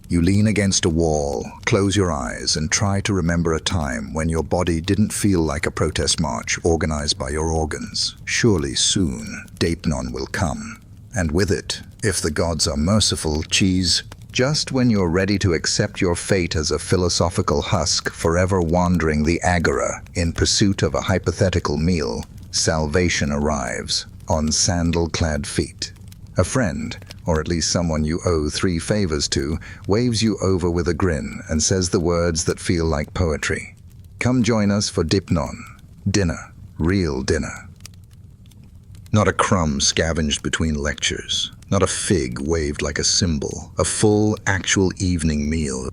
You lean against a wall, close your eyes, and try to remember a time when your body didn't feel like a protest march organized by your organs. Surely soon, Deipnon will come, and with it, if the gods are merciful, cheese. Just when you're ready to accept your fate as a philosophical husk forever wandering the agora in pursuit of a hypothetical meal, salvation arrives on sandal-clad feet. A friend, or at least someone you owe 3 favors to, waves you over with a grin and says the words that feel like poetry. Come join us for Deipnon. Dinner. Real dinner. Not a crumb scavenged between lectures. Not a fig waved like a symbol. A full, actual evening meal.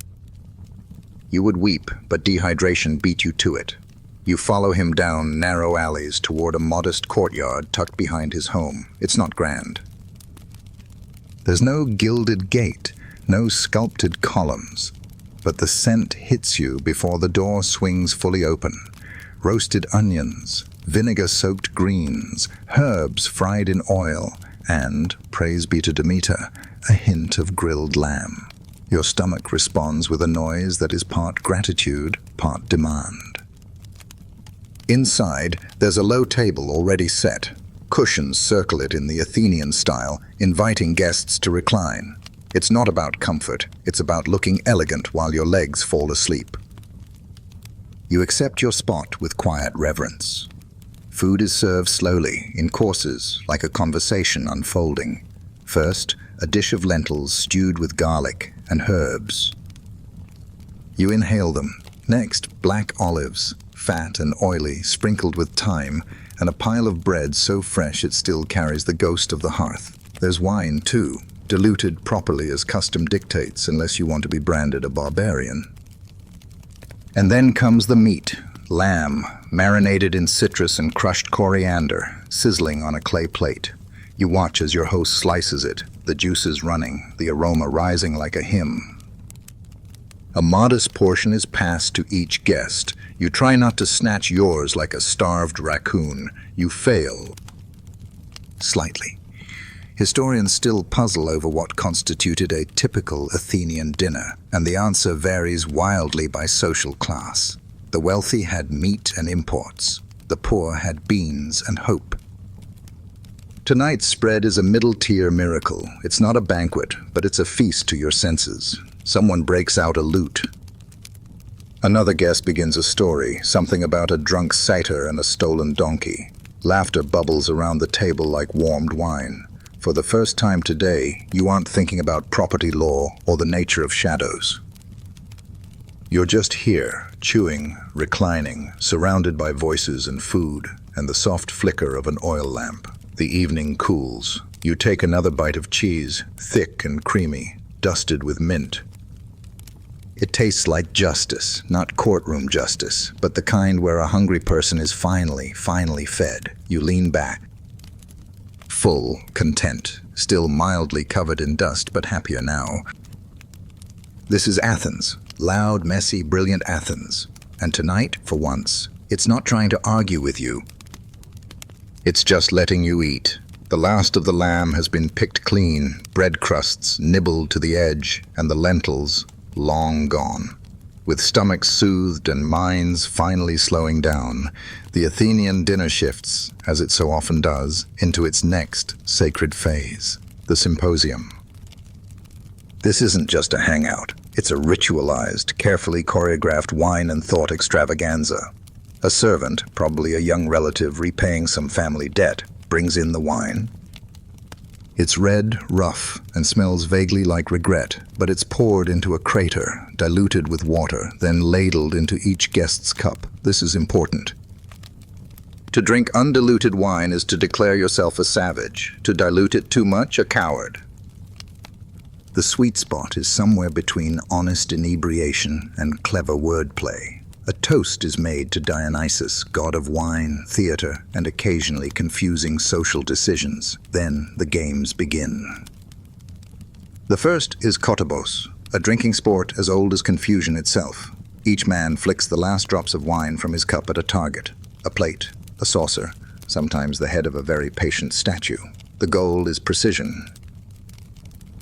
You would weep, but dehydration beat you to it. You follow him down narrow alleys toward a modest courtyard tucked behind his home. It's not grand. There's no gilded gate, no sculpted columns, but the scent hits you before the door swings fully open. Roasted onions, vinegar-soaked greens, herbs fried in oil, and, praise be to Demeter, a hint of grilled lamb. Your stomach responds with a noise that is part gratitude, part demand. Inside, there's a low table already set. Cushions circle it in the Athenian style, inviting guests to recline. It's not about comfort, it's about looking elegant while your legs fall asleep. You accept your spot with quiet reverence. Food is served slowly, in courses, like a conversation unfolding. First, a dish of lentils stewed with garlic and herbs. You inhale them. Next, black olives, fat and oily, sprinkled with thyme, and a pile of bread so fresh it still carries the ghost of the hearth. There's wine, too, diluted properly as custom dictates, unless you want to be branded a barbarian. And then comes the meat. Lamb, marinated in citrus and crushed coriander, sizzling on a clay plate. You watch as your host slices it, the juices running, the aroma rising like a hymn. A modest portion is passed to each guest. You try not to snatch yours like a starved raccoon. You fail. Slightly. Historians still puzzle over what constituted a typical Athenian dinner, and the answer varies wildly by social class. The wealthy had meat and imports. The poor had beans and hope. Tonight's spread is a middle-tier miracle. It's not a banquet, but it's a feast to your senses. Someone breaks out a lute. Another guest begins a story, something about a drunk satyr and a stolen donkey. Laughter bubbles around the table like warmed wine. For the first time today, you aren't thinking about property law or the nature of shadows. You're just here, chewing, reclining, surrounded by voices and food, and the soft flicker of an oil lamp. The evening cools. You take another bite of cheese, thick and creamy, dusted with mint. It tastes like justice, not courtroom justice, but the kind where a hungry person is finally fed. You lean back, full, content, still mildly covered in dust, but happier now. This is Athens, loud, messy, brilliant Athens. And tonight, for once, it's not trying to argue with you. It's just letting you eat. The last of the lamb has been picked clean, bread crusts nibbled to the edge, and the lentils long gone. With stomachs soothed and minds finally slowing down, the Athenian dinner shifts, as it so often does, into its next sacred phase, the symposium. This isn't just a hangout. It's a ritualized, carefully choreographed wine and thought extravaganza. A servant, probably a young relative repaying some family debt, brings in the wine. It's red, rough, and smells vaguely like regret, but it's poured into a crater, diluted with water, then ladled into each guest's cup. This is important. To drink undiluted wine is to declare yourself a savage. To dilute it too much, a coward. The sweet spot is somewhere between honest inebriation and clever wordplay. A toast is made to Dionysus, god of wine, theater, and occasionally confusing social decisions. Then the games begin. The first is kottabos, a drinking sport as old as confusion itself. Each man flicks the last drops of wine from his cup at a target, a plate, a saucer, sometimes the head of a very patient statue. The goal is precision.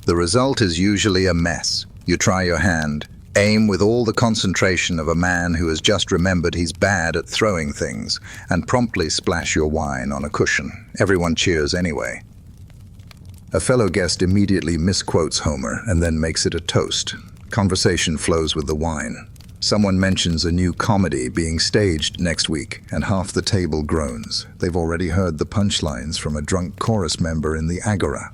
The result is usually a mess. You try your hand, aim with all the concentration of a man who has just remembered he's bad at throwing things, and promptly splash your wine on a cushion. Everyone cheers anyway. A fellow guest immediately misquotes Homer and then makes it a toast. Conversation flows with the wine. Someone mentions a new comedy being staged next week, and half the table groans. They've already heard the punchlines from a drunk chorus member in the agora.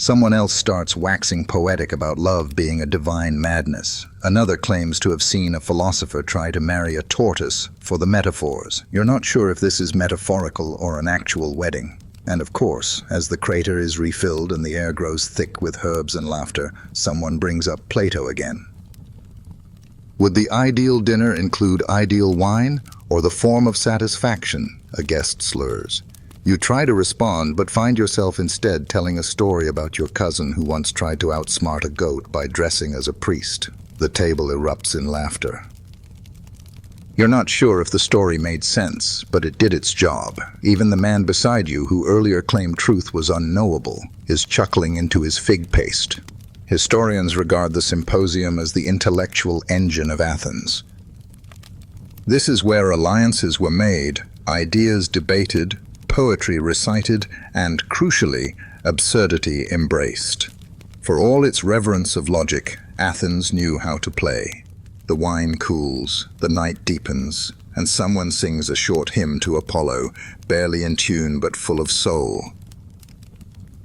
Someone else starts waxing poetic about love being a divine madness. Another claims to have seen a philosopher try to marry a tortoise for the metaphors. You're not sure if this is metaphorical or an actual wedding. And of course, as the crater is refilled and the air grows thick with herbs and laughter, someone brings up Plato again. Would the ideal dinner include ideal wine, or the form of satisfaction? A guest slurs. You try to respond, but find yourself instead telling a story about your cousin who once tried to outsmart a goat by dressing as a priest. The table erupts in laughter. You're not sure if the story made sense, but it did its job. Even the man beside you, who earlier claimed truth was unknowable, is chuckling into his fig paste. Historians regard the symposium as the intellectual engine of Athens. This is where alliances were made, ideas debated, poetry recited, and, crucially, absurdity embraced. For all its reverence of logic, Athens knew how to play. The wine cools, the night deepens, and someone sings a short hymn to Apollo, barely in tune but full of soul.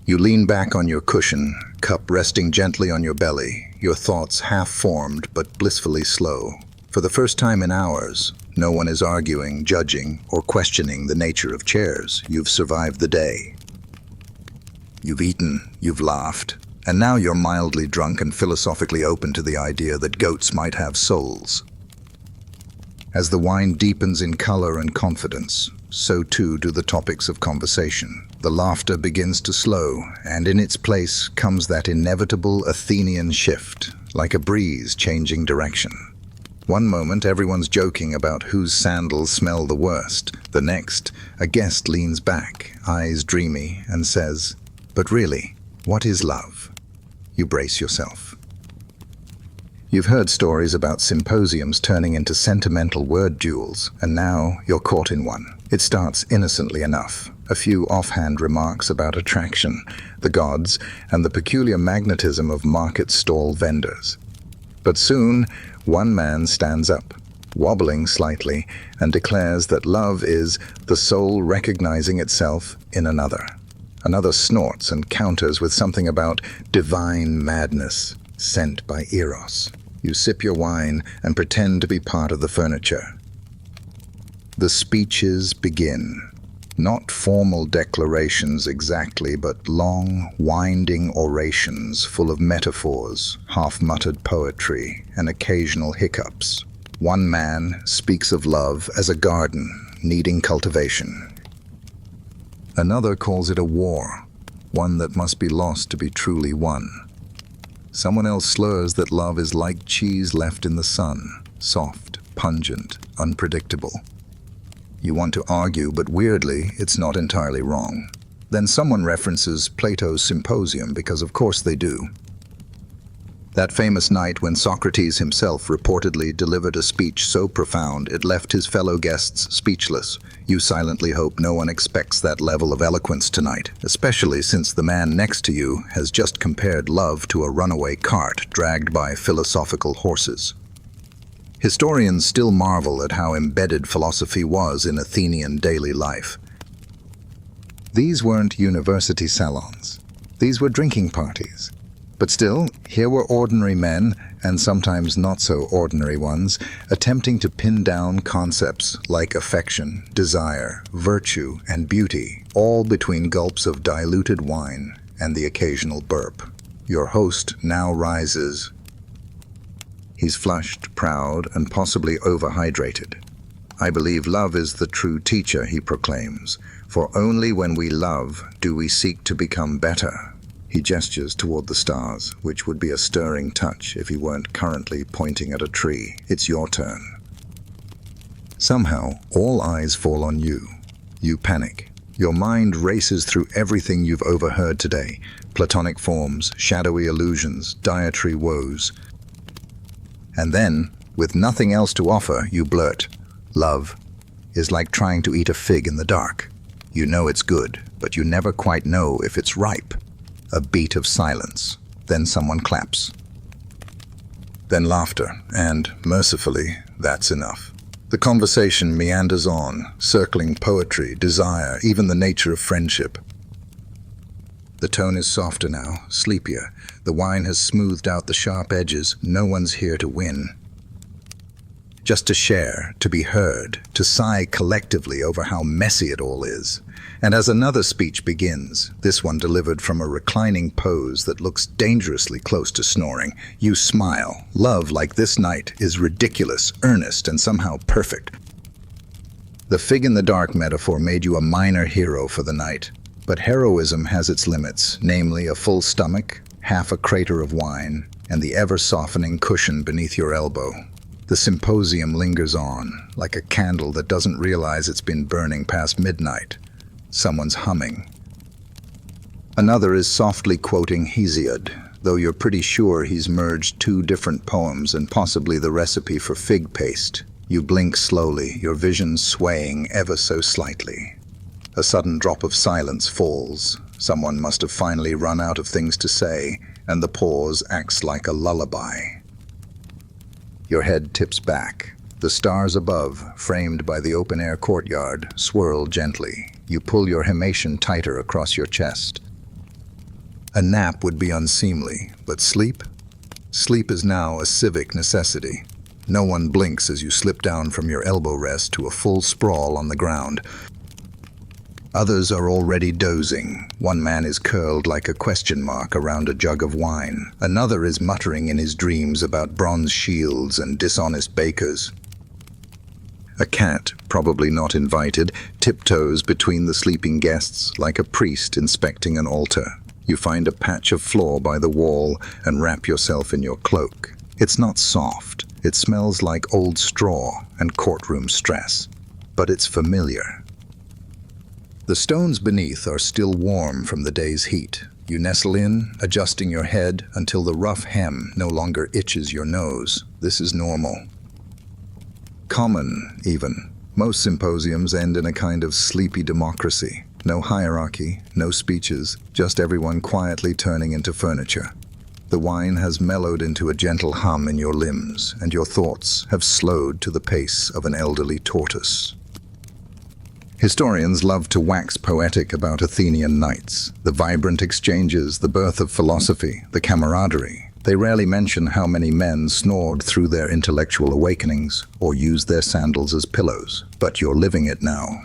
You lean back on your cushion, cup resting gently on your belly, your thoughts half-formed but blissfully slow. For the first time in hours, no one is arguing, judging, or questioning the nature of chairs. You've survived the day. You've eaten, you've laughed, and now you're mildly drunk and philosophically open to the idea that goats might have souls. As the wine deepens in color and confidence, so too do the topics of conversation. The laughter begins to slow, and in its place comes that inevitable Athenian shift, like a breeze changing direction. One moment, everyone's joking about whose sandals smell the worst. The next, a guest leans back, eyes dreamy, and says, "But really, what is love?" You brace yourself. You've heard stories about symposiums turning into sentimental word duels, and now you're caught in one. It starts innocently enough. A few offhand remarks about attraction, the gods, and the peculiar magnetism of market stall vendors. But soon, one man stands up, wobbling slightly, and declares that love is the soul recognizing itself in another. Another snorts and counters with something about divine madness sent by Eros. You sip your wine and pretend to be part of the furniture. The speeches begin. Not formal declarations exactly, but long, winding orations full of metaphors, half-muttered poetry, and occasional hiccups. One man speaks of love as a garden needing cultivation. Another calls it a war, one that must be lost to be truly won. Someone else slurs that love is like cheese left in the sun, soft, pungent, unpredictable. You want to argue, but weirdly, it's not entirely wrong. Then someone references Plato's Symposium, because of course they do. That famous night when Socrates himself reportedly delivered a speech so profound it left his fellow guests speechless. You silently hope no one expects that level of eloquence tonight, especially since the man next to you has just compared love to a runaway cart dragged by philosophical horses. Historians still marvel at how embedded philosophy was in Athenian daily life. These weren't university salons. These were drinking parties. But still, here were ordinary men, and sometimes not so ordinary ones, attempting to pin down concepts like affection, desire, virtue, and beauty, all between gulps of diluted wine and the occasional burp. Your host now rises. He's flushed, proud, and possibly overhydrated. I believe love is the true teacher, he proclaims, for only when we love do we seek to become better. He gestures toward the stars, which would be a stirring touch if he weren't currently pointing at a tree. It's your turn. Somehow, all eyes fall on you. You panic. Your mind races through everything you've overheard today. Platonic forms, shadowy illusions, dietary woes. And then, with nothing else to offer, you blurt, "Love is like trying to eat a fig in the dark. You know it's good, but you never quite know if it's ripe." A beat of silence. Then someone claps. Then laughter, and, mercifully, that's enough. The conversation meanders on, circling poetry, desire, even the nature of friendship. The tone is softer now, sleepier. The wine has smoothed out the sharp edges. No one's here to win. Just to share, to be heard, to sigh collectively over how messy it all is. And as another speech begins, this one delivered from a reclining pose that looks dangerously close to snoring, you smile. Love like this night is ridiculous, earnest, and somehow perfect. The fig in the dark metaphor made you a minor hero for the night. But heroism has its limits, namely a full stomach, half a crater of wine, and the ever-softening cushion beneath your elbow. The symposium lingers on, like a candle that doesn't realize it's been burning past midnight. Someone's humming. Another is softly quoting Hesiod, though you're pretty sure he's merged two different poems and possibly the recipe for fig paste. You blink slowly, your vision swaying ever so slightly. A sudden drop of silence falls. Someone must have finally run out of things to say, and the pause acts like a lullaby. Your head tips back. The stars above, framed by the open-air courtyard, swirl gently. You pull your himation tighter across your chest. A nap would be unseemly, but sleep? Sleep is now a civic necessity. No one blinks as you slip down from your elbow rest to a full sprawl on the ground. Others are already dozing. One man is curled like a question mark around a jug of wine. Another is muttering in his dreams about bronze shields and dishonest bakers. A cat, probably not invited, tiptoes between the sleeping guests like a priest inspecting an altar. You find a patch of floor by the wall and wrap yourself in your cloak. It's not soft. It smells like old straw and courtroom stress. But it's familiar. The stones beneath are still warm from the day's heat. You nestle in, adjusting your head until the rough hem no longer itches your nose. This is normal. Common, even. Most symposiums end in a kind of sleepy democracy. No hierarchy, no speeches, just everyone quietly turning into furniture. The wine has mellowed into a gentle hum in your limbs, and your thoughts have slowed to the pace of an elderly tortoise. Historians love to wax poetic about Athenian nights, the vibrant exchanges, the birth of philosophy, the camaraderie. They rarely mention how many men snored through their intellectual awakenings or used their sandals as pillows, but you're living it now.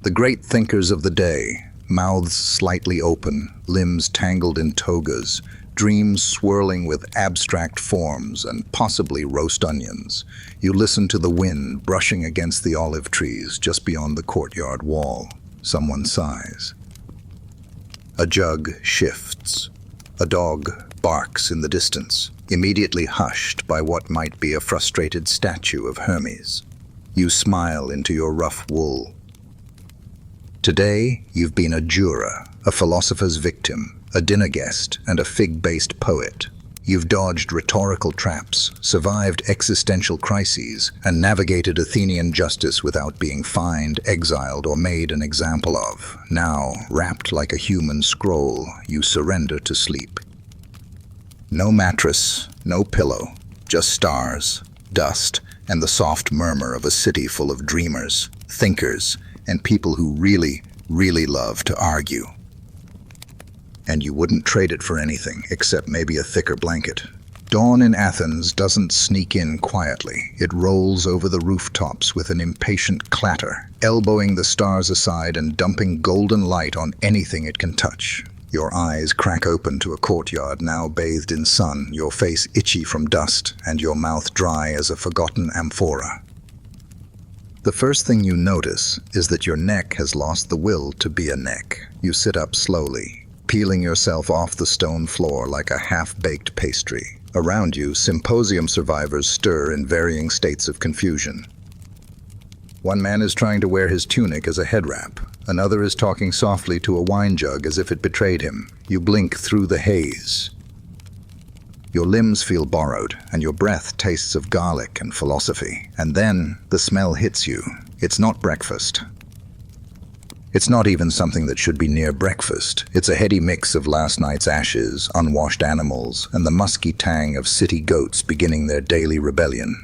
The great thinkers of the day, mouths slightly open, limbs tangled in togas, dreams swirling with abstract forms and possibly roast onions. You listen to the wind brushing against the olive trees just beyond the courtyard wall. Someone sighs. A jug shifts. A dog barks in the distance, immediately hushed by what might be a frustrated statue of Hermes. You smile into your rough wool. Today, you've been a juror, a philosopher's victim, a dinner guest, and a fig-based poet. You've dodged rhetorical traps, survived existential crises, and navigated Athenian justice without being fined, exiled, or made an example of. Now, wrapped like a human scroll, you surrender to sleep. No mattress, no pillow, just stars, dust, and the soft murmur of a city full of dreamers, thinkers, and people who really, really love to argue. And you wouldn't trade it for anything, except maybe a thicker blanket. Dawn in Athens doesn't sneak in quietly. It rolls over the rooftops with an impatient clatter, elbowing the stars aside and dumping golden light on anything it can touch. Your eyes crack open to a courtyard now bathed in sun, your face itchy from dust, and your mouth dry as a forgotten amphora. The first thing you notice is that your neck has lost the will to be a neck. You sit up slowly, peeling yourself off the stone floor like a half-baked pastry. Around you, symposium survivors stir in varying states of confusion. One man is trying to wear his tunic as a head wrap. Another is talking softly to a wine jug as if it betrayed him. You blink through the haze. Your limbs feel borrowed, and your breath tastes of garlic and philosophy. And then, the smell hits you. It's not breakfast. It's not even something that should be near breakfast. It's a heady mix of last night's ashes, unwashed animals, and the musky tang of city goats beginning their daily rebellion.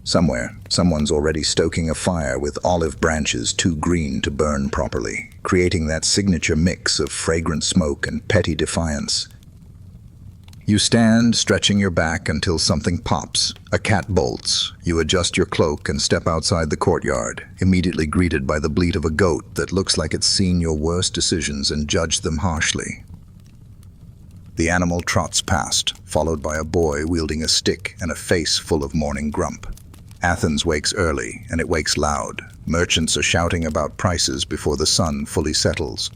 Somewhere, someone's already stoking a fire with olive branches too green to burn properly, creating that signature mix of fragrant smoke and petty defiance. You stand, stretching your back until something pops. A cat bolts. You adjust your cloak and step outside the courtyard, immediately greeted by the bleat of a goat that looks like it's seen your worst decisions and judged them harshly. The animal trots past, followed by a boy wielding a stick and a face full of morning grump. Athens wakes early, and it wakes loud. Merchants are shouting about prices before the sun fully settles.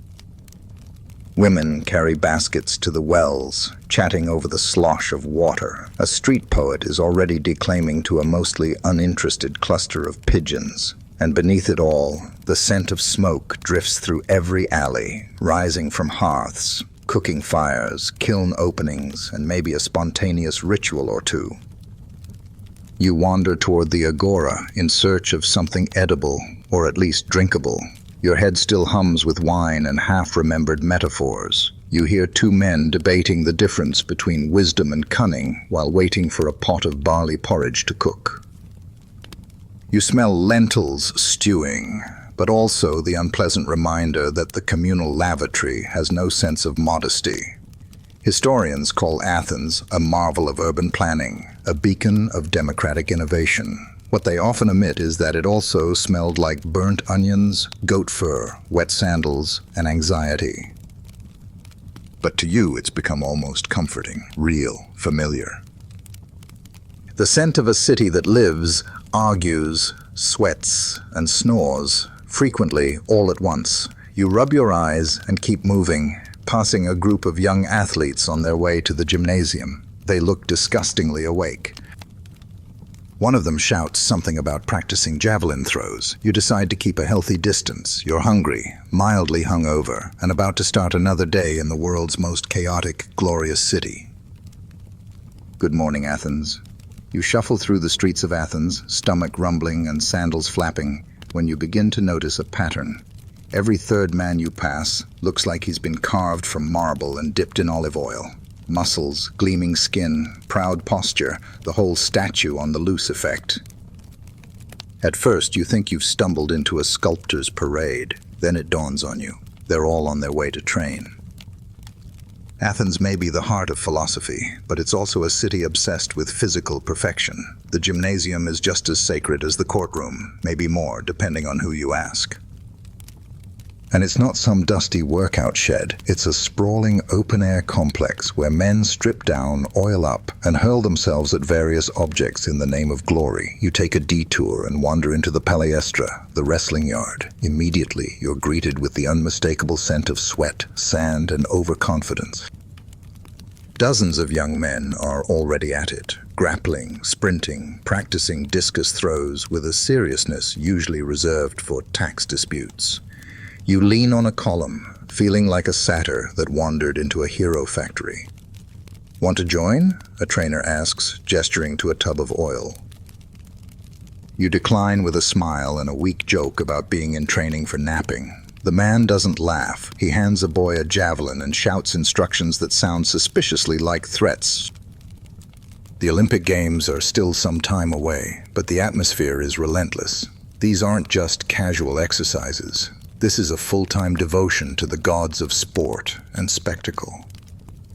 Women carry baskets to the wells, chatting over the slosh of water. A street poet is already declaiming to a mostly uninterested cluster of pigeons. And beneath it all, the scent of smoke drifts through every alley, rising from hearths, cooking fires, kiln openings, and maybe a spontaneous ritual or two. You wander toward the agora in search of something edible, or at least drinkable. Your head still hums with wine and half-remembered metaphors. You hear two men debating the difference between wisdom and cunning while waiting for a pot of barley porridge to cook. You smell lentils stewing, but also the unpleasant reminder that the communal lavatory has no sense of modesty. Historians call Athens a marvel of urban planning, a beacon of democratic innovation. What they often omit is that it also smelled like burnt onions, goat fur, wet sandals, and anxiety. But to you, it's become almost comforting, real, familiar. The scent of a city that lives, argues, sweats, and snores, frequently all at once. You rub your eyes and keep moving, passing a group of young athletes on their way to the gymnasium. They look disgustingly awake. One of them shouts something about practicing javelin throws. You decide to keep a healthy distance. You're hungry, mildly hungover, and about to start another day in the world's most chaotic, glorious city. Good morning, Athens. You shuffle through the streets of Athens, stomach rumbling and sandals flapping, when you begin to notice a pattern. Every third man you pass looks like he's been carved from marble and dipped in olive oil. Muscles, gleaming skin, proud posture, the whole statue on the loose effect. At first, you think you've stumbled into a sculptor's parade. Then it dawns on you. They're all on their way to train. Athens may be the heart of philosophy, but it's also a city obsessed with physical perfection. The gymnasium is just as sacred as the courtroom, maybe more, depending on who you ask. And it's not some dusty workout shed, it's a sprawling open-air complex where men strip down, oil up, and hurl themselves at various objects in the name of glory. You take a detour and wander into the palestra, the wrestling yard. Immediately, you're greeted with the unmistakable scent of sweat, sand, and overconfidence. Dozens of young men are already at it, grappling, sprinting, practicing discus throws with a seriousness usually reserved for tax disputes. You lean on a column, feeling like a satyr that wandered into a hero factory. "Want to join?" a trainer asks, gesturing to a tub of oil. You decline with a smile and a weak joke about being in training for napping. The man doesn't laugh. He hands a boy a javelin and shouts instructions that sound suspiciously like threats. The Olympic Games are still some time away, but the atmosphere is relentless. These aren't just casual exercises. This is a full-time devotion to the gods of sport and spectacle.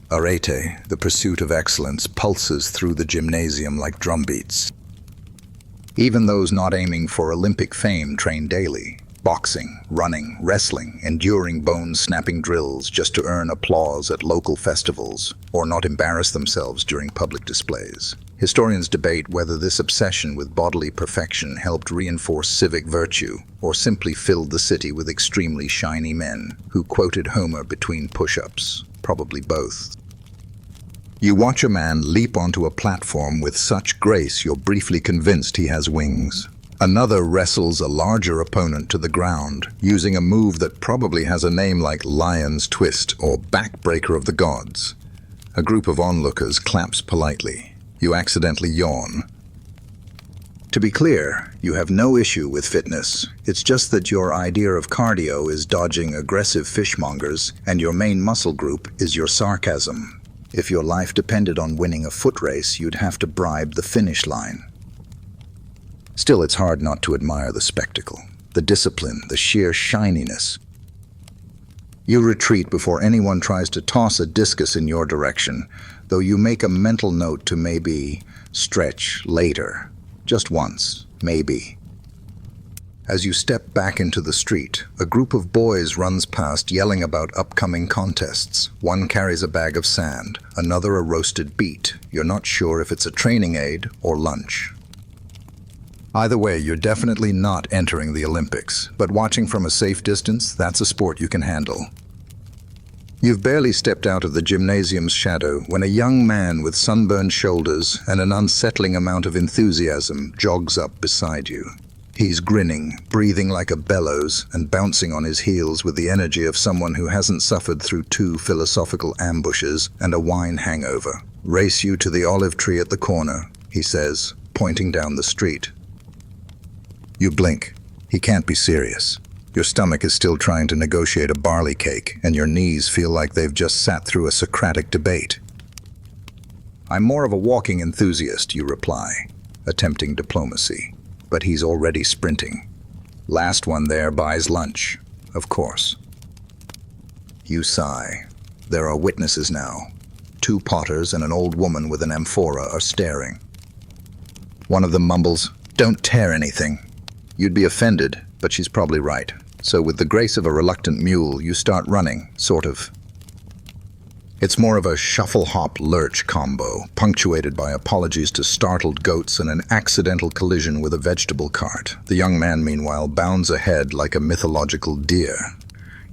Arete, the pursuit of excellence, pulses through the gymnasium like drumbeats. Even those not aiming for Olympic fame train daily. Boxing, running, wrestling, enduring bone-snapping drills just to earn applause at local festivals or not embarrass themselves during public displays. Historians debate whether this obsession with bodily perfection helped reinforce civic virtue or simply filled the city with extremely shiny men who quoted Homer between push-ups, probably both. You watch a man leap onto a platform with such grace you're briefly convinced he has wings. Another wrestles a larger opponent to the ground, using a move that probably has a name like Lion's Twist or Backbreaker of the Gods. A group of onlookers claps politely. You accidentally yawn. To be clear, you have no issue with fitness. It's just that your idea of cardio is dodging aggressive fishmongers, and your main muscle group is your sarcasm. If your life depended on winning a foot race, you'd have to bribe the finish line. Still, it's hard not to admire the spectacle, the discipline, the sheer shininess. You retreat before anyone tries to toss a discus in your direction, though you make a mental note to maybe stretch later. Just once, maybe. As you step back into the street, a group of boys runs past yelling about upcoming contests. One carries a bag of sand, another a roasted beet. You're not sure if it's a training aid or lunch. Either way, you're definitely not entering the Olympics, but watching from a safe distance, that's a sport you can handle. You've barely stepped out of the gymnasium's shadow when a young man with sunburned shoulders and an unsettling amount of enthusiasm jogs up beside you. He's grinning, breathing like a bellows, and bouncing on his heels with the energy of someone who hasn't suffered through 2 philosophical ambushes and a wine hangover. "Race you to the olive tree at the corner," he says, pointing down the street. You blink. He can't be serious. Your stomach is still trying to negotiate a barley cake, and your knees feel like they've just sat through a Socratic debate. "I'm more of a walking enthusiast," you reply, attempting diplomacy. But he's already sprinting. "Last one there buys lunch, of course." You sigh. There are witnesses now. 2 potters and an old woman with an amphora are staring. One of them mumbles, "Don't tear anything." You'd be offended, but she's probably right. So with the grace of a reluctant mule, you start running, sort of. It's more of a shuffle-hop-lurch combo, punctuated by apologies to startled goats and an accidental collision with a vegetable cart. The young man, meanwhile, bounds ahead like a mythological deer.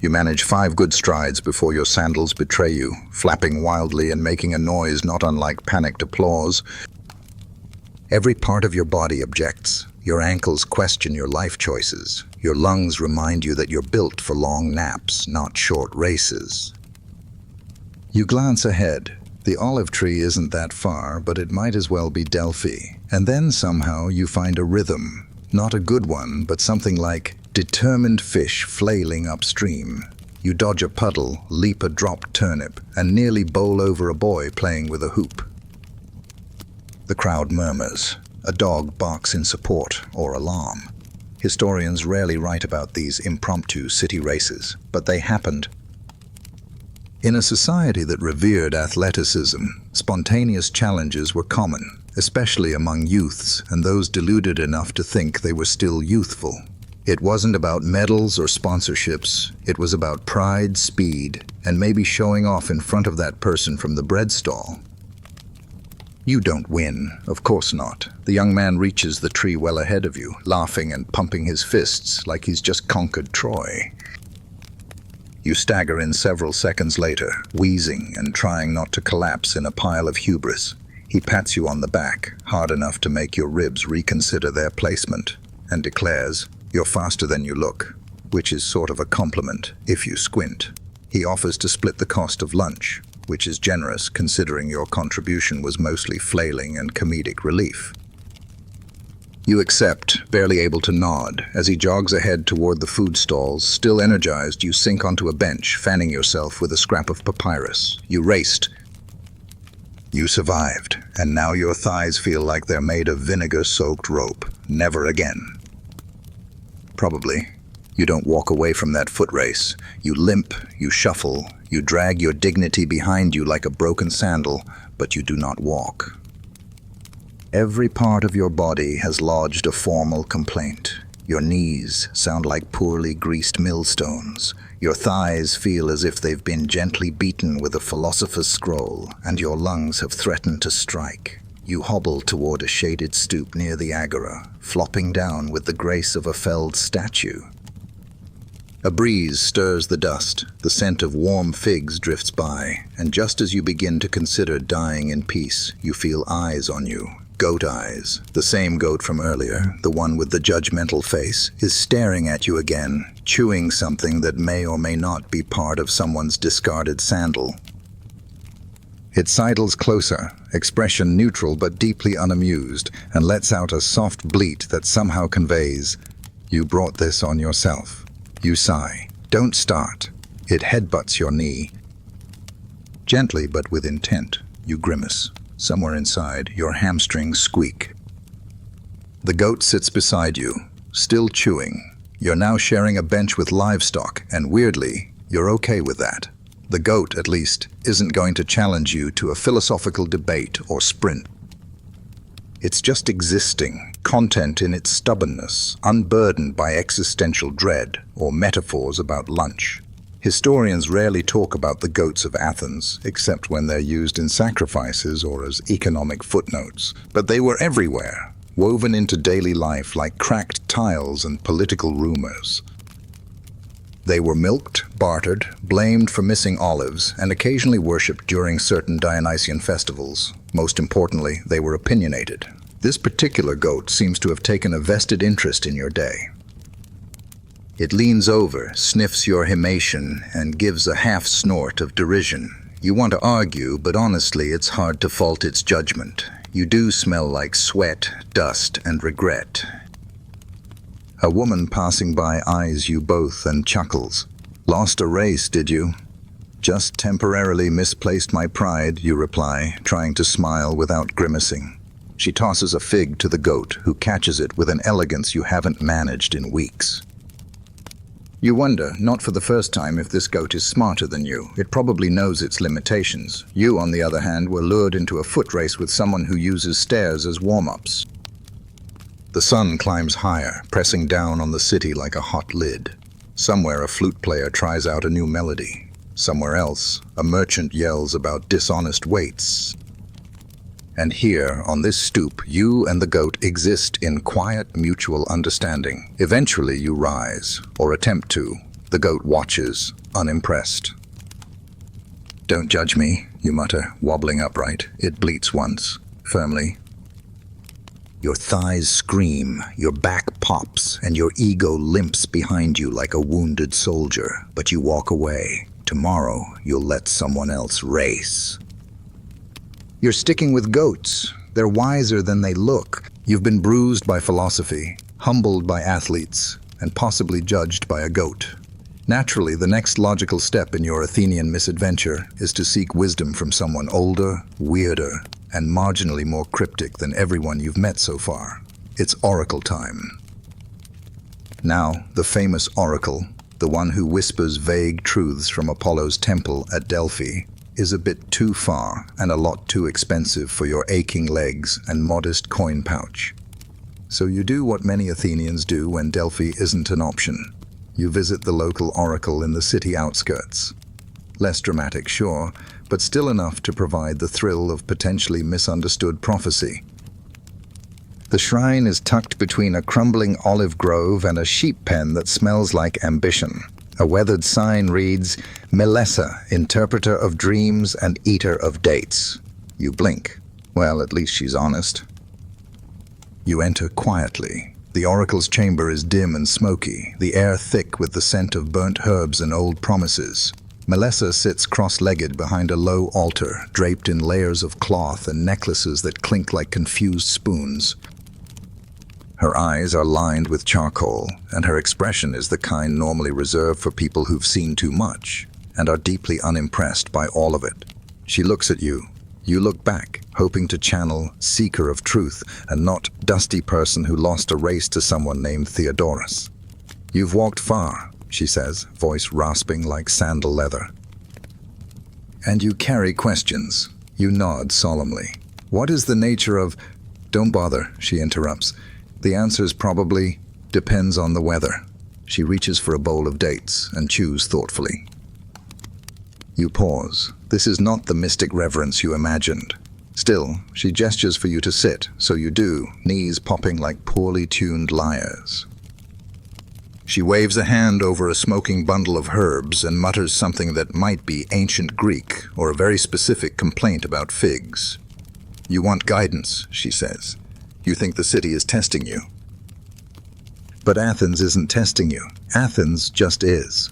You manage 5 good strides before your sandals betray you, flapping wildly and making a noise not unlike panicked applause. Every part of your body objects. Your ankles question your life choices. Your lungs remind you that you're built for long naps, not short races. You glance ahead. The olive tree isn't that far, but it might as well be Delphi. And then somehow you find a rhythm. Not a good one, but something like determined fish flailing upstream. You dodge a puddle, leap a dropped turnip, and nearly bowl over a boy playing with a hoop. The crowd murmurs. A dog barks in support or alarm. Historians rarely write about these impromptu city races, but they happened. In a society that revered athleticism, spontaneous challenges were common, especially among youths and those deluded enough to think they were still youthful. It wasn't about medals or sponsorships. It was about pride, speed, and maybe showing off in front of that person from the bread stall. You don't win, of course not. The young man reaches the tree well ahead of you, laughing and pumping his fists like he's just conquered Troy. You stagger in several seconds later, wheezing and trying not to collapse in a pile of hubris. He pats you on the back, hard enough to make your ribs reconsider their placement, and declares, "You're faster than you look," which is sort of a compliment if you squint. He offers to split the cost of lunch, which is generous considering your contribution was mostly flailing and comedic relief. You accept, barely able to nod. As he jogs ahead toward the food stalls, still energized, you sink onto a bench, fanning yourself with a scrap of papyrus. You raced. You survived, and now your thighs feel like they're made of vinegar-soaked rope. Never again. Probably. You don't walk away from that foot race. You limp, you shuffle, you drag your dignity behind you like a broken sandal, but you do not walk. Every part of your body has lodged a formal complaint. Your knees sound like poorly greased millstones. Your thighs feel as if they've been gently beaten with a philosopher's scroll, and your lungs have threatened to strike. You hobble toward a shaded stoop near the agora, flopping down with the grace of a felled statue. A breeze stirs the dust, the scent of warm figs drifts by, and just as you begin to consider dying in peace, you feel eyes on you. Goat eyes. The same goat from earlier, the one with the judgmental face, is staring at you again, chewing something that may or may not be part of someone's discarded sandal. It sidles closer, expression neutral but deeply unamused, and lets out a soft bleat that somehow conveys, "You brought this on yourself." You sigh. Don't start. It headbutts your knee. Gently but with intent, you grimace. Somewhere inside, your hamstrings squeak. The goat sits beside you, still chewing. You're now sharing a bench with livestock, and weirdly, you're okay with that. The goat, at least, isn't going to challenge you to a philosophical debate or sprint. It's just existing, content in its stubbornness, unburdened by existential dread or metaphors about lunch. Historians rarely talk about the goats of Athens, except when they're used in sacrifices or as economic footnotes. But they were everywhere, woven into daily life like cracked tiles and political rumors. They were milked, bartered, blamed for missing olives, and occasionally worshipped during certain Dionysian festivals. Most importantly, they were opinionated. This particular goat seems to have taken a vested interest in your day. It leans over, sniffs your himation, and gives a half snort of derision. You want to argue, but honestly, it's hard to fault its judgment. You do smell like sweat, dust, and regret. A woman passing by eyes you both and chuckles. "Lost a race, did you?" "Just temporarily misplaced my pride," you reply, trying to smile without grimacing. She tosses a fig to the goat, who catches it with an elegance you haven't managed in weeks. You wonder, not for the first time, if this goat is smarter than you. It probably knows its limitations. You, on the other hand, were lured into a foot race with someone who uses stairs as warm-ups. The sun climbs higher, pressing down on the city like a hot lid. Somewhere a flute player tries out a new melody. Somewhere else, a merchant yells about dishonest weights. And here, on this stoop, you and the goat exist in quiet, mutual understanding. Eventually you rise, or attempt to. The goat watches, unimpressed. "Don't judge me," you mutter, wobbling upright. It bleats once, firmly. Your thighs scream, your back pops, and your ego limps behind you like a wounded soldier. But you walk away. Tomorrow, you'll let someone else race. You're sticking with goats. They're wiser than they look. You've been bruised by philosophy, humbled by athletes, and possibly judged by a goat. Naturally, the next logical step in your Athenian misadventure is to seek wisdom from someone older, weirder, and marginally more cryptic than everyone you've met so far. It's oracle time. Now, the famous oracle, the one who whispers vague truths from Apollo's temple at Delphi, is a bit too far and a lot too expensive for your aching legs and modest coin pouch. So you do what many Athenians do when Delphi isn't an option. You visit the local oracle in the city outskirts. Less dramatic, sure, but still enough to provide the thrill of potentially misunderstood prophecy. The shrine is tucked between a crumbling olive grove and a sheep pen that smells like ambition. A weathered sign reads, "Melessa, interpreter of dreams and eater of dates." You blink. Well, at least she's honest. You enter quietly. The oracle's chamber is dim and smoky, the air thick with the scent of burnt herbs and old promises. Melessa sits cross-legged behind a low altar, draped in layers of cloth and necklaces that clink like confused spoons. Her eyes are lined with charcoal, and her expression is the kind normally reserved for people who've seen too much and are deeply unimpressed by all of it. She looks at you. You look back, hoping to channel seeker of truth and not dusty person who lost a race to someone named Theodorus. "You've walked far," she says, voice rasping like sandal leather. "And you carry questions." You nod solemnly. "What is the nature of—" "Don't bother," she interrupts. "The answer's probably depends on the weather." She reaches for a bowl of dates and chews thoughtfully. You pause. This is not the mystic reverence you imagined. Still, she gestures for you to sit, so you do, knees popping like poorly tuned lyres. She waves a hand over a smoking bundle of herbs and mutters something that might be ancient Greek or a very specific complaint about figs. "You want guidance," she says. "You think the city is testing you." But Athens isn't testing you. Athens just is.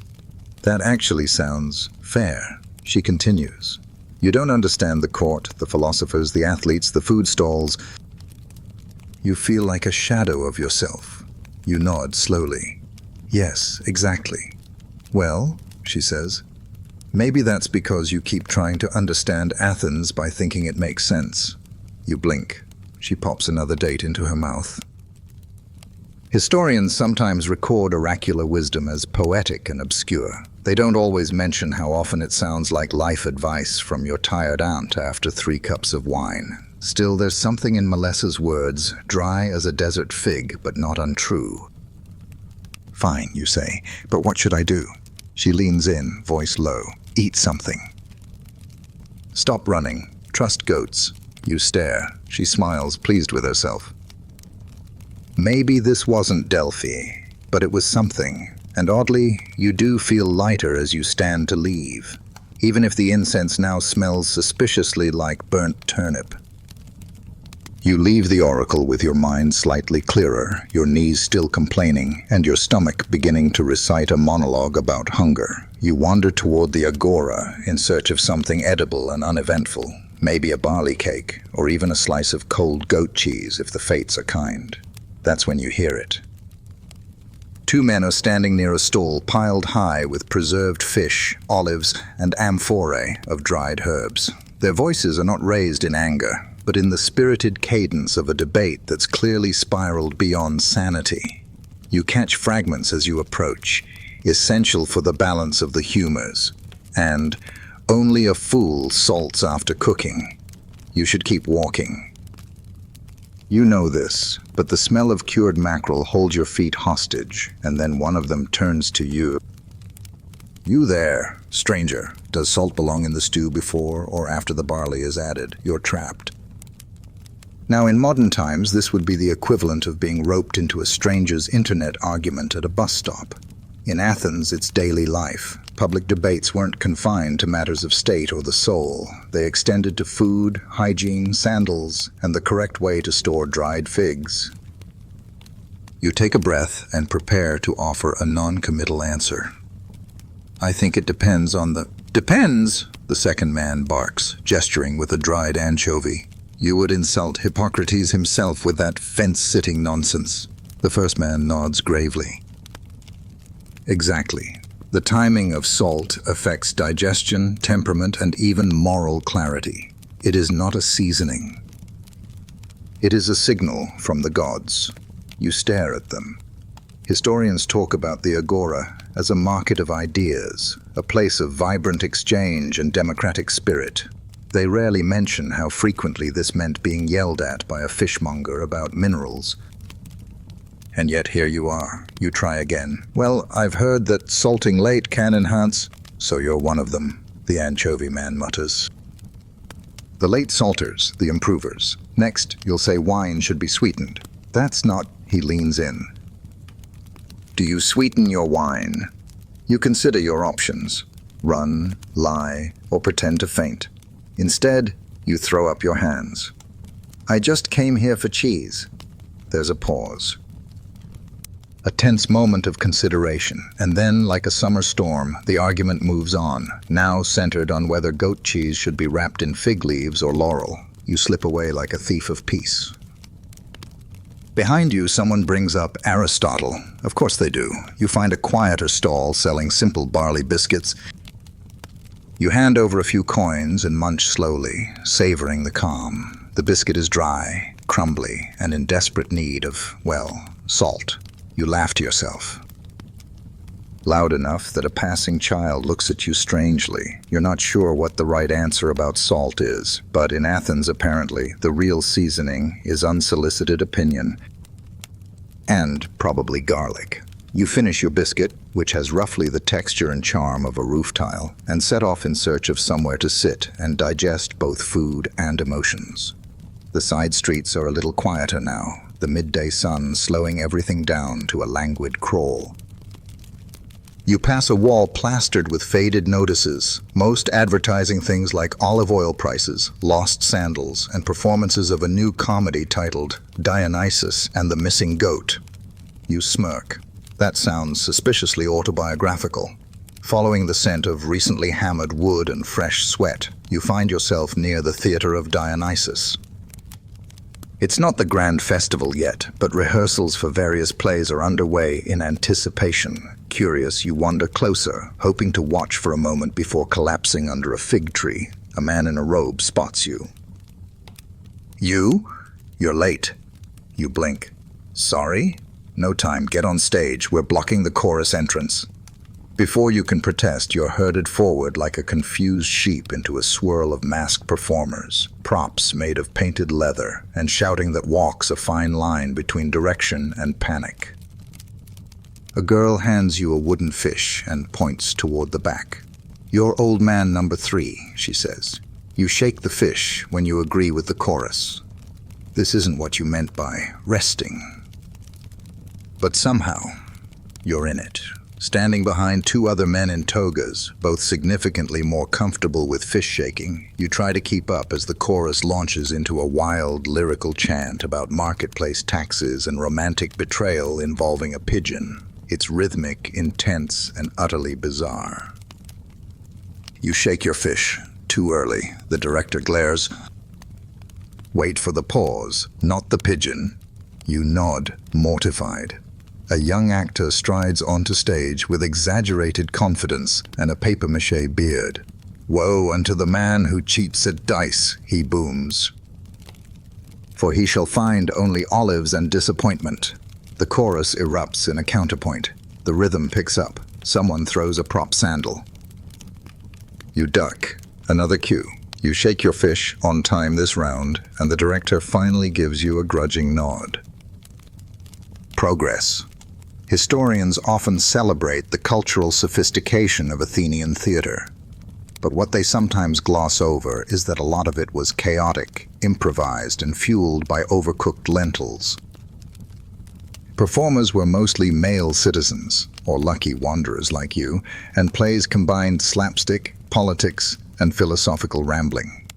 "That actually sounds fair," she continues. "You don't understand the court, the philosophers, the athletes, the food stalls. You feel like a shadow of yourself." You nod slowly. "Yes, exactly." "Well," she says, "maybe that's because you keep trying to understand Athens by thinking it makes sense." You blink. She pops another date into her mouth. Historians sometimes record oracular wisdom as poetic and obscure. They don't always mention how often it sounds like life advice from your tired aunt after 3 cups of wine. Still, there's something in Melessa's words, dry as a desert fig, but not untrue. "Fine," you say, "but what should I do?" She leans in, voice low. "Eat something." "Stop running. Trust goats." You stare. She smiles, pleased with herself. Maybe this wasn't Delphi, but it was something. And oddly, you do feel lighter as you stand to leave, even if the incense now smells suspiciously like burnt turnip. You leave the oracle with your mind slightly clearer, your knees still complaining, and your stomach beginning to recite a monologue about hunger. You wander toward the agora in search of something edible and uneventful, maybe a barley cake, or even a slice of cold goat cheese if the fates are kind. That's when you hear it. 2 men are standing near a stall piled high with preserved fish, olives, and amphorae of dried herbs. Their voices are not raised in anger, but in the spirited cadence of a debate that's clearly spiraled beyond sanity. You catch fragments as you approach, essential for the balance of the humors, and "only a fool salts after cooking." You should keep walking. You know this, but the smell of cured mackerel holds your feet hostage, and then one of them turns to you. "You there, stranger, does salt belong in the stew before or after the barley is added? You're trapped." Now, in modern times, this would be the equivalent of being roped into a stranger's internet argument at a bus stop. In Athens, it's daily life. Public debates weren't confined to matters of state or the soul. They extended to food, hygiene, sandals, and the correct way to store dried figs. You take a breath and prepare to offer a non-committal answer. "I think it depends on the—" "Depends," the second man barks, gesturing with a dried anchovy. "You would insult Hippocrates himself with that fence-sitting nonsense." The first man nods gravely. "Exactly. The timing of salt affects digestion, temperament, and even moral clarity. It is not a seasoning. It is a signal from the gods." You stare at them. Historians talk about the agora as a market of ideas, a place of vibrant exchange and democratic spirit. They rarely mention how frequently this meant being yelled at by a fishmonger about minerals. And yet here you are. You try again. Well, I've heard that salting late can enhance. So you're one of them, the anchovy man mutters. The late salters, the improvers. Next, you'll say wine should be sweetened. That's not, he leans in. Do you sweeten your wine? You consider your options. Run, lie, or pretend to faint. Instead, you throw up your hands. I just came here for cheese. There's a pause. A tense moment of consideration, and then, like a summer storm, the argument moves on, now centered on whether goat cheese should be wrapped in fig leaves or laurel. You slip away like a thief of peace. Behind you, someone brings up Aristotle. Of course they do. You find a quieter stall selling simple barley biscuits. You hand over a few coins and munch slowly, savoring the calm. The biscuit is dry, crumbly, and in desperate need of, well, salt. You laugh to yourself. Loud enough that a passing child looks at you strangely. You're not sure what the right answer about salt is, but in Athens, apparently, the real seasoning is unsolicited opinion. And probably garlic. You finish your biscuit, which has roughly the texture and charm of a roof tile, and set off in search of somewhere to sit and digest both food and emotions. The side streets are a little quieter now, the midday sun slowing everything down to a languid crawl. You pass a wall plastered with faded notices, most advertising things like olive oil prices, lost sandals, and performances of a new comedy titled Dionysus and the Missing Goat. You smirk. That sounds suspiciously autobiographical. Following the scent of recently hammered wood and fresh sweat, you find yourself near the Theatre of Dionysus. It's not the grand festival yet, but rehearsals for various plays are underway in anticipation. Curious, you wander closer, hoping to watch for a moment before collapsing under a fig tree. A man in a robe spots you. You? You're late. You blink. Sorry? No time, get on stage. We're blocking the chorus entrance. Before you can protest, you're herded forward like a confused sheep into a swirl of masked performers, props made of painted leather, and shouting that walks a fine line between direction and panic. A girl hands you a wooden fish and points toward the back. You're old man number 3, she says. You shake the fish when you agree with the chorus. This isn't what you meant by resting. But somehow, you're in it. Standing behind 2 other men in togas, both significantly more comfortable with fish shaking, you try to keep up as the chorus launches into a wild, lyrical chant about marketplace taxes and romantic betrayal involving a pigeon. It's rhythmic, intense, and utterly bizarre. You shake your fish. Too early. The director glares. Wait for the pause, not the pigeon. You nod, mortified. A young actor strides onto stage with exaggerated confidence and a papier-mâché beard. Woe unto the man who cheats at dice, he booms. For he shall find only olives and disappointment. The chorus erupts in a counterpoint. The rhythm picks up. Someone throws a prop sandal. You duck. Another cue. You shake your fish, on time this round, and the director finally gives you a grudging nod. Progress. Historians often celebrate the cultural sophistication of Athenian theater. But what they sometimes gloss over is that a lot of it was chaotic, improvised, and fueled by overcooked lentils. Performers were mostly male citizens, or lucky wanderers like you, and plays combined slapstick, politics, and philosophical rambling.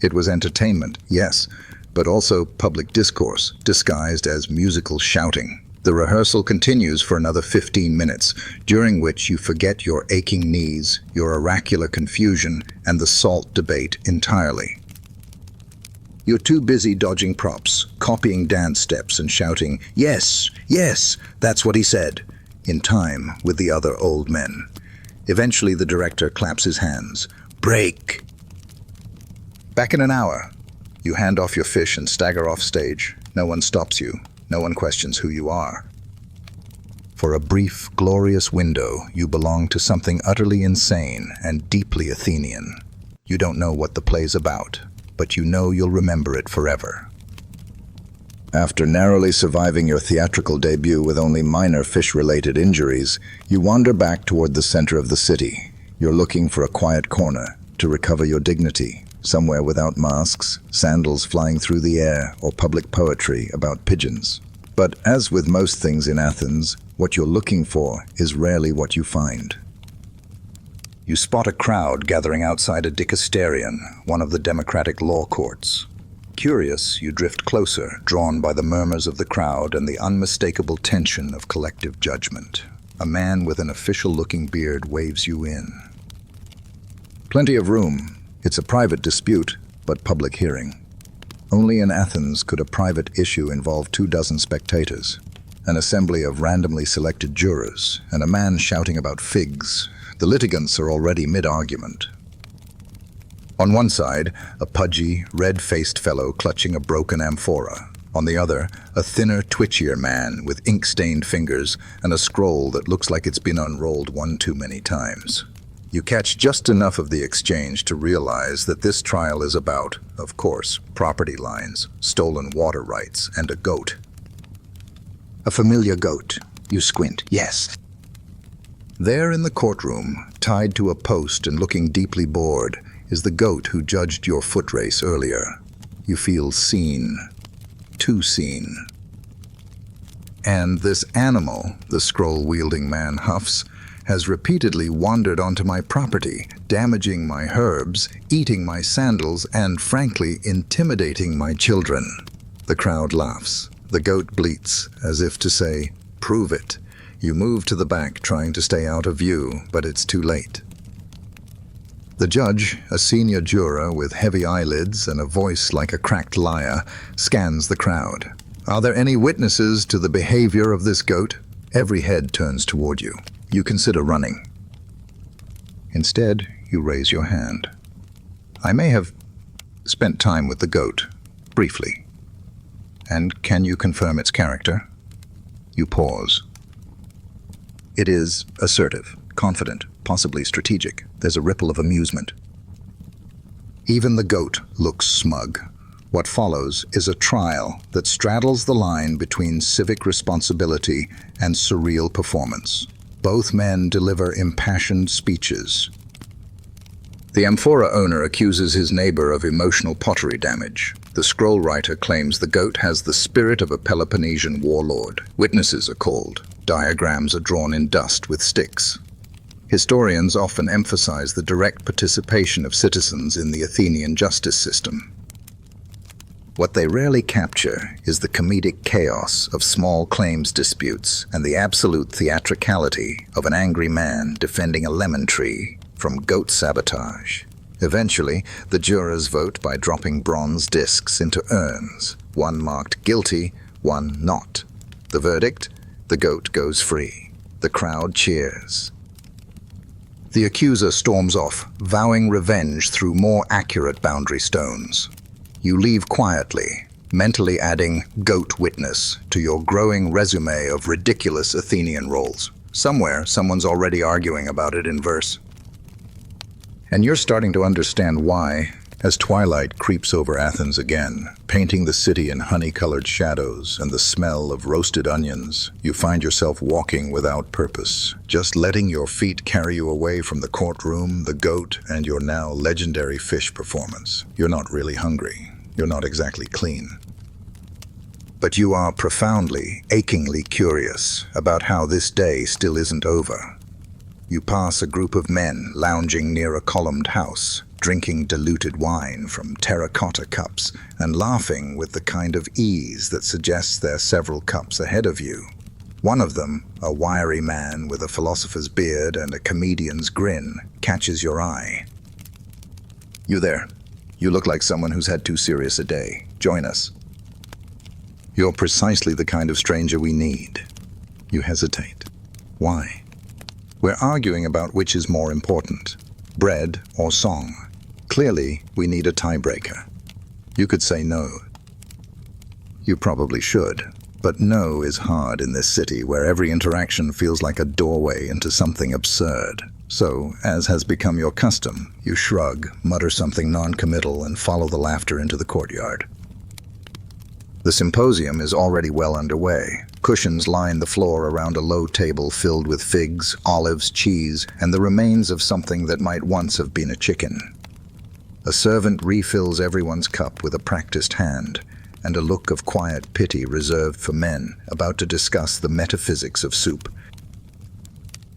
It was entertainment, yes, but also public discourse, disguised as musical shouting. The rehearsal continues for another 15 minutes, during which you forget your aching knees, your oracular confusion, and the salt debate entirely. You're too busy dodging props, copying dance steps, and shouting, "Yes, yes, that's what he said," in time with the other old men. Eventually, the director claps his hands. Break! Back in an hour. You hand off your fish and stagger off stage. No one stops you. No one questions who you are. For a brief, glorious window, you belong to something utterly insane and deeply Athenian. You don't know what the play's about, but you know you'll remember it forever. After narrowly surviving your theatrical debut with only minor fish-related injuries, you wander back toward the center of the city. You're looking for a quiet corner to recover your dignity, somewhere without masks, sandals flying through the air, or public poetry about pigeons. But as with most things in Athens, what you're looking for is rarely what you find. You spot a crowd gathering outside a dicasterion, one of the democratic law courts. Curious, you drift closer, drawn by the murmurs of the crowd and the unmistakable tension of collective judgment. A man with an official-looking beard waves you in. Plenty of room. It's a private dispute, but public hearing. Only in Athens could a private issue involve 24 spectators, an assembly of randomly selected jurors, and a man shouting about figs. The litigants are already mid-argument. On one side, a pudgy, red-faced fellow clutching a broken amphora. On the other, a thinner, twitchier man with ink-stained fingers and a scroll that looks like it's been unrolled one too many times. You catch just enough of the exchange to realize that this trial is about, of course, property lines, stolen water rights, and a goat. A familiar goat. You squint. Yes. There in the courtroom, tied to a post and looking deeply bored, is the goat who judged your foot race earlier. You feel seen. Too seen. And this animal, the scroll-wielding man huffs, has repeatedly wandered onto my property, damaging my herbs, eating my sandals, and, frankly, intimidating my children. The crowd laughs. The goat bleats, as if to say, "Prove it." You move to the back, trying to stay out of view, but it's too late. The judge, a senior juror with heavy eyelids and a voice like a cracked lyre, scans the crowd. Are there any witnesses to the behavior of this goat? Every head turns toward you. You consider running. Instead, you raise your hand. I may have spent time with the goat, briefly. And can you confirm its character? You pause. It is assertive, confident, possibly strategic. There's a ripple of amusement. Even the goat looks smug. What follows is a trial that straddles the line between civic responsibility and surreal performance. Both men deliver impassioned speeches. The amphora owner accuses his neighbor of emotional pottery damage. The scroll writer claims the goat has the spirit of a Peloponnesian warlord. Witnesses are called. Diagrams are drawn in dust with sticks. Historians often emphasize the direct participation of citizens in the Athenian justice system. What they rarely capture is the comedic chaos of small claims disputes and the absolute theatricality of an angry man defending a lemon tree from goat sabotage. Eventually, the jurors vote by dropping bronze discs into urns, one marked guilty, one not. The verdict? The goat goes free. The crowd cheers. The accuser storms off, vowing revenge through more accurate boundary stones. You leave quietly, mentally adding "goat witness" to your growing resume of ridiculous Athenian roles. Somewhere, someone's already arguing about it in verse. And you're starting to understand why, as twilight creeps over Athens again, painting the city in honey-colored shadows and the smell of roasted onions, you find yourself walking without purpose, just letting your feet carry you away from the courtroom, the goat, and your now legendary fish performance. You're not really hungry. You're not exactly clean. But you are profoundly, achingly curious about how this day still isn't over. You pass a group of men lounging near a columned house, drinking diluted wine from terracotta cups and laughing with the kind of ease that suggests they're several cups ahead of you. One of them, a wiry man with a philosopher's beard and a comedian's grin, catches your eye. You there. You look like someone who's had too serious a day. Join us. You're precisely the kind of stranger we need. You hesitate. Why? We're arguing about which is more important, bread or song. Clearly, we need a tiebreaker. You could say no. You probably should, but no is hard in this city where every interaction feels like a doorway into something absurd. So, as has become your custom, you shrug, mutter something non-committal, and follow the laughter into the courtyard. The symposium is already well underway. Cushions line the floor around a low table filled with figs, olives, cheese, and the remains of something that might once have been a chicken. A servant refills everyone's cup with a practiced hand, and a look of quiet pity reserved for men about to discuss the metaphysics of soup.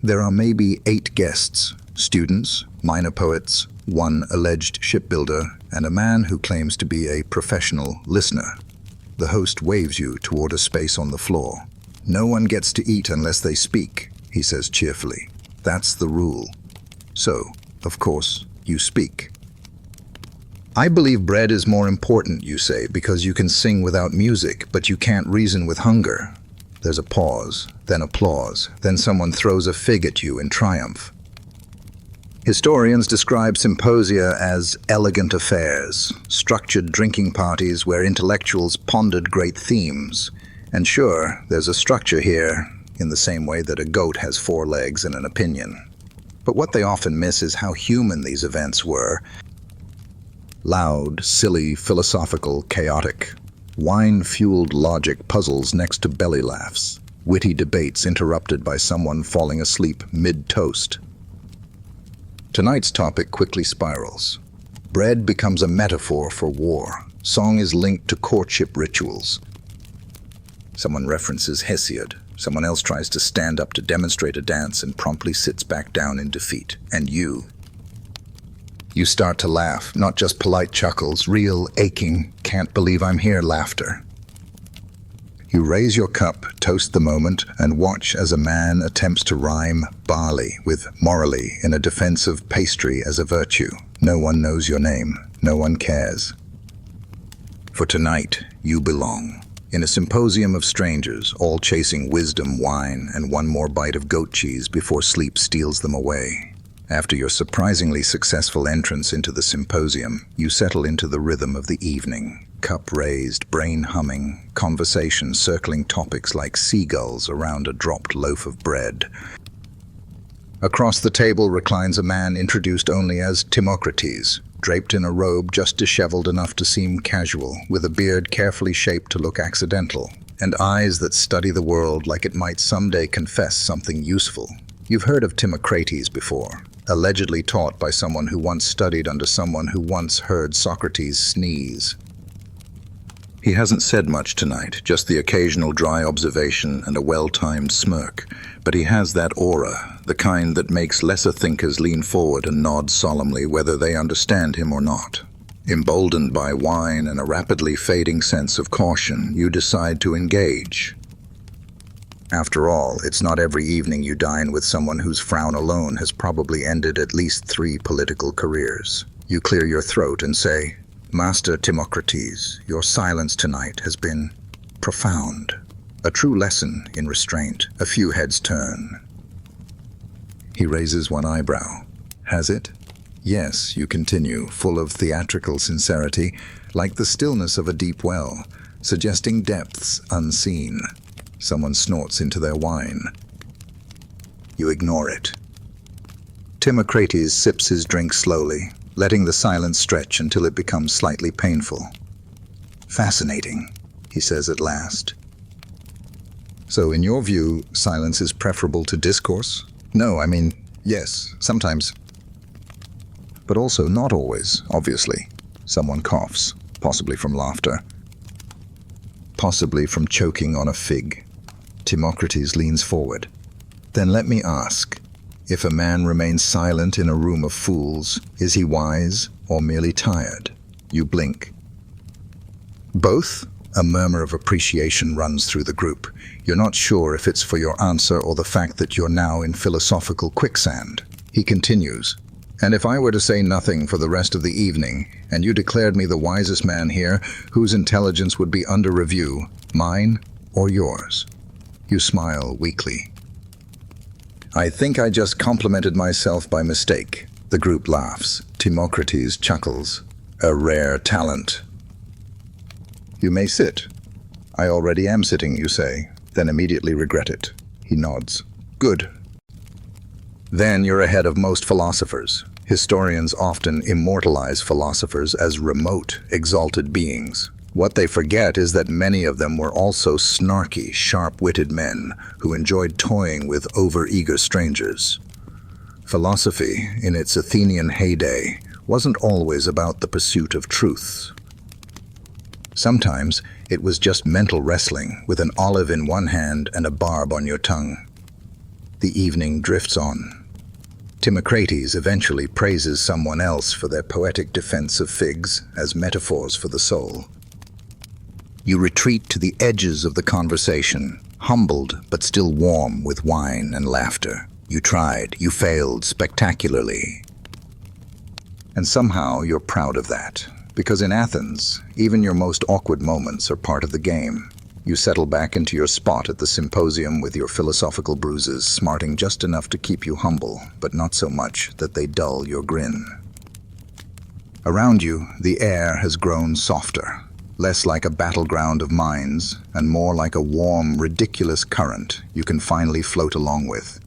There are maybe 8 guests, students, minor poets, one alleged shipbuilder, and a man who claims to be a professional listener. The host waves you toward a space on the floor. "No one gets to eat unless they speak," he says cheerfully. "That's the rule. So, of course, you speak." "I believe bread is more important," you say, "because you can sing without music, but you can't reason with hunger." There's a pause, then applause, then someone throws a fig at you in triumph. Historians describe symposia as elegant affairs, structured drinking parties where intellectuals pondered great themes. And sure, there's a structure here, in the same way that a goat has 4 legs and an opinion. But what they often miss is how human these events were. Loud, silly, philosophical, chaotic. Wine-fueled logic puzzles next to belly laughs. Witty debates interrupted by someone falling asleep mid-toast. Tonight's topic quickly spirals. Bread becomes a metaphor for war. Song is linked to courtship rituals. Someone references Hesiod. Someone else tries to stand up to demonstrate a dance and promptly sits back down in defeat. And you start to laugh, not just polite chuckles, real, aching, can't believe I'm here laughter. You raise your cup, toast the moment, and watch as a man attempts to rhyme barley with morally in a defense of pastry as a virtue. No one knows your name. No one cares. For tonight, you belong. In a symposium of strangers, all chasing wisdom, wine, and one more bite of goat cheese before sleep steals them away. After your surprisingly successful entrance into the symposium, you settle into the rhythm of the evening. Cup raised, brain humming, conversation circling topics like seagulls around a dropped loaf of bread. Across the table reclines a man introduced only as Timocrates, draped in a robe just disheveled enough to seem casual, with a beard carefully shaped to look accidental, and eyes that study the world like it might someday confess something useful. You've heard of Timocrates before, allegedly taught by someone who once studied under someone who once heard Socrates sneeze. He hasn't said much tonight, just the occasional dry observation and a well-timed smirk, but he has that aura, the kind that makes lesser thinkers lean forward and nod solemnly whether they understand him or not. Emboldened by wine and a rapidly fading sense of caution, you decide to engage. After all, it's not every evening you dine with someone whose frown alone has probably ended at least 3 political careers. You clear your throat and say, "Master Timocrates, your silence tonight has been profound. A true lesson in restraint." A few heads turn. He raises one eyebrow. "Has it?" "Yes," you continue, full of theatrical sincerity, like the stillness of a deep well, suggesting depths unseen. Someone snorts into their wine. You ignore it. Timocrates sips his drink slowly, letting the silence stretch until it becomes slightly painful. "Fascinating," he says at last. "So in your view, silence is preferable to discourse?" "No, yes, sometimes. But also not always, obviously." Someone coughs, possibly from laughter. Possibly from choking on a fig. Timocrates leans forward. "Then let me ask, if a man remains silent in a room of fools, is he wise or merely tired?" You blink. "Both?" A murmur of appreciation runs through the group. You're not sure if it's for your answer or the fact that you're now in philosophical quicksand. He continues, "And if I were to say nothing for the rest of the evening, and you declared me the wisest man here, whose intelligence would be under review, mine or yours?" You smile weakly. "I think I just complimented myself by mistake." The group laughs. Timocrates chuckles. "A rare talent." "You may sit." "I already am sitting," you say, then immediately regret it. He nods. "Good." Then you're ahead of most philosophers. Historians often immortalize philosophers as remote, exalted beings. What they forget is that many of them were also snarky, sharp-witted men who enjoyed toying with over-eager strangers. Philosophy, in its Athenian heyday, wasn't always about the pursuit of truth. Sometimes it was just mental wrestling with an olive in one hand and a barb on your tongue. The evening drifts on. Timocrates eventually praises someone else for their poetic defense of figs as metaphors for the soul. You retreat to the edges of the conversation, humbled but still warm with wine and laughter. You tried, you failed spectacularly. And somehow you're proud of that, because in Athens, even your most awkward moments are part of the game. You settle back into your spot at the symposium with your philosophical bruises smarting just enough to keep you humble, but not so much that they dull your grin. Around you, the air has grown softer, less like a battleground of minds, and more like a warm, ridiculous current you can finally float along with.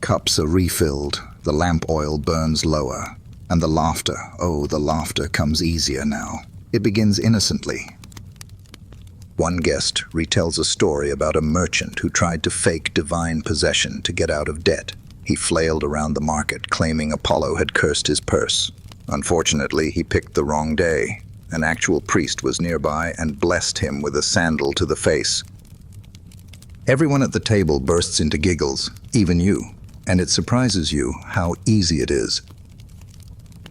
Cups are refilled, the lamp oil burns lower, and the laughter, oh, the laughter comes easier now. It begins innocently. One guest retells a story about a merchant who tried to fake divine possession to get out of debt. He flailed around the market, claiming Apollo had cursed his purse. Unfortunately, he picked the wrong day. An actual priest was nearby and blessed him with a sandal to the face. Everyone at the table bursts into giggles, even you, and it surprises you how easy it is.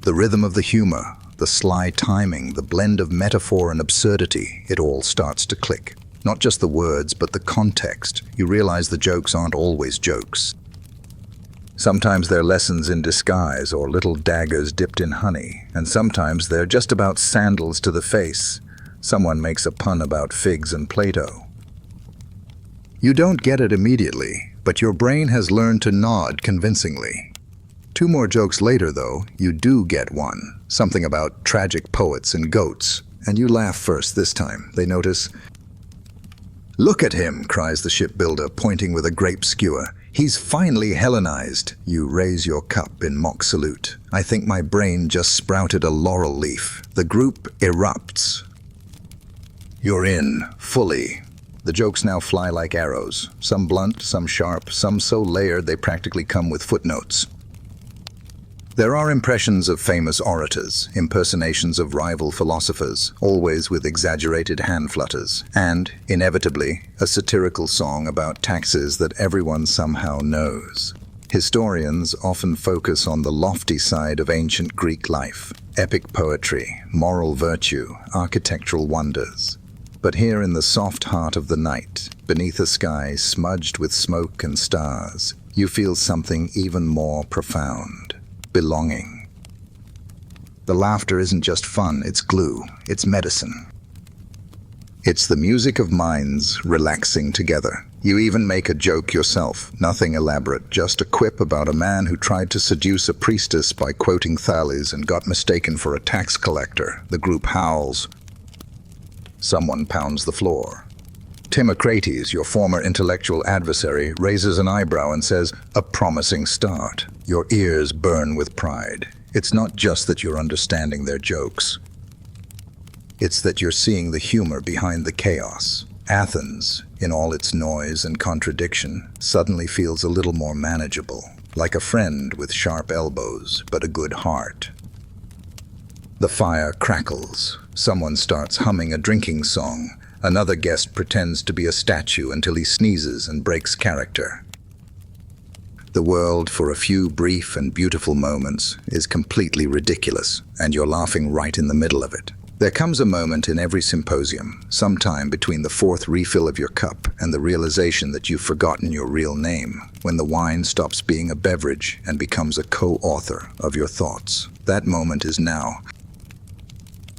The rhythm of the humor, the sly timing, the blend of metaphor and absurdity, it all starts to click. Not just the words, but the context. You realize the jokes aren't always jokes. Sometimes they're lessons in disguise or little daggers dipped in honey, and sometimes they're just about sandals to the face. Someone makes a pun about figs and Plato. You don't get it immediately, but your brain has learned to nod convincingly. 2 more jokes later, though, you do get one. Something about tragic poets and goats, and you laugh first this time. They notice. "Look at him," cries the shipbuilder, pointing with a grape skewer. "He's finally Hellenized." You raise your cup in mock salute. I think my brain just sprouted a laurel leaf. The group erupts. You're in, fully. The jokes now fly like arrows, some blunt, some sharp, some so layered they practically come with footnotes. There are impressions of famous orators, impersonations of rival philosophers, always with exaggerated hand flutters, and, inevitably, a satirical song about taxes that everyone somehow knows. Historians often focus on the lofty side of ancient Greek life, epic poetry, moral virtue, architectural wonders. But here in the soft heart of the night, beneath a sky smudged with smoke and stars, you feel something even more profound. Belonging. The laughter isn't just fun, it's glue, it's medicine. It's the music of minds relaxing together. You even make a joke yourself, nothing elaborate, just a quip about a man who tried to seduce a priestess by quoting Thales and got mistaken for a tax collector. The group howls. Someone pounds the floor. Timocrates, your former intellectual adversary, raises an eyebrow and says, "A promising start." Your ears burn with pride. It's not just that you're understanding their jokes. It's that you're seeing the humor behind the chaos. Athens, in all its noise and contradiction, suddenly feels a little more manageable, like a friend with sharp elbows, but a good heart. The fire crackles. Someone starts humming a drinking song. Another guest pretends to be a statue until he sneezes and breaks character. The world, for a few brief and beautiful moments, is completely ridiculous, and you're laughing right in the middle of it. There comes a moment in every symposium, sometime between the 4th refill of your cup and the realization that you've forgotten your real name, when the wine stops being a beverage and becomes a co-author of your thoughts. That moment is now.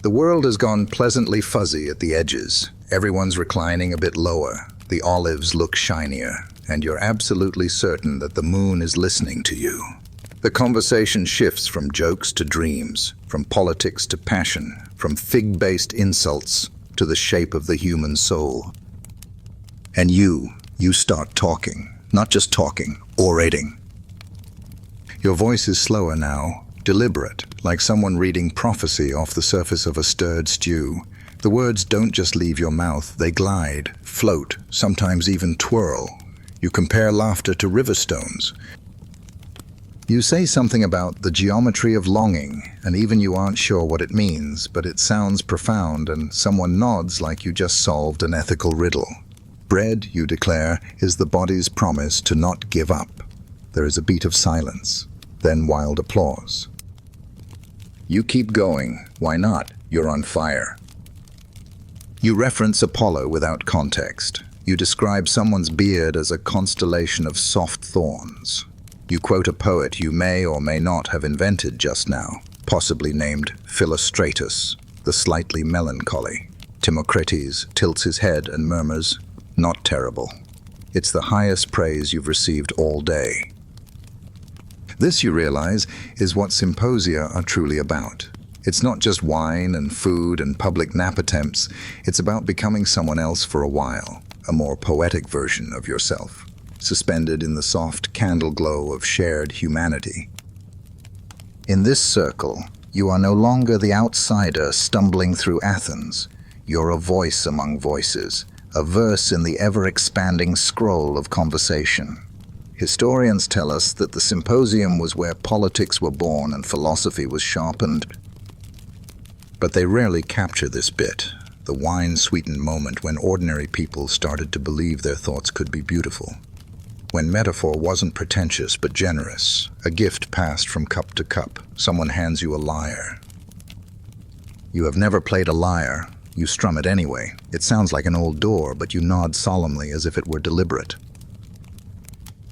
The world has gone pleasantly fuzzy at the edges. Everyone's reclining a bit lower. The olives look shinier, and you're absolutely certain that the moon is listening to you. The conversation shifts from jokes to dreams, from politics to passion, from fig-based insults to the shape of the human soul. And you start talking, not just talking, orating. Your voice is slower now, deliberate, like someone reading prophecy off the surface of a stirred stew. The words don't just leave your mouth, they glide, float, sometimes even twirl. You compare laughter to river stones. You say something about the geometry of longing, and even you aren't sure what it means, but it sounds profound, and someone nods like you just solved an ethical riddle. Bread, you declare, is the body's promise to not give up. There is a beat of silence, then wild applause. You keep going. Why not? You're on fire. You reference Apollo without context. You describe someone's beard as a constellation of soft thorns. You quote a poet you may or may not have invented just now, possibly named Philostratus, the slightly melancholy. Timocrates tilts his head and murmurs, "Not terrible." It's the highest praise you've received all day. This, you realize, is what symposia are truly about. It's not just wine and food and public nap attempts. It's about becoming someone else for a while, a more poetic version of yourself, suspended in the soft candle glow of shared humanity. In this circle, you are no longer the outsider stumbling through Athens. You're a voice among voices, a verse in the ever-expanding scroll of conversation. Historians tell us that the symposium was where politics were born and philosophy was sharpened. But they rarely capture this bit, the wine-sweetened moment when ordinary people started to believe their thoughts could be beautiful. When metaphor wasn't pretentious but generous, a gift passed from cup to cup. Someone hands you a lyre. You have never played a lyre. You strum it anyway. It sounds like an old door, but you nod solemnly as if it were deliberate.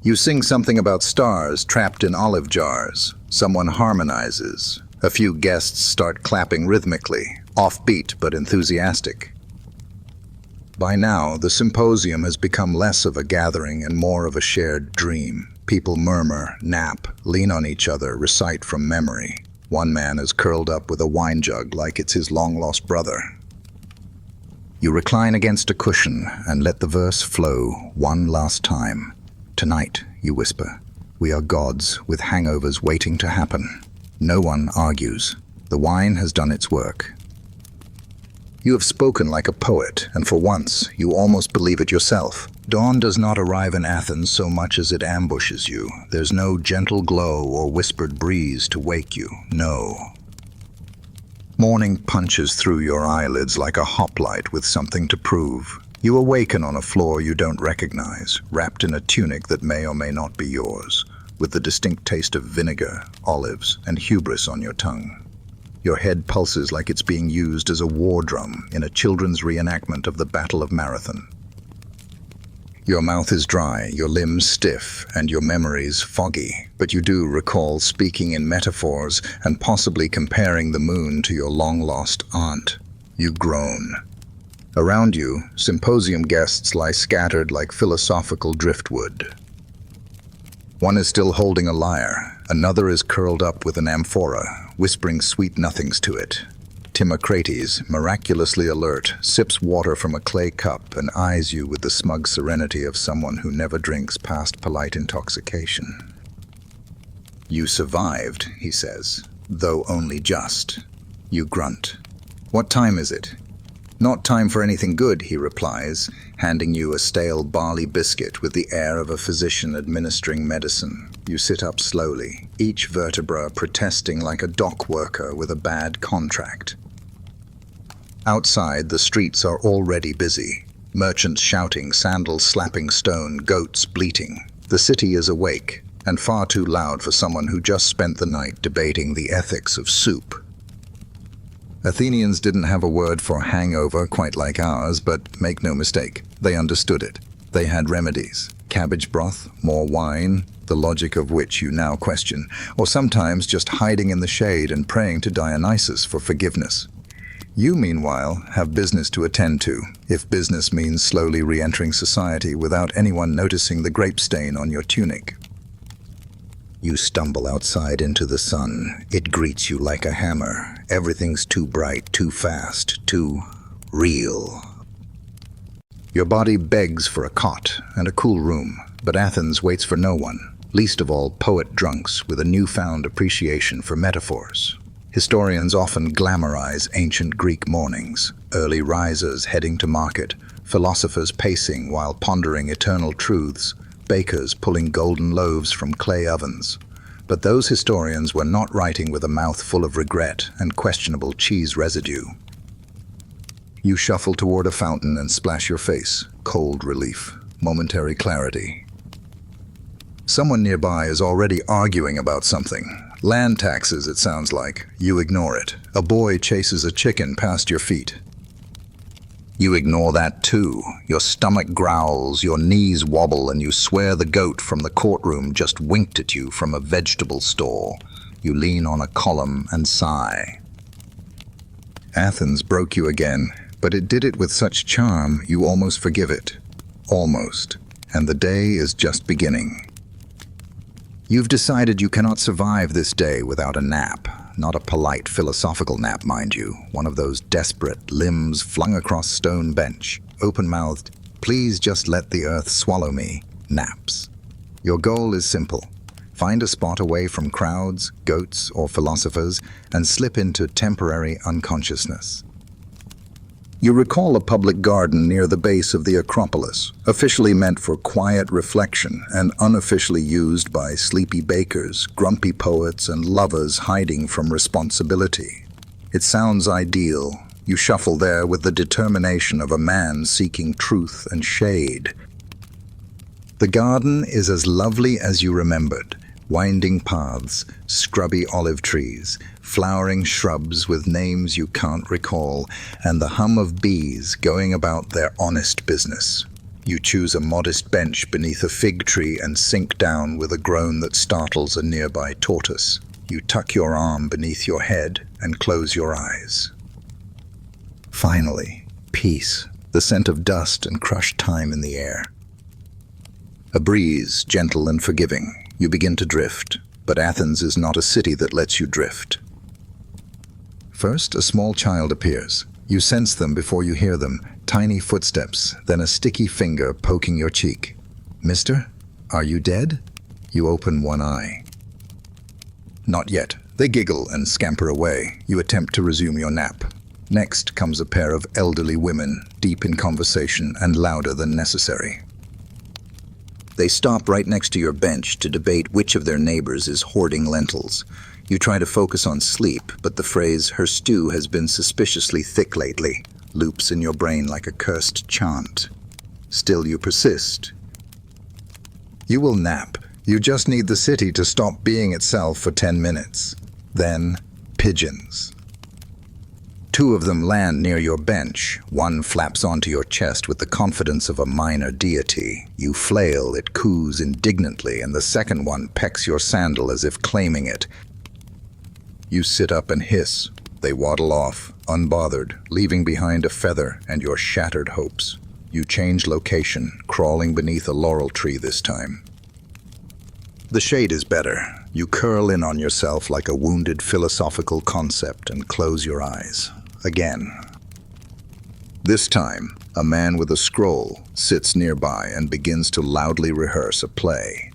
You sing something about stars trapped in olive jars. Someone harmonizes. A few guests start clapping rhythmically, offbeat but enthusiastic. By now, the symposium has become less of a gathering and more of a shared dream. People murmur, nap, lean on each other, recite from memory. One man is curled up with a wine jug like it's his long-lost brother. You recline against a cushion and let the verse flow one last time. "Tonight," you whisper, "we are gods with hangovers waiting to happen." No one argues. The wine has done its work. You have spoken like a poet, and for once, you almost believe it yourself. Dawn does not arrive in Athens so much as it ambushes you. There's no gentle glow or whispered breeze to wake you. No. Morning punches through your eyelids like a hoplite with something to prove. You awaken on a floor you don't recognize, wrapped in a tunic that may or may not be yours, with the distinct taste of vinegar, olives, and hubris on your tongue. Your head pulses like it's being used as a war drum in a children's reenactment of the Battle of Marathon. Your mouth is dry, your limbs stiff, and your memories foggy, but you do recall speaking in metaphors and possibly comparing the moon to your long-lost aunt. You groan. Around you, symposium guests lie scattered like philosophical driftwood. One is still holding a lyre, another is curled up with an amphora, whispering sweet nothings to it. Timocrates, miraculously alert, sips water from a clay cup and eyes you with the smug serenity of someone who never drinks past polite intoxication. "You survived," he says, "though only just." You grunt. "What time is it?" "Not time for anything good," he replies, handing you a stale barley biscuit with the air of a physician administering medicine. You sit up slowly, each vertebra protesting like a dock worker with a bad contract. Outside, the streets are already busy. Merchants shouting, sandals slapping stone, goats bleating. The city is awake, and far too loud for someone who just spent the night debating the ethics of soup. Athenians didn't have a word for hangover quite like ours, but make no mistake, they understood it. They had remedies. Cabbage broth, more wine, the logic of which you now question, or sometimes just hiding in the shade and praying to Dionysus for forgiveness. You, meanwhile, have business to attend to, if business means slowly re-entering society without anyone noticing the grape stain on your tunic. You stumble outside into the sun. It greets you like a hammer. Everything's too bright, too fast, too real. Your body begs for a cot and a cool room, but Athens waits for no one, least of all poet drunks with a newfound appreciation for metaphors. Historians often glamorize ancient Greek mornings, early risers heading to market, philosophers pacing while pondering eternal truths, bakers pulling golden loaves from clay ovens. But those historians were not writing with a mouth full of regret and questionable cheese residue. You shuffle toward a fountain and splash your face. Cold relief, momentary clarity. Someone nearby is already arguing about something. Land taxes, it sounds like. You ignore it. A boy chases a chicken past your feet. You ignore that too. Your stomach growls, your knees wobble, and you swear the goat from the courtroom just winked at you from a vegetable store. You lean on a column and sigh. Athens broke you again, but it did it with such charm you almost forgive it. Almost. And the day is just beginning. You've decided you cannot survive this day without a nap. Not a polite philosophical nap, mind you. One of those desperate, limbs flung across stone bench, open-mouthed, please just let the earth swallow me, naps. Your goal is simple. Find a spot away from crowds, goats, or philosophers, and slip into temporary unconsciousness. You recall a public garden near the base of the Acropolis, officially meant for quiet reflection and unofficially used by sleepy bakers, grumpy poets, and lovers hiding from responsibility. It sounds ideal. You shuffle there with the determination of a man seeking truth and shade. The garden is as lovely as you remembered. Winding paths, scrubby olive trees, flowering shrubs with names you can't recall, and the hum of bees going about their honest business. You choose a modest bench beneath a fig tree and sink down with a groan that startles a nearby tortoise. You tuck your arm beneath your head and close your eyes. Finally, peace, the scent of dust and crushed time in the air. A breeze, gentle and forgiving. You begin to drift, but Athens is not a city that lets you drift. First, a small child appears. You sense them before you hear them, tiny footsteps, then a sticky finger poking your cheek. Mister, are you dead? You open one eye. Not yet. They giggle and scamper away. You attempt to resume your nap. Next comes a pair of elderly women, deep in conversation and louder than necessary. They stop right next to your bench to debate which of their neighbors is hoarding lentils. You try to focus on sleep, but the phrase, "her stew has been suspiciously thick lately," loops in your brain like a cursed chant. Still you persist. You will nap. You just need the city to stop being itself for 10 minutes. Then, pigeons. Two of them land near your bench. One flaps onto your chest with the confidence of a minor deity. You flail, it coos indignantly, and the second one pecks your sandal as if claiming it. You sit up and hiss. They waddle off, unbothered, leaving behind a feather and your shattered hopes. You change location, crawling beneath a laurel tree this time. The shade is better. You curl in on yourself like a wounded philosophical concept and close your eyes. Again. This time, a man with a scroll sits nearby and begins to loudly rehearse a play.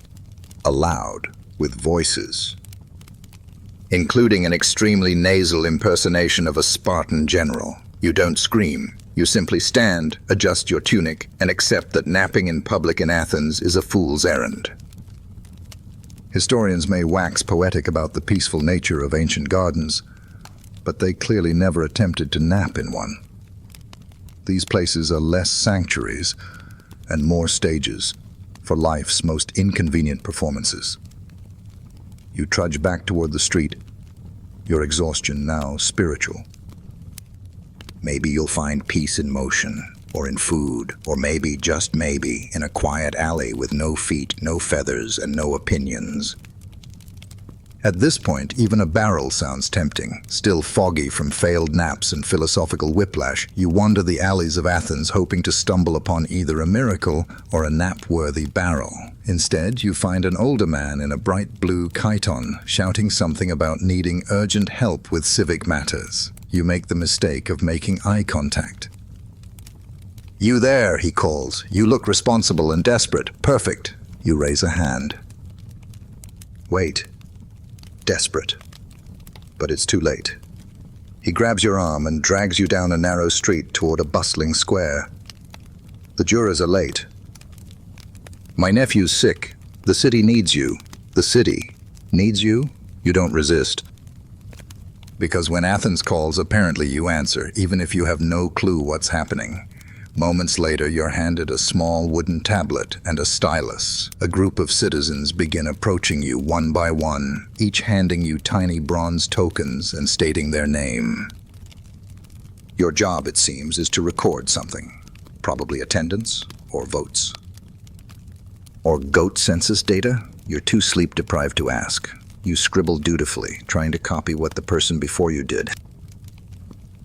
Aloud, with voices, including an extremely nasal impersonation of a Spartan general. You don't scream. You simply stand, adjust your tunic, and accept that napping in public in Athens is a fool's errand. Historians may wax poetic about the peaceful nature of ancient gardens, but they clearly never attempted to nap in one. These places are less sanctuaries and more stages for life's most inconvenient performances. You trudge back toward the street, your exhaustion now spiritual. Maybe you'll find peace in motion, or in food, or maybe, just maybe, in a quiet alley with no feet, no feathers, and no opinions. At this point, even a barrel sounds tempting. Still foggy from failed naps and philosophical whiplash, you wander the alleys of Athens hoping to stumble upon either a miracle or a nap-worthy barrel. Instead, you find an older man in a bright blue chiton shouting something about needing urgent help with civic matters. You make the mistake of making eye contact. "You there," he calls. "You look responsible and desperate. Perfect." You raise a hand. Wait. Desperate. but it's too late. He grabs your arm and drags you down a narrow street toward a bustling square. The jurors are late. My nephew's sick. The city needs you. The city needs you? You don't resist. Because when Athens calls, apparently you answer, even if you have no clue what's happening. Moments later, you're handed a small wooden tablet and a stylus. A group of citizens begin approaching you one by one, each handing you tiny bronze tokens and stating their name. Your job, it seems, is to record something. Probably attendance or votes. Or goat census data? You're too sleep-deprived to ask. You scribble dutifully, trying to copy what the person before you did.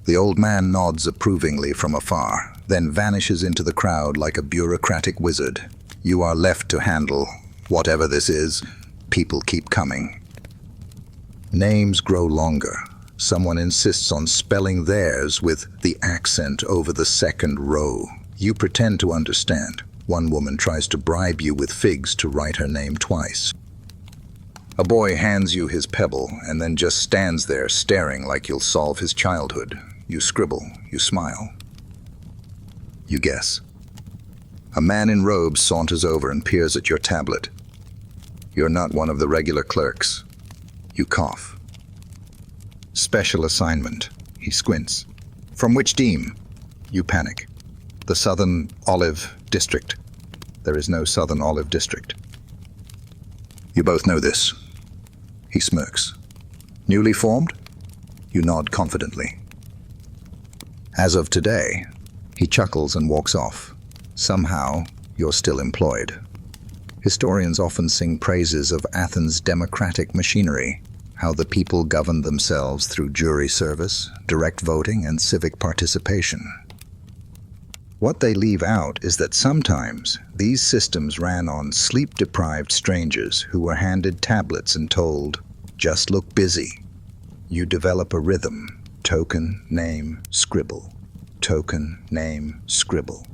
The old man nods approvingly from afar, then vanishes into the crowd like a bureaucratic wizard. You are left to handle whatever this is. People keep coming. Names grow longer. Someone insists on spelling theirs with the accent over the second row. You pretend to understand. One woman tries to bribe you with figs to write her name twice. A boy hands you his pebble and then just stands there staring like you'll solve his childhood. You scribble, you smile. You guess. A man in robes saunters over and peers at your tablet. You're not one of the regular clerks. You cough. Special assignment. He squints. From which team? You panic. The Southern Olive District. There is no Southern Olive District. You both know this. He smirks. Newly formed? You nod confidently. As of today. He chuckles and walks off. Somehow, you're still employed. Historians often sing praises of Athens' democratic machinery, how the people govern themselves through jury service, direct voting, and civic participation. What they leave out is that sometimes these systems ran on sleep-deprived strangers who were handed tablets and told, just look busy. You develop a rhythm. Token, name, scribble. Token, name, scribble.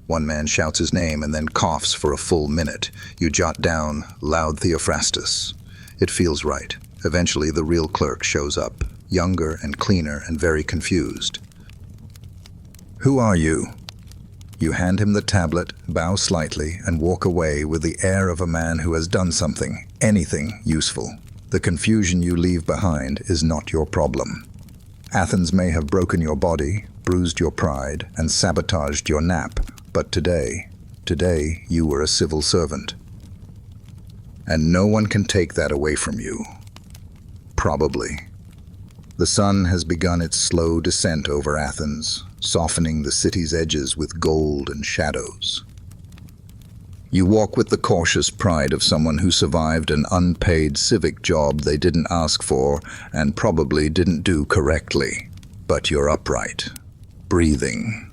One man shouts his name and then coughs for a full minute. You jot down, loud Theophrastus. It feels right. Eventually the real clerk shows up, younger and cleaner and very confused. Who are you? You hand him the tablet, bow slightly, and walk away with the air of a man who has done something, anything useful. The confusion you leave behind is not your problem. Athens may have broken your body, bruised your pride, and sabotaged your nap, but today you were a civil servant. And no one can take that away from you. Probably. The sun has begun its slow descent over Athens, softening the city's edges with gold and shadows. You walk with the cautious pride of someone who survived an unpaid civic job they didn't ask for and probably didn't do correctly. But you're upright, breathing.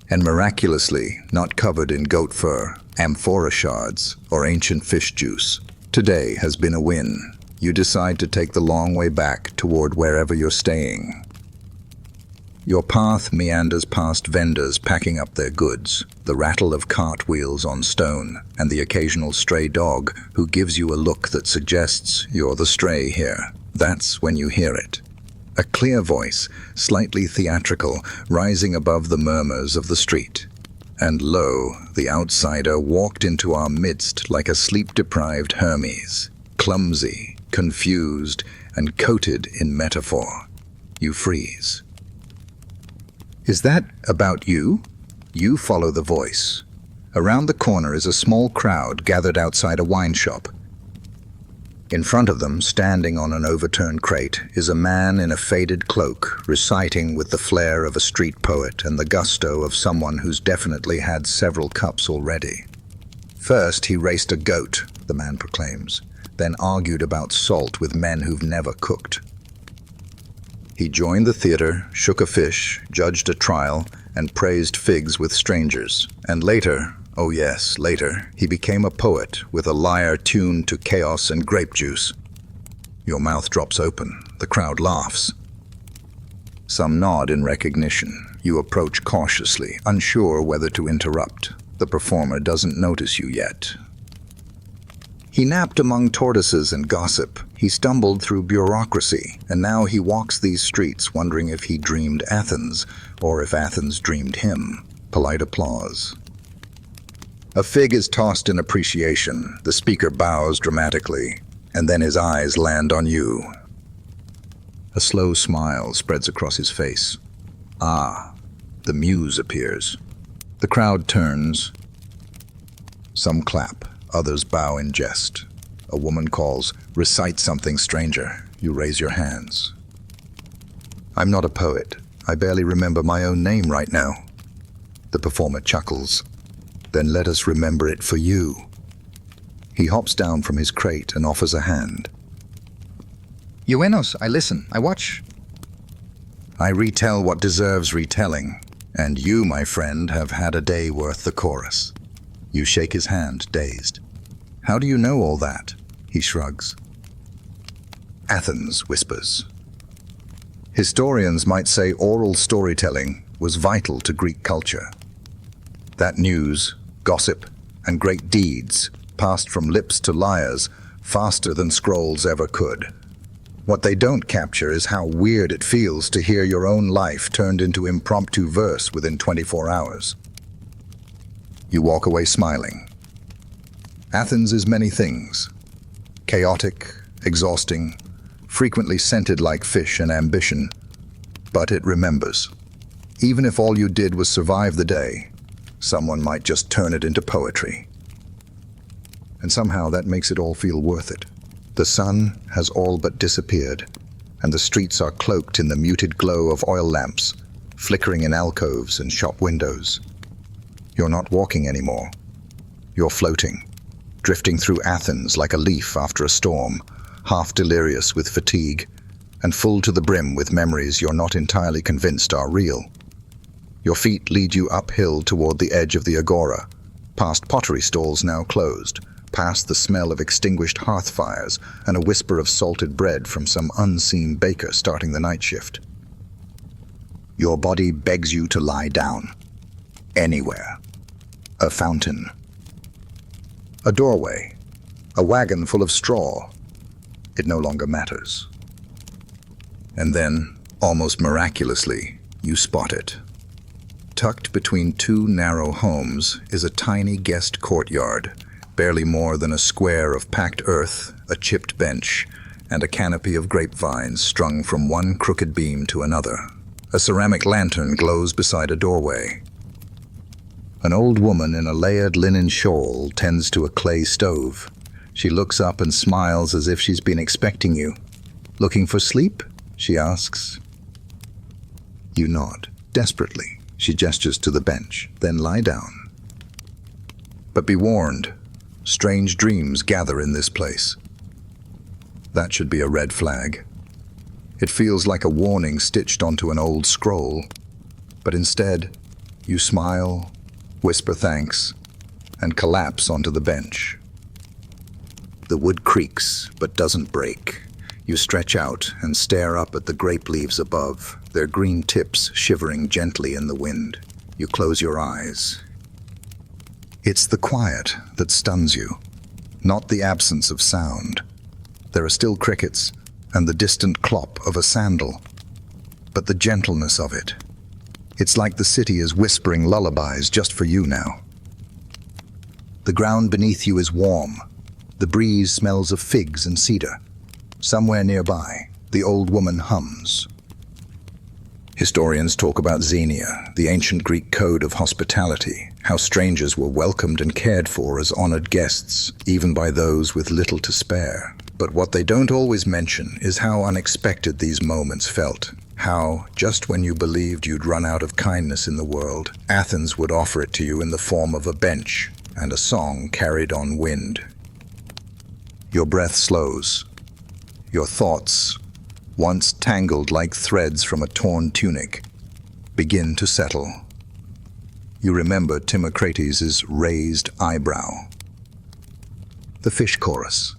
And miraculously not covered in goat fur, amphora shards, or ancient fish juice. Today has been a win. You decide to take the long way back toward wherever you're staying. Your path meanders past vendors packing up their goods, the rattle of cartwheels on stone, and the occasional stray dog who gives you a look that suggests you're the stray here. That's when you hear it. A clear voice, slightly theatrical, rising above the murmurs of the street. And lo, the outsider walked into our midst like a sleep-deprived Hermes, clumsy, confused, and coated in metaphor. You freeze. Is that about you? You follow the voice. Around the corner is a small crowd gathered outside a wine shop. In front of them, standing on an overturned crate, is a man in a faded cloak, reciting with the flair of a street poet and the gusto of someone who's definitely had several cups already. First, he raced a goat, the man proclaims, then argued about salt with men who've never cooked. He joined the theater, shook a fish, judged a trial, and praised figs with strangers. And later, oh yes, later, he became a poet with a lyre tuned to chaos and grape juice. Your mouth drops open. The crowd laughs. Some nod in recognition. You approach cautiously, unsure whether to interrupt. The performer doesn't notice you yet. He napped among tortoises and gossip. He stumbled through bureaucracy, and now he walks these streets wondering if he dreamed Athens, or if Athens dreamed him. Polite applause. A fig is tossed in appreciation. The speaker bows dramatically, and then his eyes land on you. A slow smile spreads across his face. Ah, the muse appears. The crowd turns. Some clap, others bow in jest. A woman calls, "Recite something, stranger." You raise your hands. "I'm not a poet. I barely remember my own name right now." The performer chuckles. "Then let us remember it for you." He hops down from his crate and offers a hand. Euenos, I listen, I watch. I retell what deserves retelling, and you, my friend, have had a day worth the chorus. You shake his hand, dazed. "How do you know all that?" He shrugs. Athens whispers. Historians might say oral storytelling was vital to Greek culture. That news, gossip, and great deeds passed from lips to lyres faster than scrolls ever could. What they don't capture is how weird it feels to hear your own life turned into impromptu verse within 24 hours. You walk away smiling. Athens is many things. Chaotic, exhausting, frequently scented like fish and ambition. But it remembers. Even if all you did was survive the day, someone might just turn it into poetry. And somehow that makes it all feel worth it. The sun has all but disappeared, and the streets are cloaked in the muted glow of oil lamps, flickering in alcoves and shop windows. You're not walking anymore. You're floating, drifting through Athens like a leaf after a storm, half delirious with fatigue, and full to the brim with memories you're not entirely convinced are real. Your feet lead you uphill toward the edge of the agora, past pottery stalls now closed, past the smell of extinguished hearth fires and a whisper of salted bread from some unseen baker starting the night shift. Your body begs you to lie down. Anywhere. A fountain. A doorway. A wagon full of straw. It no longer matters. And then, almost miraculously, you spot it. Tucked between two narrow homes is a tiny guest courtyard, barely more than a square of packed earth, a chipped bench, and a canopy of grapevines strung from one crooked beam to another. A ceramic lantern glows beside a doorway. An old woman in a layered linen shawl tends to a clay stove. She looks up and smiles as if she's been expecting you. "Looking for sleep?" she asks. You nod, desperately. She gestures to the bench, "Then lie down." But be warned, strange dreams gather in this place. That should be a red flag. It feels like a warning stitched onto an old scroll. But instead, you smile, whisper thanks, and collapse onto the bench. The wood creaks, but doesn't break. You stretch out and stare up at the grape leaves above, their green tips shivering gently in the wind. You close your eyes. It's the quiet that stuns you, not the absence of sound. There are still crickets and the distant clop of a sandal, but the gentleness of it. It's like the city is whispering lullabies just for you now. The ground beneath you is warm. The breeze smells of figs and cedar. Somewhere nearby, the old woman hums. Historians talk about Xenia, the ancient Greek code of hospitality, how strangers were welcomed and cared for as honored guests, even by those with little to spare. But what they don't always mention is how unexpected these moments felt. How, just when you believed you'd run out of kindness in the world, Athens would offer it to you in the form of a bench and a song carried on wind. Your breath slows. Your thoughts, once tangled like threads from a torn tunic, begin to settle. You remember Timocrates' raised eyebrow. The fish chorus.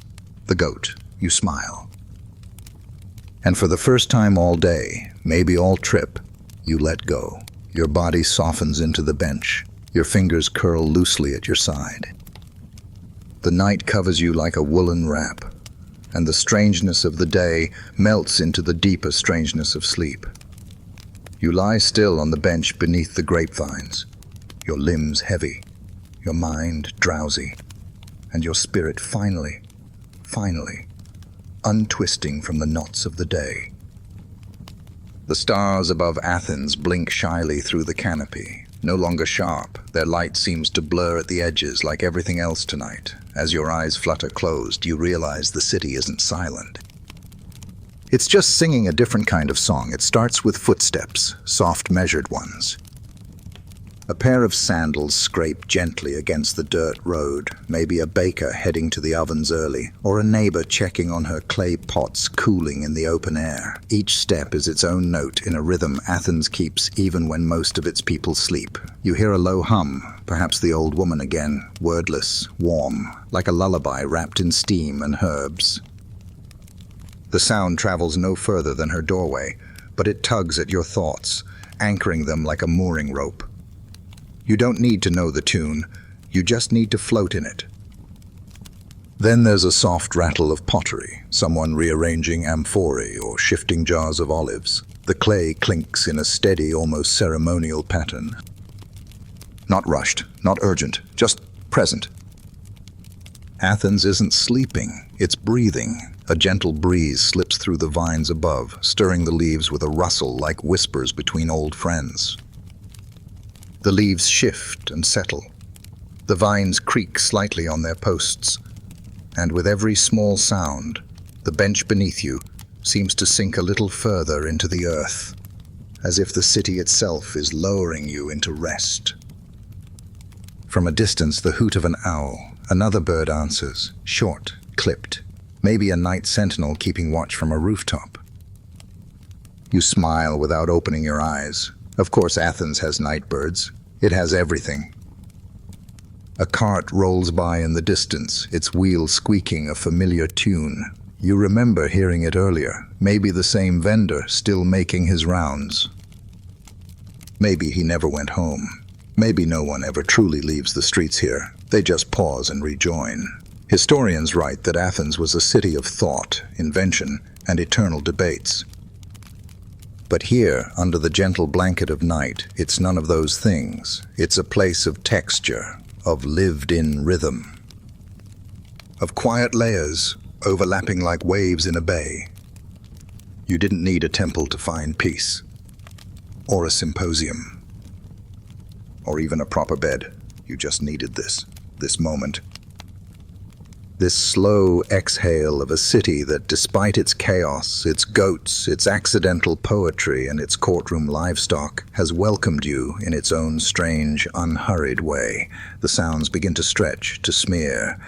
The goat. You smile. And for the first time all day, maybe all trip, you let go. Your body softens into the bench. Your fingers curl loosely at your side. The night covers you like a woolen wrap, and the strangeness of the day melts into the deeper strangeness of sleep. You lie still on the bench beneath the grapevines, your limbs heavy, your mind drowsy, and your spirit finally, untwisting from the knots of the day. The stars above Athens blink shyly through the canopy, no longer sharp. Their light seems to blur at the edges like everything else tonight. As your eyes flutter closed, you realize the city isn't silent. It's just singing a different kind of song. It starts with footsteps, soft, measured ones. A pair of sandals scrape gently against the dirt road, maybe a baker heading to the ovens early, or a neighbor checking on her clay pots cooling in the open air. Each step is its own note in a rhythm Athens keeps even when most of its people sleep. You hear a low hum, perhaps the old woman again, wordless, warm, like a lullaby wrapped in steam and herbs. The sound travels no further than her doorway, but it tugs at your thoughts, anchoring them like a mooring rope. You don't need to know the tune, you just need to float in it. Then there's a soft rattle of pottery, someone rearranging amphorae or shifting jars of olives. The clay clinks in a steady, almost ceremonial pattern. Not rushed, not urgent, just present. Athens isn't sleeping, it's breathing. A gentle breeze slips through the vines above, stirring the leaves with a rustle like whispers between old friends. The leaves shift and settle. The vines creak slightly on their posts, and with every small sound, the bench beneath you seems to sink a little further into the earth, as if the city itself is lowering you into rest. From a distance, the hoot of an owl. Another bird answers, short, clipped, maybe a night sentinel keeping watch from a rooftop. You smile without opening your eyes. Of course, Athens has night birds. It has everything. A cart rolls by in the distance, its wheels squeaking a familiar tune. You remember hearing it earlier. Maybe the same vendor still making his rounds. Maybe he never went home. Maybe no one ever truly leaves the streets here. They just pause and rejoin. Historians write that Athens was a city of thought, invention, and eternal debates. But here, under the gentle blanket of night, it's none of those things. It's a place of texture, of lived-in rhythm, of quiet layers overlapping like waves in a bay. You didn't need a temple to find peace, or a symposium, or even a proper bed. You just needed this moment. This slow exhale of a city that, despite its chaos, its goats, its accidental poetry, and its courtroom livestock, has welcomed you in its own strange, unhurried way. The sounds begin to stretch, to smear.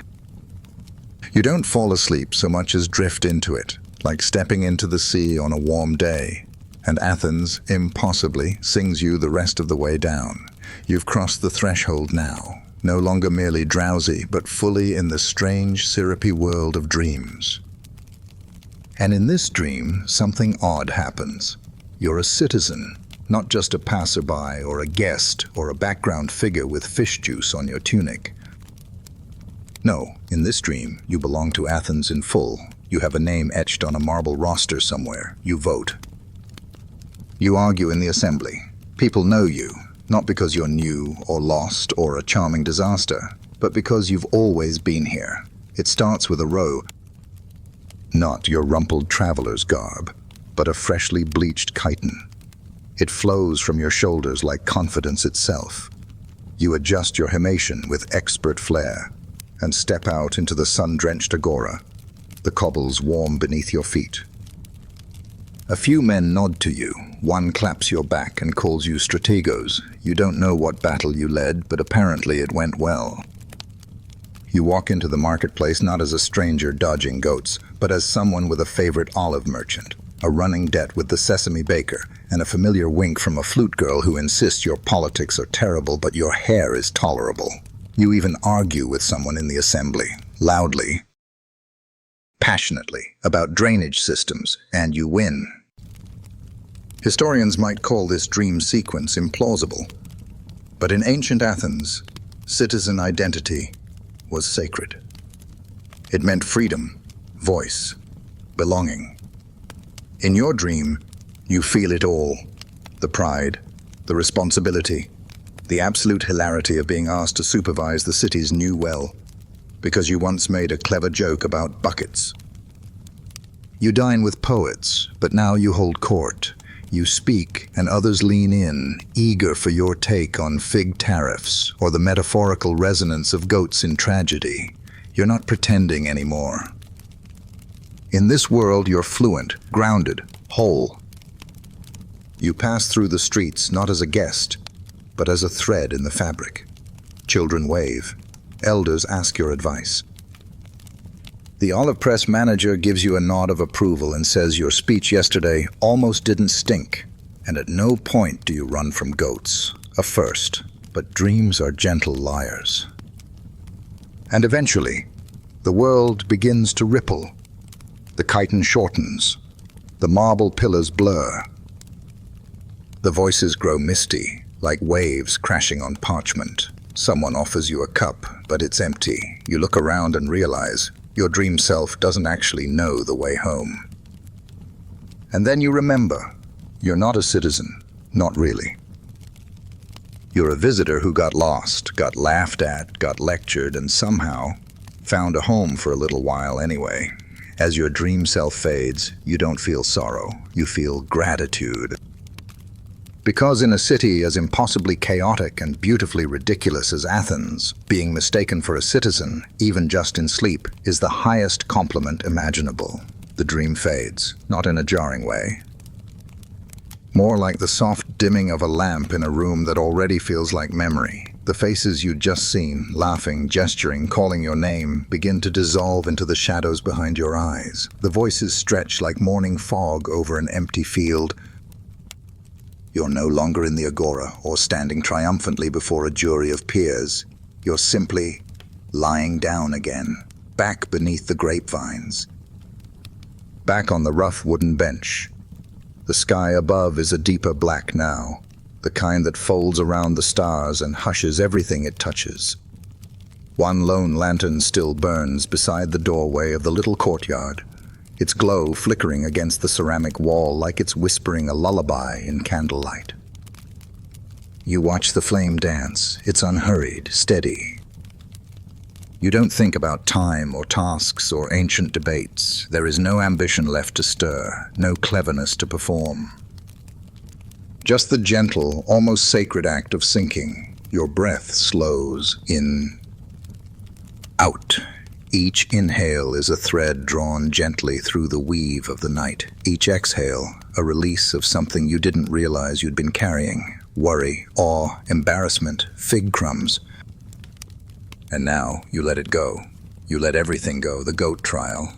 You don't fall asleep so much as drift into it, like stepping into the sea on a warm day. And Athens, impossibly, sings you the rest of the way down. You've crossed the threshold now. No longer merely drowsy, but fully in the strange, syrupy world of dreams. And in this dream, something odd happens. You're a citizen, not just a passerby or a guest or a background figure with fish juice on your tunic. No, in this dream, you belong to Athens in full. You have a name etched on a marble roster somewhere. You vote. You argue in the assembly. People know you. Not because you're new or lost or a charming disaster, but because you've always been here. It starts with a row, not your rumpled traveler's garb, but a freshly bleached chiton. It flows from your shoulders like confidence itself. You adjust your himation with expert flair and step out into the sun-drenched agora, the cobbles warm beneath your feet. A few men nod to you. One claps your back and calls you strategos. You don't know what battle you led, but apparently it went well. You walk into the marketplace not as a stranger dodging goats, but as someone with a favorite olive merchant, a running debt with the sesame baker, and a familiar wink from a flute girl who insists your politics are terrible but your hair is tolerable. You even argue with someone in the assembly, loudly, passionately, about drainage systems, and you win. Historians might call this dream sequence implausible, but in ancient Athens, citizen identity was sacred. It meant freedom, voice, belonging. In your dream, you feel it all. The pride, the responsibility, the absolute hilarity of being asked to supervise the city's new well, because you once made a clever joke about buckets. You dine with poets, but now you hold court. You speak, and others lean in, eager for your take on fig tariffs or the metaphorical resonance of goats in tragedy. You're not pretending anymore. In this world, you're fluent, grounded, whole. You pass through the streets not as a guest, but as a thread in the fabric. Children wave. Elders ask your advice. The olive press manager gives you a nod of approval and says your speech yesterday almost didn't stink. And at no point do you run from goats. A first, but dreams are gentle liars. And eventually, the world begins to ripple. The chitin shortens. The marble pillars blur. The voices grow misty, like waves crashing on parchment. Someone offers you a cup, but it's empty. You look around and realize your dream self doesn't actually know the way home. And then you remember, you're not a citizen, not really. You're a visitor who got lost, got laughed at, got lectured, and somehow found a home for a little while anyway. As your dream self fades, you don't feel sorrow, you feel gratitude. Because in a city as impossibly chaotic and beautifully ridiculous as Athens, being mistaken for a citizen, even just in sleep, is the highest compliment imaginable. The dream fades, not in a jarring way. More like the soft dimming of a lamp in a room that already feels like memory. The faces you'd just seen, laughing, gesturing, calling your name, begin to dissolve into the shadows behind your eyes. The voices stretch like morning fog over an empty field. You're no longer in the agora or standing triumphantly before a jury of peers. You're simply lying down again, back beneath the grapevines. Back on the rough wooden bench. The sky above is a deeper black now, the kind that folds around the stars and hushes everything it touches. One lone lantern still burns beside the doorway of the little courtyard, its glow flickering against the ceramic wall like it's whispering a lullaby in candlelight. You watch the flame dance. It's unhurried, steady. You don't think about time or tasks or ancient debates. There is no ambition left to stir, no cleverness to perform. Just the gentle, almost sacred act of sinking. Your breath slows in, out. Each inhale is a thread drawn gently through the weave of the night. Each exhale, a release of something you didn't realize you'd been carrying. Worry, awe, embarrassment, fig crumbs. And now you let it go. You let everything go, the goat trial.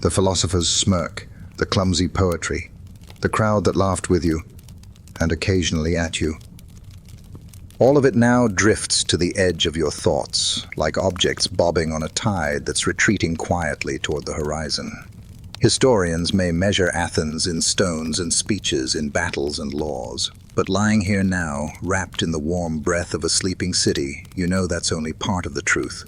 The philosopher's smirk, the clumsy poetry, the crowd that laughed with you, and occasionally at you. All of it now drifts to the edge of your thoughts, like objects bobbing on a tide that's retreating quietly toward the horizon. Historians may measure Athens in stones and speeches, in battles and laws, but lying here now, wrapped in the warm breath of a sleeping city, you know that's only part of the truth.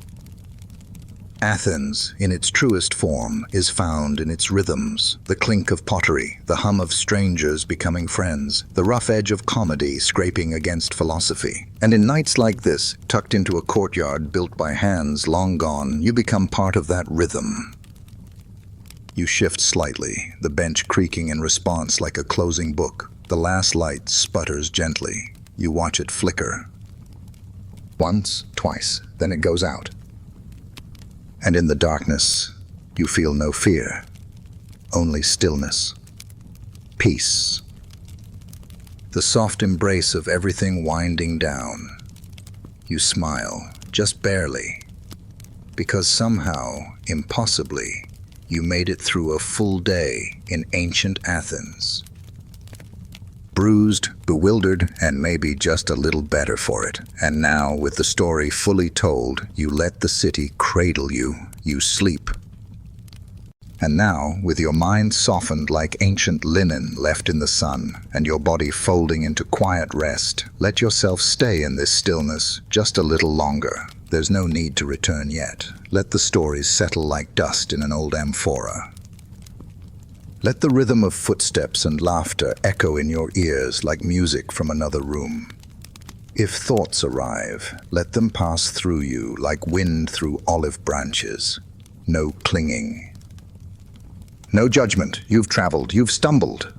Athens, in its truest form, is found in its rhythms, the clink of pottery, the hum of strangers becoming friends, the rough edge of comedy scraping against philosophy. And in nights like this, tucked into a courtyard built by hands long gone, you become part of that rhythm. You shift slightly, the bench creaking in response like a closing book. The last light sputters gently. You watch it flicker. Once, twice, then it goes out. And in the darkness, you feel no fear, only stillness, peace, the soft embrace of everything winding down. You smile, just barely, because somehow, impossibly, you made it through a full day in ancient Athens. Bruised, bewildered, and maybe just a little better for it. And now, with the story fully told, you let the city cradle you. You sleep. And now, with your mind softened like ancient linen left in the sun, and your body folding into quiet rest, let yourself stay in this stillness just a little longer. There's no need to return yet. Let the stories settle like dust in an old amphora. Let the rhythm of footsteps and laughter echo in your ears like music from another room. If thoughts arrive, let them pass through you like wind through olive branches. No clinging. No judgment. You've traveled. You've stumbled.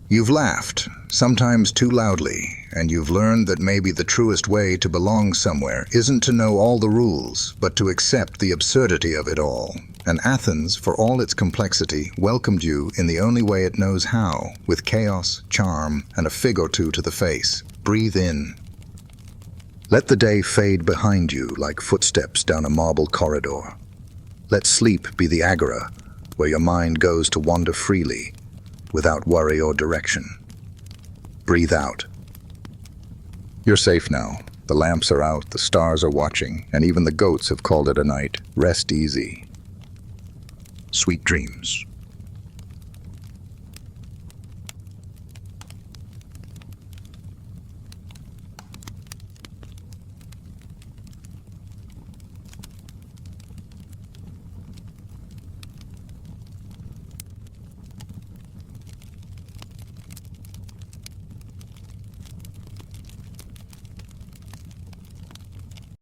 You've laughed, sometimes too loudly, and you've learned that maybe the truest way to belong somewhere isn't to know all the rules, but to accept the absurdity of it all. And Athens, for all its complexity, welcomed you in the only way it knows how, with chaos, charm, and a fig or two to the face. Breathe in. Let the day fade behind you like footsteps down a marble corridor. Let sleep be the agora, where your mind goes to wander freely, without worry or direction. Breathe out. You're safe now. The lamps are out, the stars are watching, and even the goats have called it a night. Rest easy. Sweet dreams.